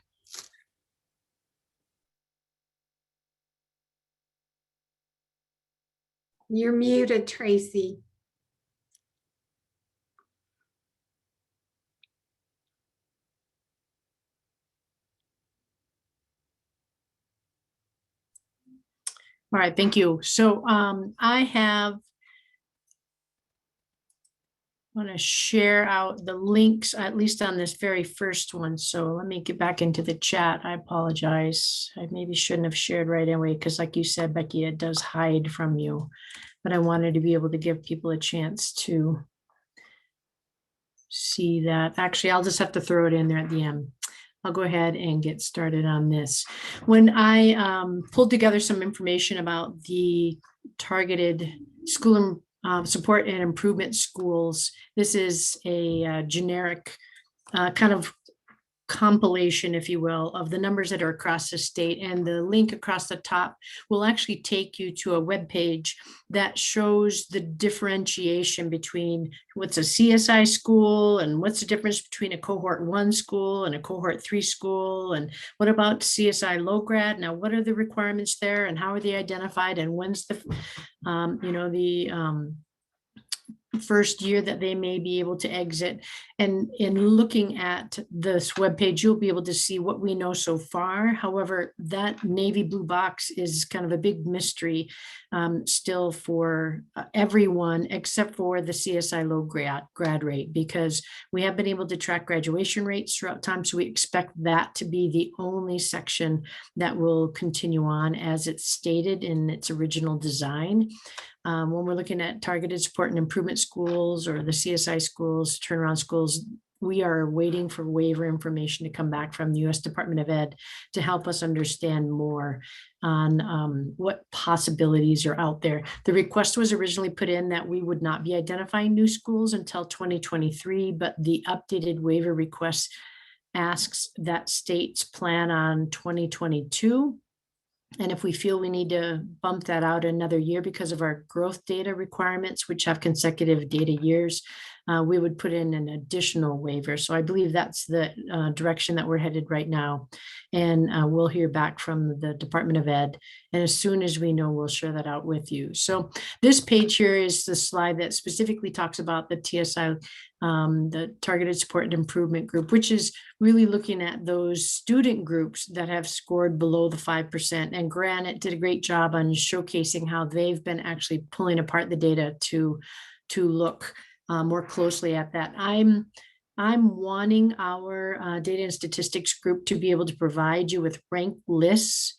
You're muted, Tracy. All right, thank you. So I want to share out the links, at least on this very first one. So let me get back into the chat. I apologize. I maybe shouldn't have shared right away because like you said, Becky, it does hide from you. But I wanted to be able to give people a chance to see that. Actually, I'll just have to throw it in there at the end. I'll go ahead and get started on this. When I pulled together some information about the targeted school support and improvement schools, this is a generic kind of compilation, if you will, of the numbers that are across the state. And the link across the top will actually take you to a web page that shows the differentiation between what's a CSI school and what's the difference between a cohort 1 school and a cohort 3 school, and what about CSI low grad. Now, what are the requirements there and how are they identified, and when's the first year that they may be able to exit. And in looking at this webpage, you'll be able to see what we know so far. However, that navy blue box is kind of a big mystery still for everyone except for the CSI low grad rate, because we have been able to track graduation rates throughout time. So we expect that to be the only section that will continue on as it's stated in its original design. When we're looking at targeted support and improvement schools or the CSI schools, turnaround schools, we are waiting for waiver information to come back from the U.S. Department of Ed to help us understand more on what possibilities are out there. The request was originally put in that we would not be identifying new schools until 2023, but the updated waiver request asks that states plan on 2022. And if we feel we need to bump that out another year because of our growth data requirements, which have consecutive data years, we would put in an additional waiver. So I believe that's the direction that we're headed right now. And we'll hear back from the Department of Ed. And as soon as we know, we'll share that out with you. So this page here is the slide that specifically talks about the TSI, the Targeted Support and Improvement Group, which is really looking at those student groups that have scored below the 5%. And Granite did a great job on showcasing how they've been actually pulling apart the data to look more closely at that. I'm wanting our data and statistics group to be able to provide you with ranked lists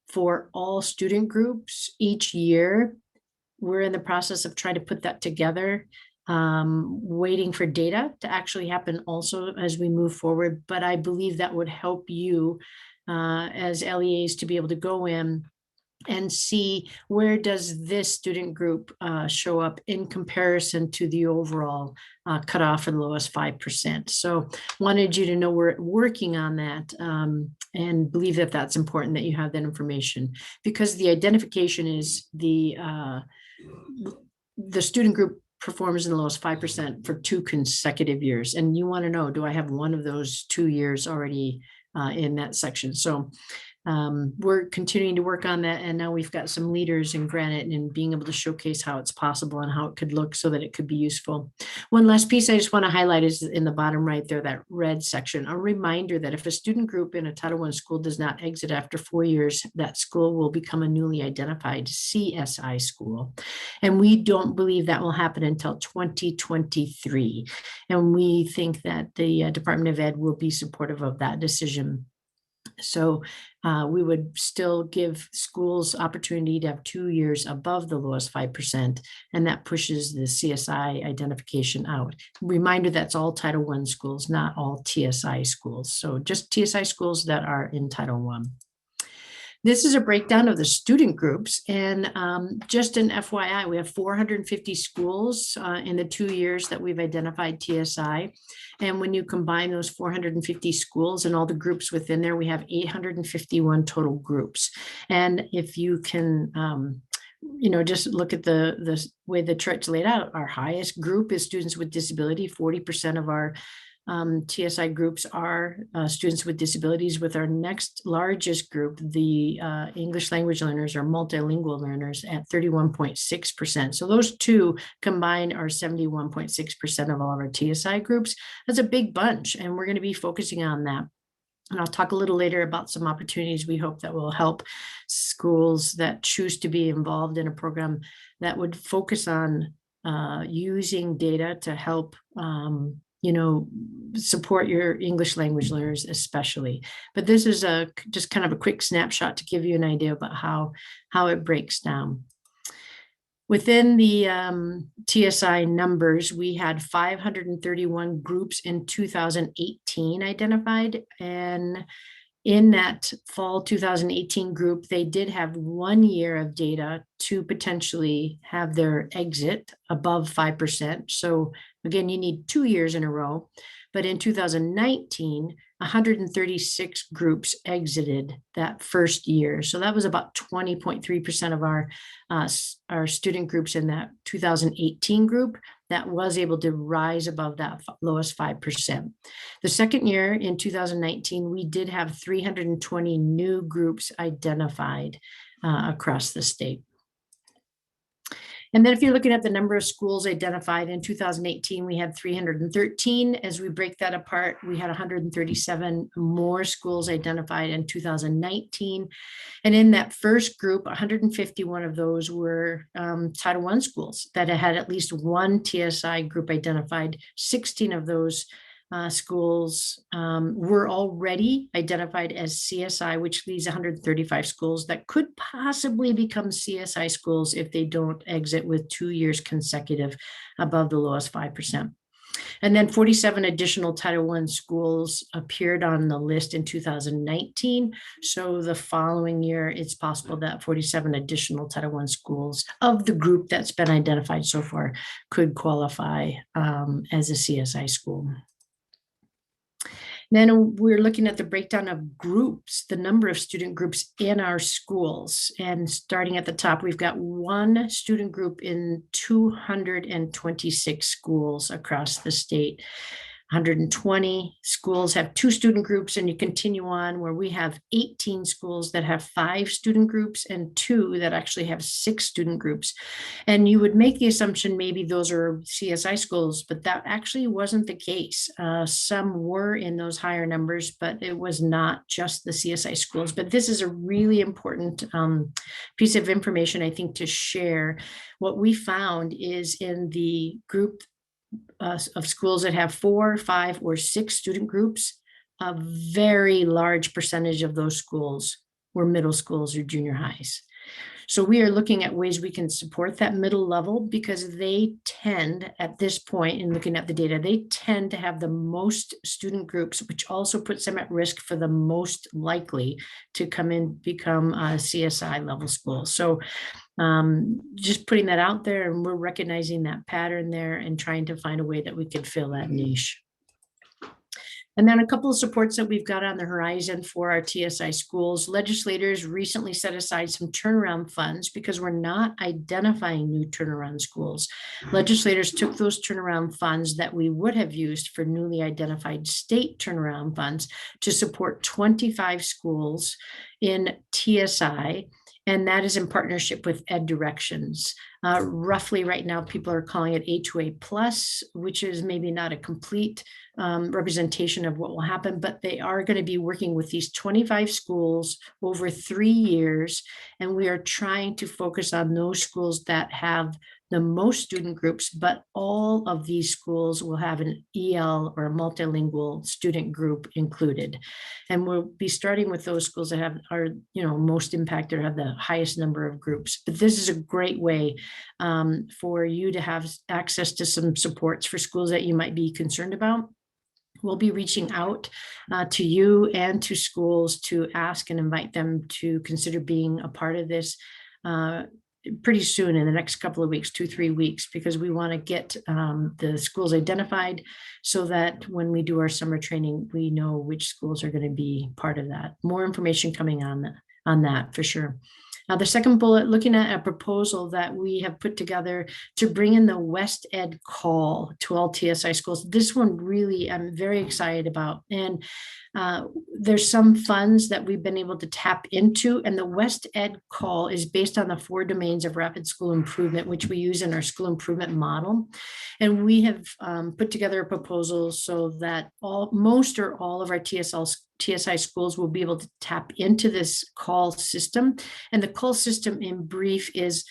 for all student groups each year. We're in the process of trying to put that together, waiting for data to actually happen also as we move forward. But I believe that would help you as LEAs to be able to go in and see where does this student group show up in comparison to the overall cutoff for the lowest 5%. So wanted you to know we're working on that and believe that that's important that you have that information, because the identification is the student group performs in the lowest 5% for 2 consecutive years. And you want to know, do I have one of those 2 years already in that section? So we're continuing to work on that. And now we've got some leaders in Granite and being able to showcase how it's possible and how it could look so that it could be useful. One last piece I just want to highlight is in the bottom right there, that red section, a reminder that if a student group in a Title I school does not exit after 4 years, that school will become a newly identified CSI school. And we don't believe that will happen until 2023. And we think that the Department of Ed will be supportive of that decision. So we would still give schools opportunity to have 2 years above the lowest 5%, and that pushes the CSI identification out. Reminder, that's all Title I schools, not all TSI schools. So just TSI schools that are in Title I. This is a breakdown of the student groups, and just an FYI, we have 450 schools in the 2 years that we've identified TSI. And when you combine those 450 schools and all the groups within there, we have 851 total groups. And if you can, just look at the way the chart's laid out, our highest group is students with disability. 40% of our TSI groups are students with disabilities, with our next largest group, the English language learners or multilingual learners, at 31.6%. So those two combined are 71.6% of all of our TSI groups. That's a big bunch, and we're going to be focusing on that. And I'll talk a little later about some opportunities we hope that will help schools that choose to be involved in a program that would focus on using data to help support your English language learners especially. But this is just kind of a quick snapshot to give you an idea about how it breaks down. Within the TSI numbers, we had 531 groups in 2018 identified. And in that fall 2018 group, they did have 1 year of data to potentially have their exit above 5%. So again, you need 2 years in a row. But in 2019, 136 groups exited that first year. So that was about 20.3% of our student groups in that 2018 group that was able to rise above that lowest 5%. The second year in 2019, we did have 320 new groups identified across the state. And then if you're looking at the number of schools identified in 2018, we had 313. As we break that apart, we had 137 more schools identified in 2019. And in that first group, 151 of those were Title I schools that had at least one TSI group identified. 16 of those schools were already identified as CSI, which leaves 135 schools that could possibly become CSI schools if they don't exit with 2 years consecutive above the lowest 5%. And then 47 additional Title I schools appeared on the list in 2019. So the following year, it's possible that 47 additional Title I schools of the group that's been identified so far could qualify as a CSI school. Then we're looking at the breakdown of groups, the number of student groups in our schools. And starting at the top, we've got one student group in 226 schools across the state. 120 schools have 2 student groups, and you continue on where we have 18 schools that have 5 student groups and 2 that actually have 6 student groups. And you would make the assumption maybe those are CSI schools, but that actually wasn't the case. Some were in those higher numbers, but it was not just the CSI schools. But this is a really important piece of information, I think, to share. What we found is in the group of schools that have 4, 5, or 6 student groups, a very large percentage of those schools were middle schools or junior highs. So we are looking at ways we can support that middle level, because they tend, at this point in looking at the data, they tend to have the most student groups, which also puts them at risk for the most likely to come in, become a CSI level school. So just putting that out there, and we're recognizing that pattern there and trying to find a way that we could fill that niche. And then a couple of supports that we've got on the horizon for our TSI schools. Legislators recently set aside some turnaround funds because we're not identifying new turnaround schools. Legislators took those turnaround funds that we would have used for newly identified state turnaround funds to support 25 schools in TSI. And that is in partnership with Ed Directions. Roughly right now, people are calling it A2A plus, which is maybe not a complete representation of what will happen, but they are going to be working with these 25 schools over 3 years. And we are trying to focus on those schools that have the most student groups, but all of these schools will have an EL or a multilingual student group included. And we'll be starting with those schools that are most impacted or have the highest number of groups. But this is a great way for you to have access to some supports for schools that you might be concerned about. We'll be reaching out to you and to schools to ask and invite them to consider being a part of this pretty soon, in the next couple of weeks, 2-3 weeks, because we want to get the schools identified so that when we do our summer training, we know which schools are going to be part of that. More information coming on that for sure. The second bullet, looking at a proposal that we have put together to bring in the West Ed call to all TSI schools. This one really I'm very excited about. And there's some funds that we've been able to tap into, and the West Ed call is based on the 4 domains of rapid school improvement, which we use in our school improvement model. And we have put together a proposal so that most or all of our TSI schools will be able to tap into this call system. And the call system in brief is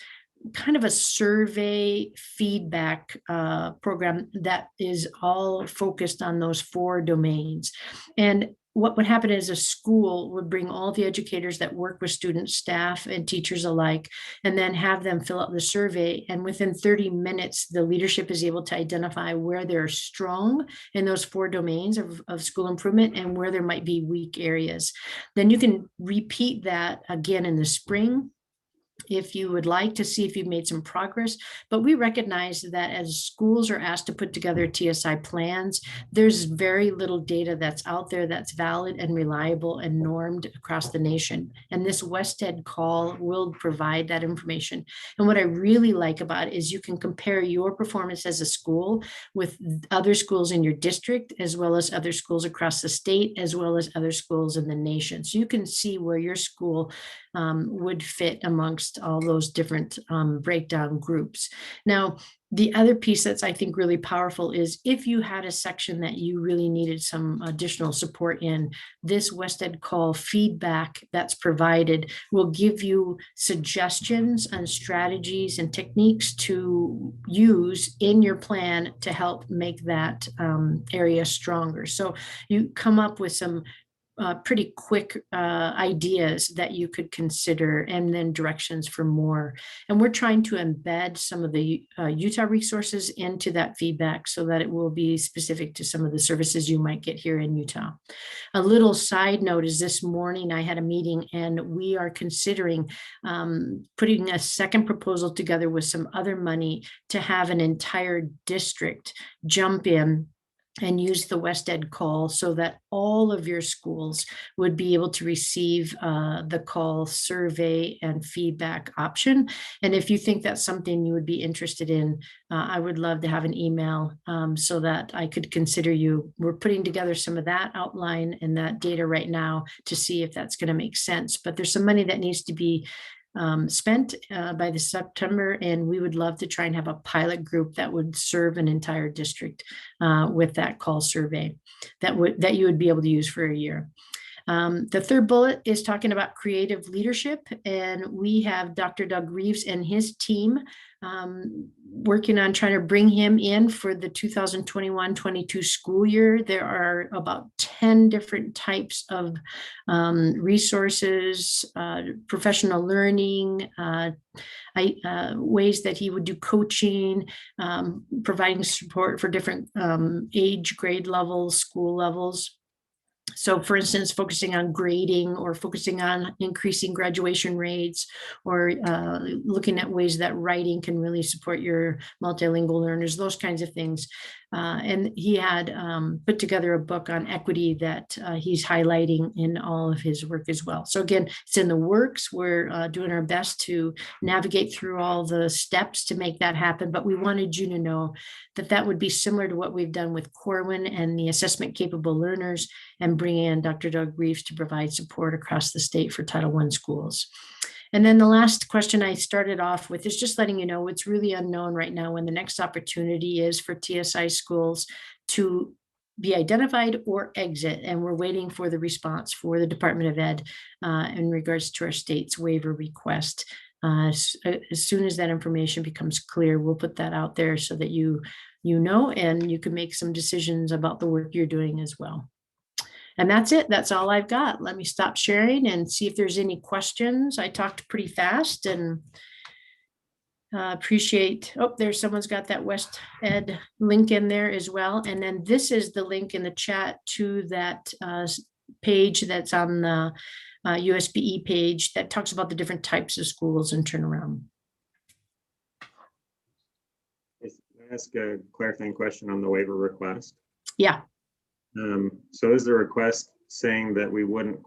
kind of a survey feedback program that is all focused on those 4 domains. And what would happen is a school would bring all the educators that work with students, staff, and teachers alike, and then have them fill out the survey. And within 30 minutes, the leadership is able to identify where they're strong in those 4 domains of school improvement and where there might be weak areas. Then you can repeat that again in the spring if you would like to see if you've made some progress. But we recognize that as schools are asked to put together TSI plans, there's very little data that's out there that's valid and reliable and normed across the nation. And this West Ed call will provide that information. And what I really like about it is you can compare your performance as a school with other schools in your district, as well as other schools across the state, as well as other schools in the nation. So you can see where your school would fit amongst all those different breakdown groups. Now, the other piece that's I think really powerful is if you had a section that you really needed some additional support in, this West Ed call feedback that's provided will give you suggestions and strategies and techniques to use in your plan to help make that area stronger. So you come up with some pretty quick ideas that you could consider, and then directions for more. And we're trying to embed some of the Utah resources into that feedback so that it will be specific to some of the services you might get here in Utah. A little side note is this morning I had a meeting, and we are considering putting a second proposal together with some other money to have an entire district jump in and use the West Ed call so that all of your schools would be able to receive the call survey and feedback option. And if you think that's something you would be interested in, I would love to have an email so that I could consider you. We're putting together some of that outline and that data right now to see if that's going to make sense. But there's some money that needs to be spent by the September, and we would love to try and have a pilot group that would serve an entire district with that call survey that you would be able to use for a year. The third bullet is talking about creative leadership, and we have Dr. Doug Reeves and his team working on trying to bring him in for the 2021-22 school year. There are about 10 different types of resources, professional learning, ways that he would do coaching, providing support for different age grade levels, school levels. So for instance, focusing on grading or focusing on increasing graduation rates, or looking at ways that writing can really support your multilingual learners, those kinds of things. And he had put together a book on equity that he's highlighting in all of his work as well. So again, it's in the works. We're doing our best to navigate through all the steps to make that happen. But we wanted you to know that that would be similar to what we've done with Corwin and the assessment capable learners, and bringing in Dr. Doug Reeves to provide support across the state for Title I schools. And then the last question I started off with is just letting you know it's really unknown right now when the next opportunity is for TSI schools to be identified or exit. And we're waiting for the response for the Department of Ed in regards to our state's waiver request. As soon as that information becomes clear, we'll put that out there so that you know, and you can make some decisions about the work you're doing as well. And that's it. That's all I've got. Let me stop sharing and see if there's any questions. I talked pretty fast, and Appreciate, oh, there's someone's got that West Ed link in there as well. And then this is the link in the chat to that page that's on the USBE page that talks about the different types of schools and turnaround. Can I ask a clarifying question on the waiver request? Yeah. So is the request saying that we wouldn't,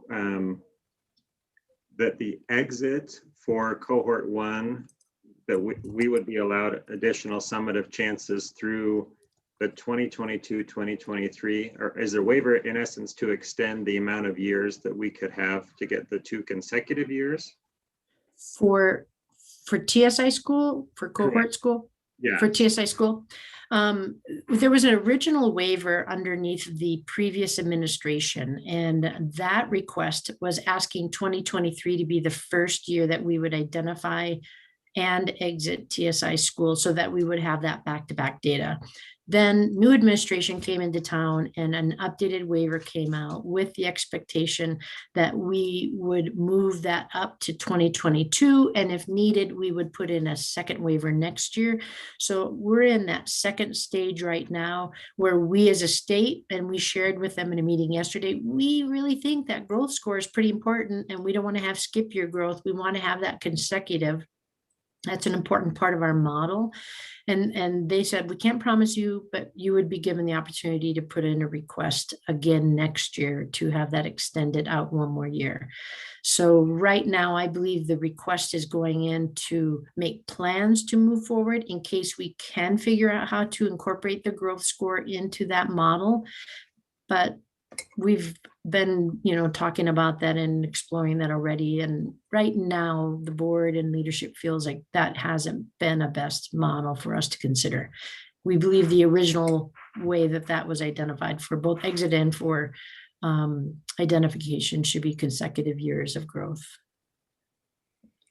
that the exit for cohort 1, that we would be allowed additional summative chances through the 2022-2023, or is there waiver in essence to extend the amount of years that we could have to get the 2 consecutive years? For TSI school, for cohort school? Yeah. For TSI school. There was an original waiver underneath the previous administration, and that request was asking 2023 to be the first year that we would identify and exit TSI school so that we would have that back-to-back data. Then new administration came into town and an updated waiver came out with the expectation that we would move that up to 2022. And if needed, we would put in a second waiver next year. So we're in that second stage right now where we as a state, and we shared with them in a meeting yesterday, we really think that growth score is pretty important and we don't want to have skip year growth. We want to have that consecutive. That's an important part of our model. And they said, we can't promise you, but you would be given the opportunity to put in a request again next year to have that extended out 1 more year. So right now, I believe the request is going in to make plans to move forward in case we can figure out how to incorporate the growth score into that model. But we've been, talking about that and exploring that already. And right now, the board and leadership feels like that hasn't been a best model for us to consider. We believe the original way that was identified for both exit and for identification should be consecutive years of growth.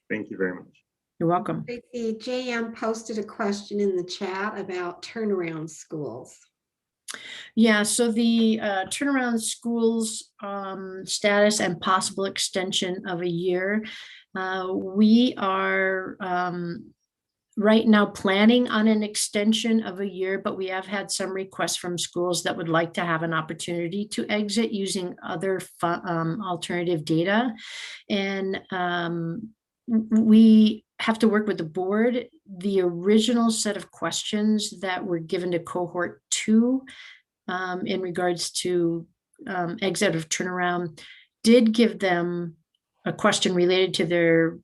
Thank you very much. You're welcome. Tracy, JM posted a question in the chat about turnaround schools. Yeah, so the turnaround schools status and possible extension of a year. We are right now planning on an extension of a year, but we have had some requests from schools that would like to have an opportunity to exit using other alternative data. And we have to work with the board. The original set of questions that were given to cohort 2 in regards to exit of turnaround did give them a question related to their,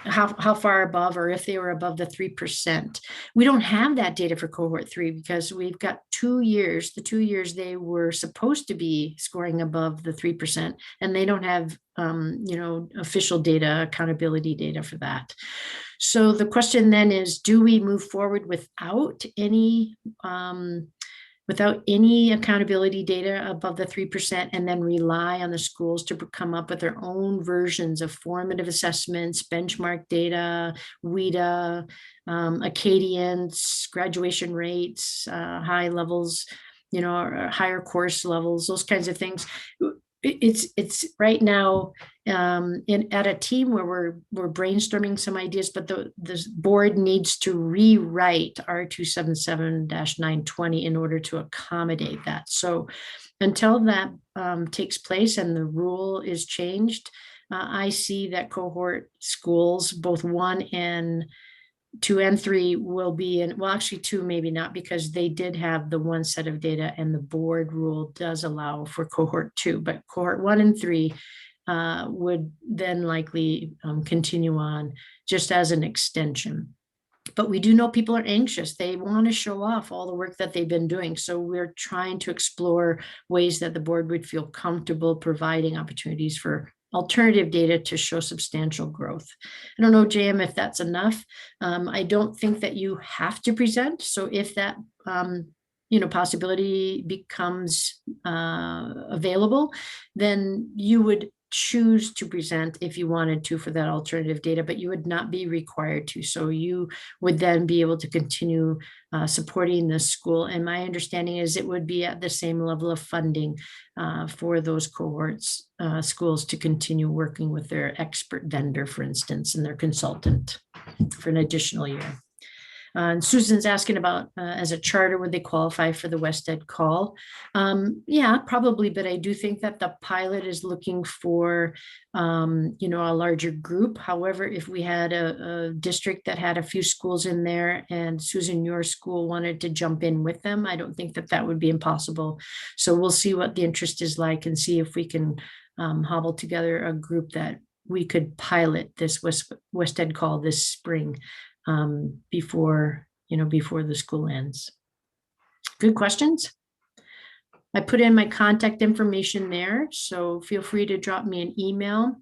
how far above or if they were above the 3%. We don't have that data for cohort 3 because we've got 2 years, the 2 years they were supposed to be scoring above the 3%, and they don't have, official data, accountability data for that. So the question then is, do we move forward without any accountability data above the 3% and then rely on the schools to come up with their own versions of formative assessments, benchmark data, WIDA, Acadians, graduation rates, high levels, or higher course levels, those kinds of things. It's right now at a team where we're brainstorming some ideas, but the board needs to rewrite R277-920 in order to accommodate that. So until that takes place and the rule is changed, I see that cohort schools, both 1 and 2 and 3 will be in, well, actually 2, maybe not, because they did have the 1 set of data and the board rule does allow for cohort 2, but cohort 1 and 3 would then likely continue on just as an extension. But we do know people are anxious. They want to show off all the work that they've been doing. So we're trying to explore ways that the board would feel comfortable providing opportunities for alternative data to show substantial growth. I don't know, JM, if that's enough. I don't think that you have to present. So if that possibility becomes available, then you would choose to present if you wanted to for that alternative data, but you would not be required to. So you would then be able to continue supporting the school. And my understanding is it would be at the same level of funding for those cohorts, schools to continue working with their expert vendor, for instance, and their consultant for an additional year. And Susan's asking about, as a charter, would they qualify for the West Ed call? Yeah, probably, but I do think that the pilot is looking for, you know, a larger group. However, if we had a district that had a few schools in there and Susan, your school wanted to jump in with them, I don't think that that would be impossible. So we'll see what the interest is like and see if we can hobble together a group that we could pilot this West Ed call this spring. Before the school ends. Good questions. I put in my contact information there, so feel free to drop me an email.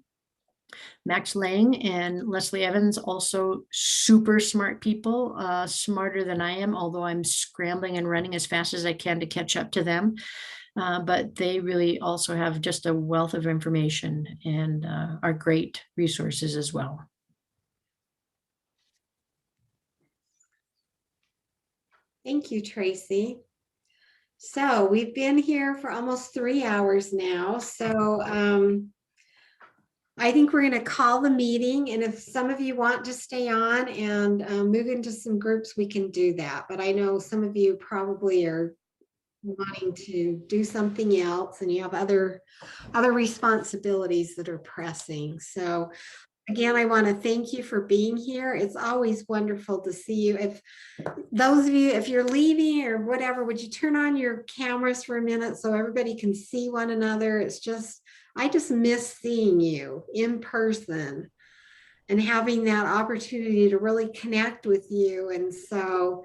Max Lang and Leslie Evans, also super smart people, smarter than I am, although I'm scrambling and running as fast as I can to catch up to them. But they really also have just a wealth of information and are great resources as well. Thank you, Tracy. So we've been here for almost 3 hours now. So I think we're going to call the meeting. And if some of you want to stay on and move into some groups, we can do that. But I know some of you probably are wanting to do something else and you have other responsibilities that are pressing. So again, I want to thank you for being here. It's always wonderful to see you. If those of you, if you're leaving or whatever, would you turn on your cameras for a minute so everybody can see one another? It's just, I just miss seeing you in person and having that opportunity to really connect with you. And so,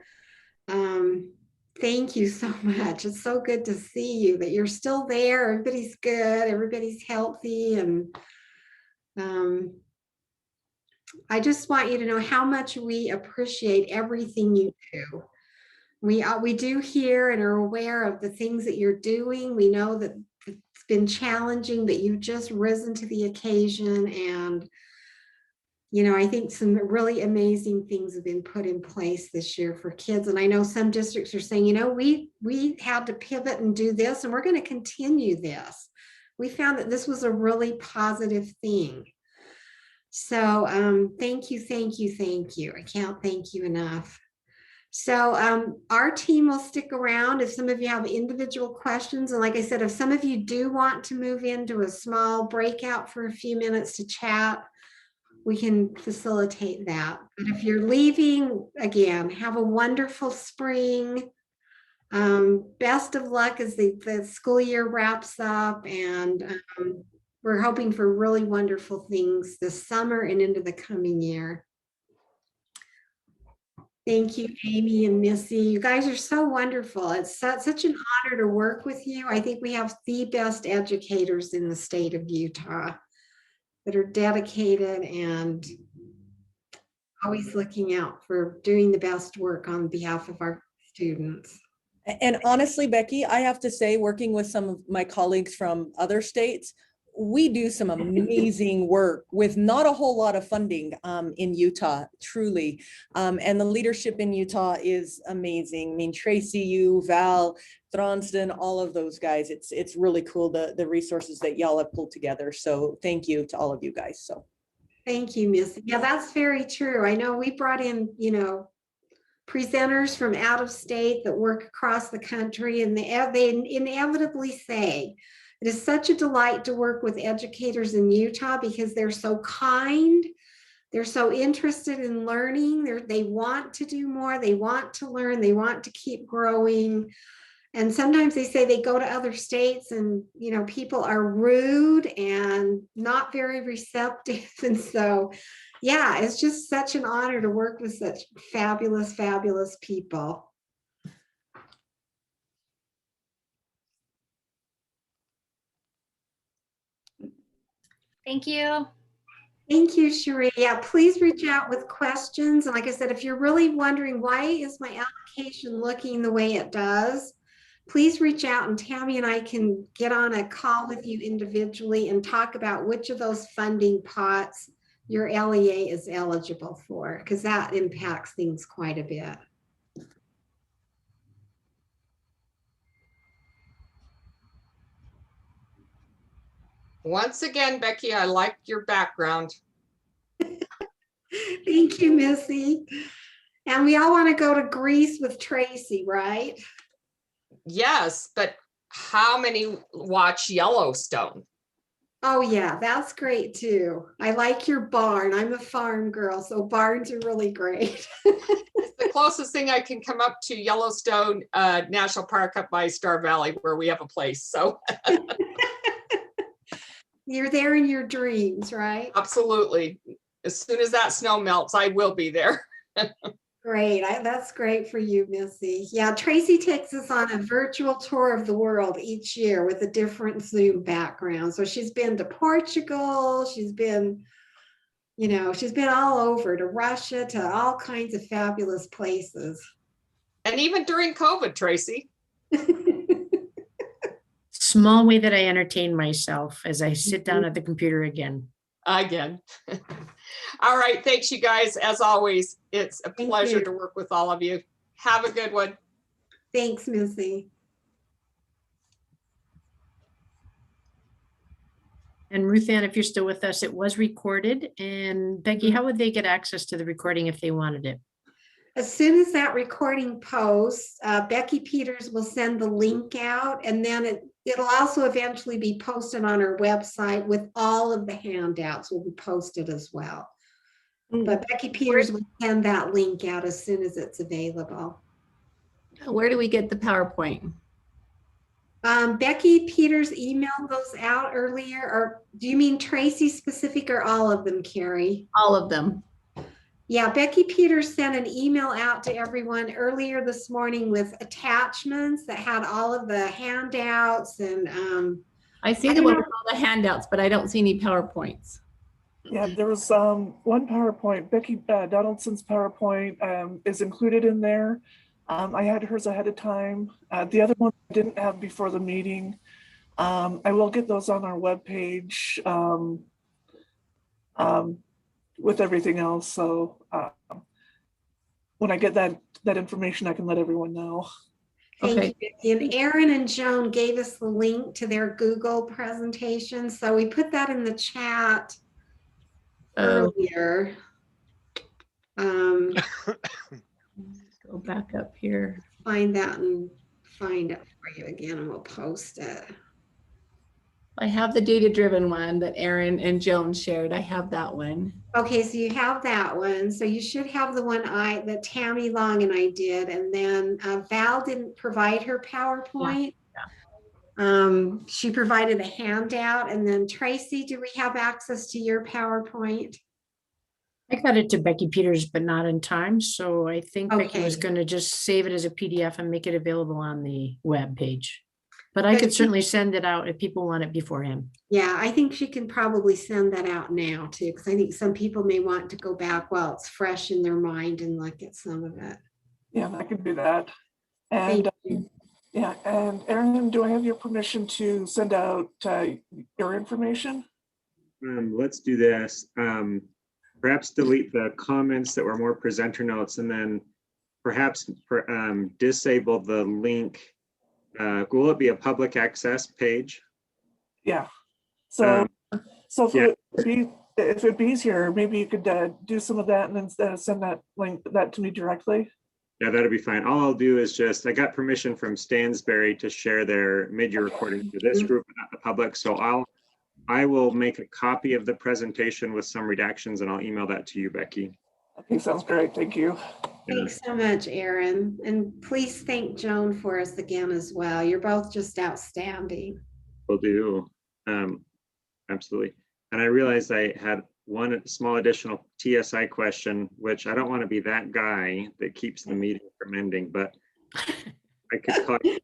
thank you so much. It's so good to see you, that you're still there. Everybody's good. Everybody's healthy. And, I just want you to know how much we appreciate everything you do. We do hear and are aware of the things that you're doing. We know that it's been challenging, but you've just risen to the occasion. And, you know, I think some really amazing things have been put in place this year for kids. And I know some districts are saying, you know, we had to pivot and do this, and we're going to continue this. We found that this was a really positive thing. So thank you, thank you, thank you. I can't thank you enough. So our team will stick around if some of you have individual questions. And like I said, if some of you do want to move into a small breakout for a few minutes to chat, we can facilitate that. But if you're leaving, again, have a wonderful spring. Best of luck as the school year wraps up, and we're hoping for really wonderful things this summer and into the coming year. Thank you, Amy and Missy. You guys are so wonderful. It's such an honor to work with you. I think we have the best educators in the state of Utah that are dedicated and always looking out for doing the best work on behalf of our students. And honestly, Becky, I have to say, working with some of my colleagues from other states, we do some amazing work with not a whole lot of funding in Utah, truly. And the leadership in Utah is amazing. I mean, Tracy, you, Val, Thronston, all of those guys. It's really cool, the resources that y'all have pulled together. So thank you to all of you guys. So thank you, Miss. Yeah, that's very true. I know we brought in, you know, presenters from out of state that work across the country, and they inevitably say, it is such a delight to work with educators in Utah because they're so kind, they're so interested in learning, they want to do more, they want to learn, they want to keep growing. And sometimes they say they go to other states and, you know, people are rude and not very receptive. And so, yeah, it's just such an honor to work with such fabulous, fabulous people. Thank you. Thank you, Cherie. Yeah, please reach out with questions. And like I said, if you're really wondering why is my allocation looking the way it does, please reach out and Tammy and I can get on a call with you individually and talk about which of those funding pots your LEA is eligible for, because that impacts things quite a bit. Once again, Becky, I like your background. Thank you, Missy. And we all want to go to Greece with Tracy, right? Yes, but how many watch Yellowstone? Oh yeah, that's great too. I like your barn. I'm a farm girl, so barns are really great. It's the closest thing I can come up to Yellowstone National Park up by Star Valley, where we have a place. So You're there in your dreams, right? absolutely. As soon as that snow melts, I will be there. Great. That's great for you, Missy. Yeah, Tracy takes us on a virtual tour of the world each year with a different Zoom background. So she's been to Portugal, she's been, she's been all over, to Russia, to all kinds of fabulous places. And even during COVID, Tracy. Small way that I entertain myself as I sit down at the computer again. Again. All right. Thanks, you guys. As always, it's a Thank pleasure you. to work with all of you. Have a good one. Thanks, Missy. And Ruth Ann, if you're still with us, it was recorded. And Becky, how would they get access to the recording if they wanted it? As soon as that recording posts, Becky Peters will send the link out, and then it'll also eventually be posted on our website with all of the handouts will be posted as well. But Becky Peters will send that link out as soon as it's available. Where do we get the PowerPoint? Becky Peters emailed those out earlier, or do you mean Tracy specific or all of them, Carrie? All of them. Yeah, Becky Peters sent an email out to everyone earlier this morning with attachments that had all of the handouts and I see the one with all the handouts, but I don't see any PowerPoints. Yeah, there was one PowerPoint. Becky Donaldson's PowerPoint is included in there. I had hers ahead of time. The other one I didn't have before the meeting. I will get those on our webpage with everything else. So when I get that information, I can let everyone know. Thank you, Vicki. And Aaron and Joan gave us the link to their Google presentation. So we put that in the chat earlier. Go back up here. Find that and find it for you again, and we'll post it. I have the data-driven one that Aaron and Joan shared. I have that one. Okay, so you have that one. So you should have the one that Tammy Long and I did. And then Val didn't provide her PowerPoint. Yeah. She provided a handout. And then Tracy, do we have access to your PowerPoint? I got it to Becky Peters, but not in time. So I think Becky was going to just save it as a PDF and make it available on the web page. But I could certainly send it out if people want it beforehand. Yeah, I think she can probably send that out now too, because I think some people may want to go back while it's fresh in their mind and look at some of it. Yeah, I can do that. And yeah, and Erin, do I have your permission to send out your information? Let's do this. Perhaps delete the comments that were more presenter notes, and then perhaps disable the link. Will it be a public access page? Yeah. So, if it'd be easier, maybe you could do some of that and then send that link to me directly. Yeah, that'd be fine. All I'll do is I got permission from Stansberry to share their mid-year recording to this group, not the public. So I will make a copy of the presentation with some redactions and I'll email that to you, Becky. Okay, sounds great. Thank you. Thanks so much, Aaron. And please thank Joan for us again as well. You're both just outstanding. Will do. Absolutely. And I realized I had one small additional TSI question, which I don't want to be that guy that keeps the meeting from ending, but I could call you.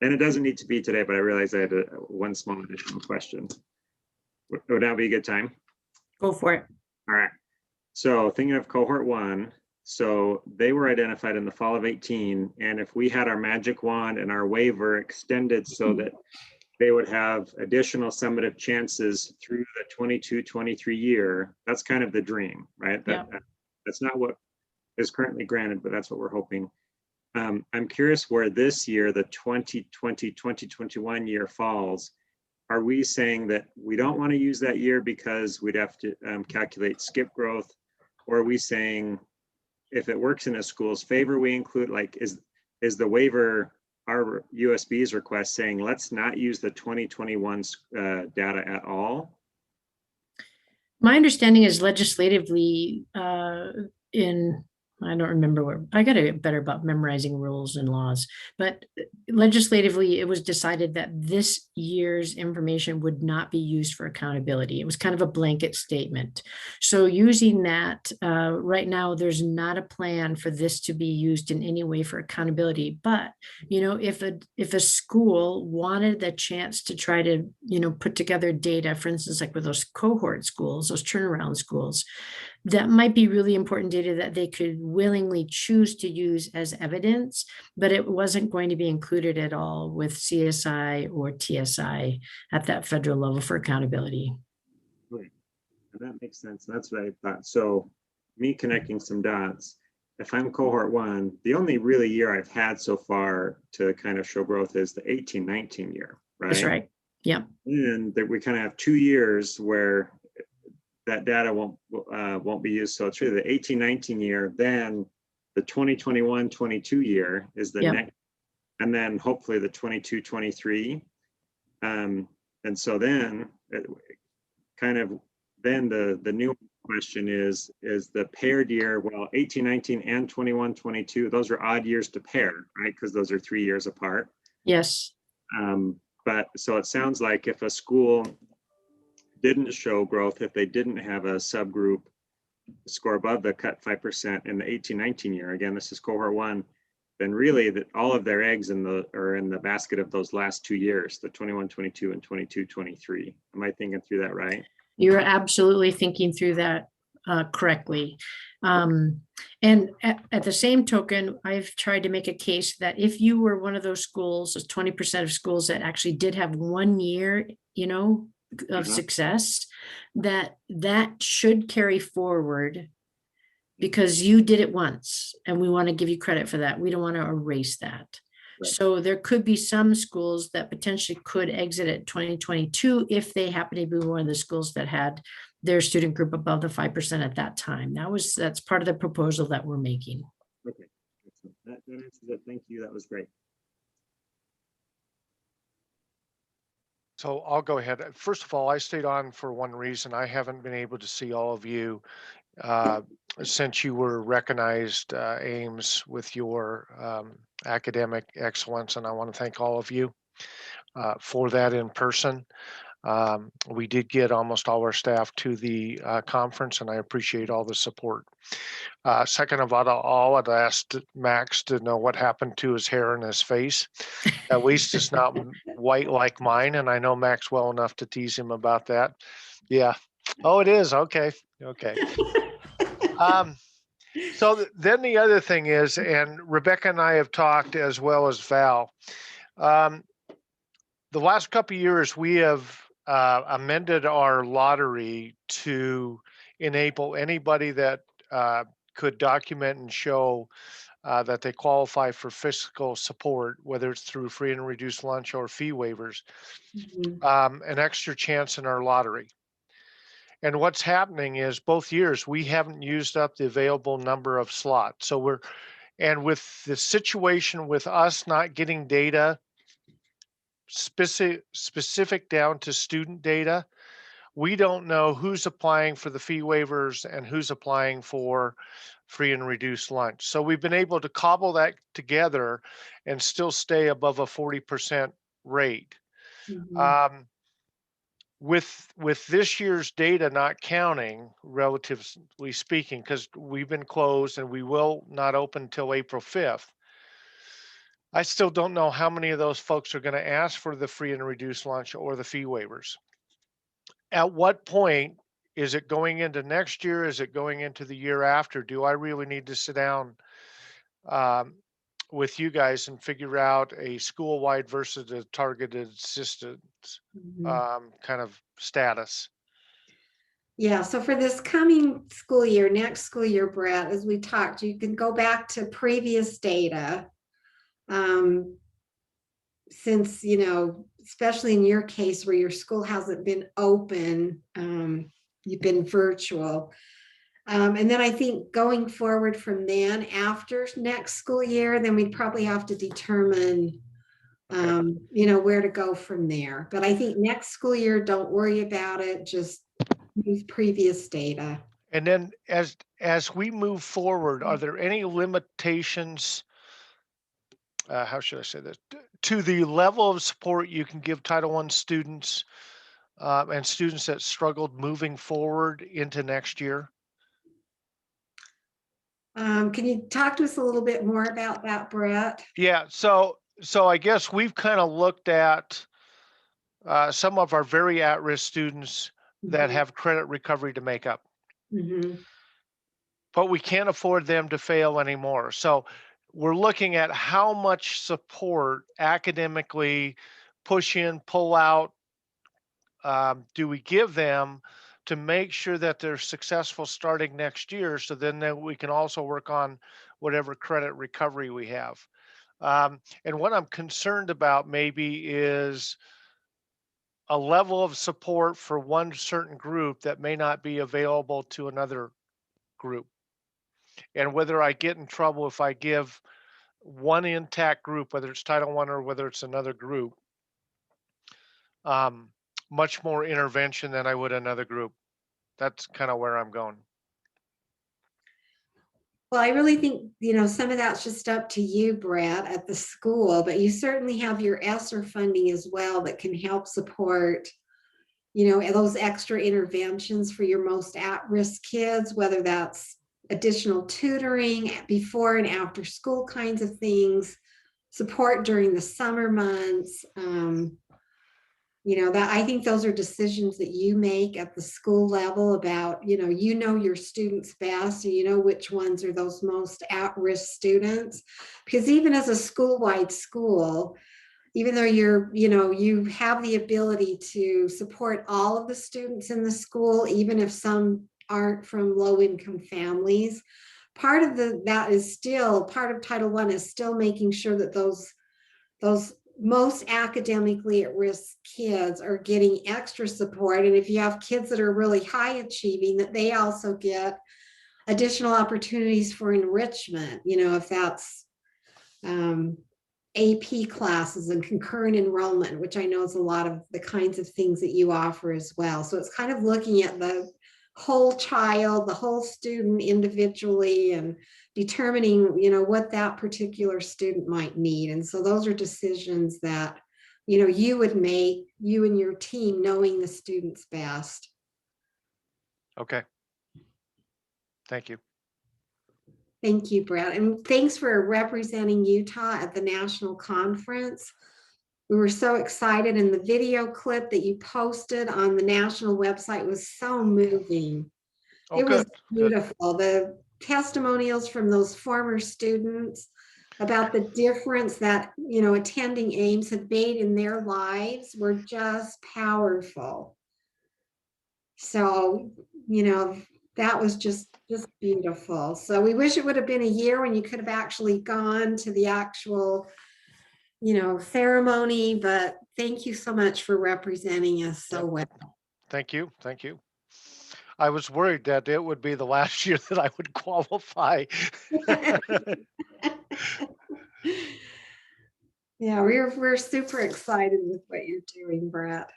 And it doesn't need to be today, but I realized I had one small additional question. Would now be a good time? Go for it. All right. So thinking of cohort 1, So they were identified in the fall of 18. And if we had our magic wand and our waiver extended so that they would have additional summative chances through the 22-23 year, that's kind of the dream, right? That's not what is currently granted, but that's what we're hoping. I'm curious where this year, the 2020-2021 year falls. Are we saying that we don't want to use that year because we'd have to calculate skip growth? Or are we saying if it works in a school's favor, we include, like, is the waiver our USB's request saying let's not use the 2021 data at all? My understanding is legislatively I don't remember where, I got to get better about memorizing rules and laws, but legislatively it was decided that this year's information would not be used for accountability. It was kind of a blanket statement. So using that, right now, there's not a plan for this to be used in any way for accountability. But, you know, if a school wanted the chance to try to, you know, put together data, for instance, like with those cohort schools, those turnaround schools, that might be really important data that they could willingly choose to use as evidence, but it wasn't going to be included at all with CSI or TSI at that federal level for accountability. Right. And that makes sense. That's what I thought. So me connecting some dots, if I'm cohort 1, the only really year I've had so far to kind of show growth is the 18-19 year, right? That's right. Yeah. And that we kind of have 2 years where that data won't be used. So it's really the 18-19 year, then the 2021-22 year is the next, and then hopefully the 22-23. And so then the new question is the paired year, well, 18-19 and 21-22, those are odd years to pair, right? Because those are 3 years apart. Yes. But so it sounds like if a school didn't show growth, if they didn't have a subgroup score above the cut 5% in the 18-19 year, again, this is cohort 1, then really that all of their eggs are in the basket of those last 2 years, the 21-22 and 22-23. Am I thinking through that right? You're absolutely thinking through that correctly. And at the same token, I've tried to make a case that if you were one of those schools, those 20% of schools that actually did have 1 year, you know, of success, that should carry forward because you did it once and we want to give you credit for that. We don't want to erase that. Right. So there could be some schools that potentially could exit at 2022 if they happen to be one of the schools that had their student group above the 5% at that time. That's part of the proposal that we're making. Okay, that answers it. Thank you. That was great. So I'll go ahead. First of all, I stayed on for one reason. I haven't been able to see all of you since you were recognized, Ames, with your academic excellence, and I want to thank all of you for that in person. We did get almost all our staff to the conference, and I appreciate all the support. Second of all, I'd asked Max to know what happened to his hair and his face. At least it's not white like mine, and I know Max well enough to tease him about that. Yeah. Oh, it is. Okay. Okay. So then the other thing is, and Rebecca and I have talked as well as Val, the last couple of years we have amended our lottery to enable anybody that could document and show that they qualify for fiscal support, whether it's through free and reduced lunch or fee waivers, an extra chance in our lottery. And what's happening is both years we haven't used up the available number of slots. So with the situation with us not getting data specific down to student data, we don't know who's applying for the fee waivers and who's applying for free and reduced lunch. So we've been able to cobble that together and still stay above a 40% rate. With this year's data not counting, relatively speaking, because we've been closed and we will not open until April 5th, I still don't know how many of those folks are going to ask for the free and reduced lunch or the fee waivers. At what point is it going into next year? Is it going into the year after? Do I really need to sit down with you guys and figure out a school-wide versus a targeted assistance kind of status? Yeah, so for this coming school year, next school year, Brett, as we talked, you can go back to previous data. Since, you know, especially in your case where your school hasn't been open, you've been virtual. And then I think going forward from then, after next school year, then we'd probably have to determine, you know, where to go from there. But I think next school year, don't worry about it, just use previous data. And then as we move forward, are there any limitations, how should I say this, to the level of support you can give Title I students and students that struggled moving forward into next year? Can you talk to us a little bit more about that, Brett? Yeah, so I guess we've kind of looked at some of our very at-risk students that have credit recovery to make up. But we can't afford them to fail anymore. So we're looking at how much support academically, push in, pull out, do we give them to make sure that they're successful starting next year, so then we can also work on whatever credit recovery we have. And what I'm concerned about maybe is a level of support for one certain group that may not be available to another group. And whether I get in trouble if I give one intact group, whether it's Title I or whether it's another group, much more intervention than I would another group. That's kind of where I'm going. Well, I really think, you know, some of that's just up to you, Brett, at the school, but you certainly have your ESSER funding as well that can help support, you know, those extra interventions for your most at-risk kids, whether that's additional tutoring before and after school kinds of things, support during the summer months. You know, that I think those are decisions that you make at the school level about, you know your students best, and you know which ones are those most at-risk students. Because even as a school-wide school, even though you have the ability to support all of the students in the school, even if some aren't from low-income families, part of that is still part of Title I is still making sure that those most academically at risk kids are getting extra support. And if you have kids that are really high achieving, that they also get additional opportunities for enrichment, you know, if that's AP classes and concurrent enrollment, which I know is a lot of the kinds of things that you offer as well. So it's kind of looking at the whole child, the whole student individually, and determining, you know, what that particular student might need. And so those are decisions that, you know, you would make, you and your team, knowing the students best. Okay. Thank you. Thank you, Brett. And thanks for representing Utah at the national conference. We were so excited, and the video clip that you posted on the national website was so moving. Oh, it good. was beautiful. The testimonials from those former students about the difference that, you know, attending Ames had made in their lives were just powerful. So, you know, that was just beautiful. So we wish it would have been a year when you could have actually gone to the actual, you know, ceremony, but thank you so much for representing us so well. Thank you. Thank you. I was worried that it would be the last year that I would qualify. Yeah, we're super excited with what you're doing, Brett.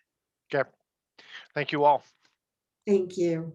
Okay. Thank you all. Thank you.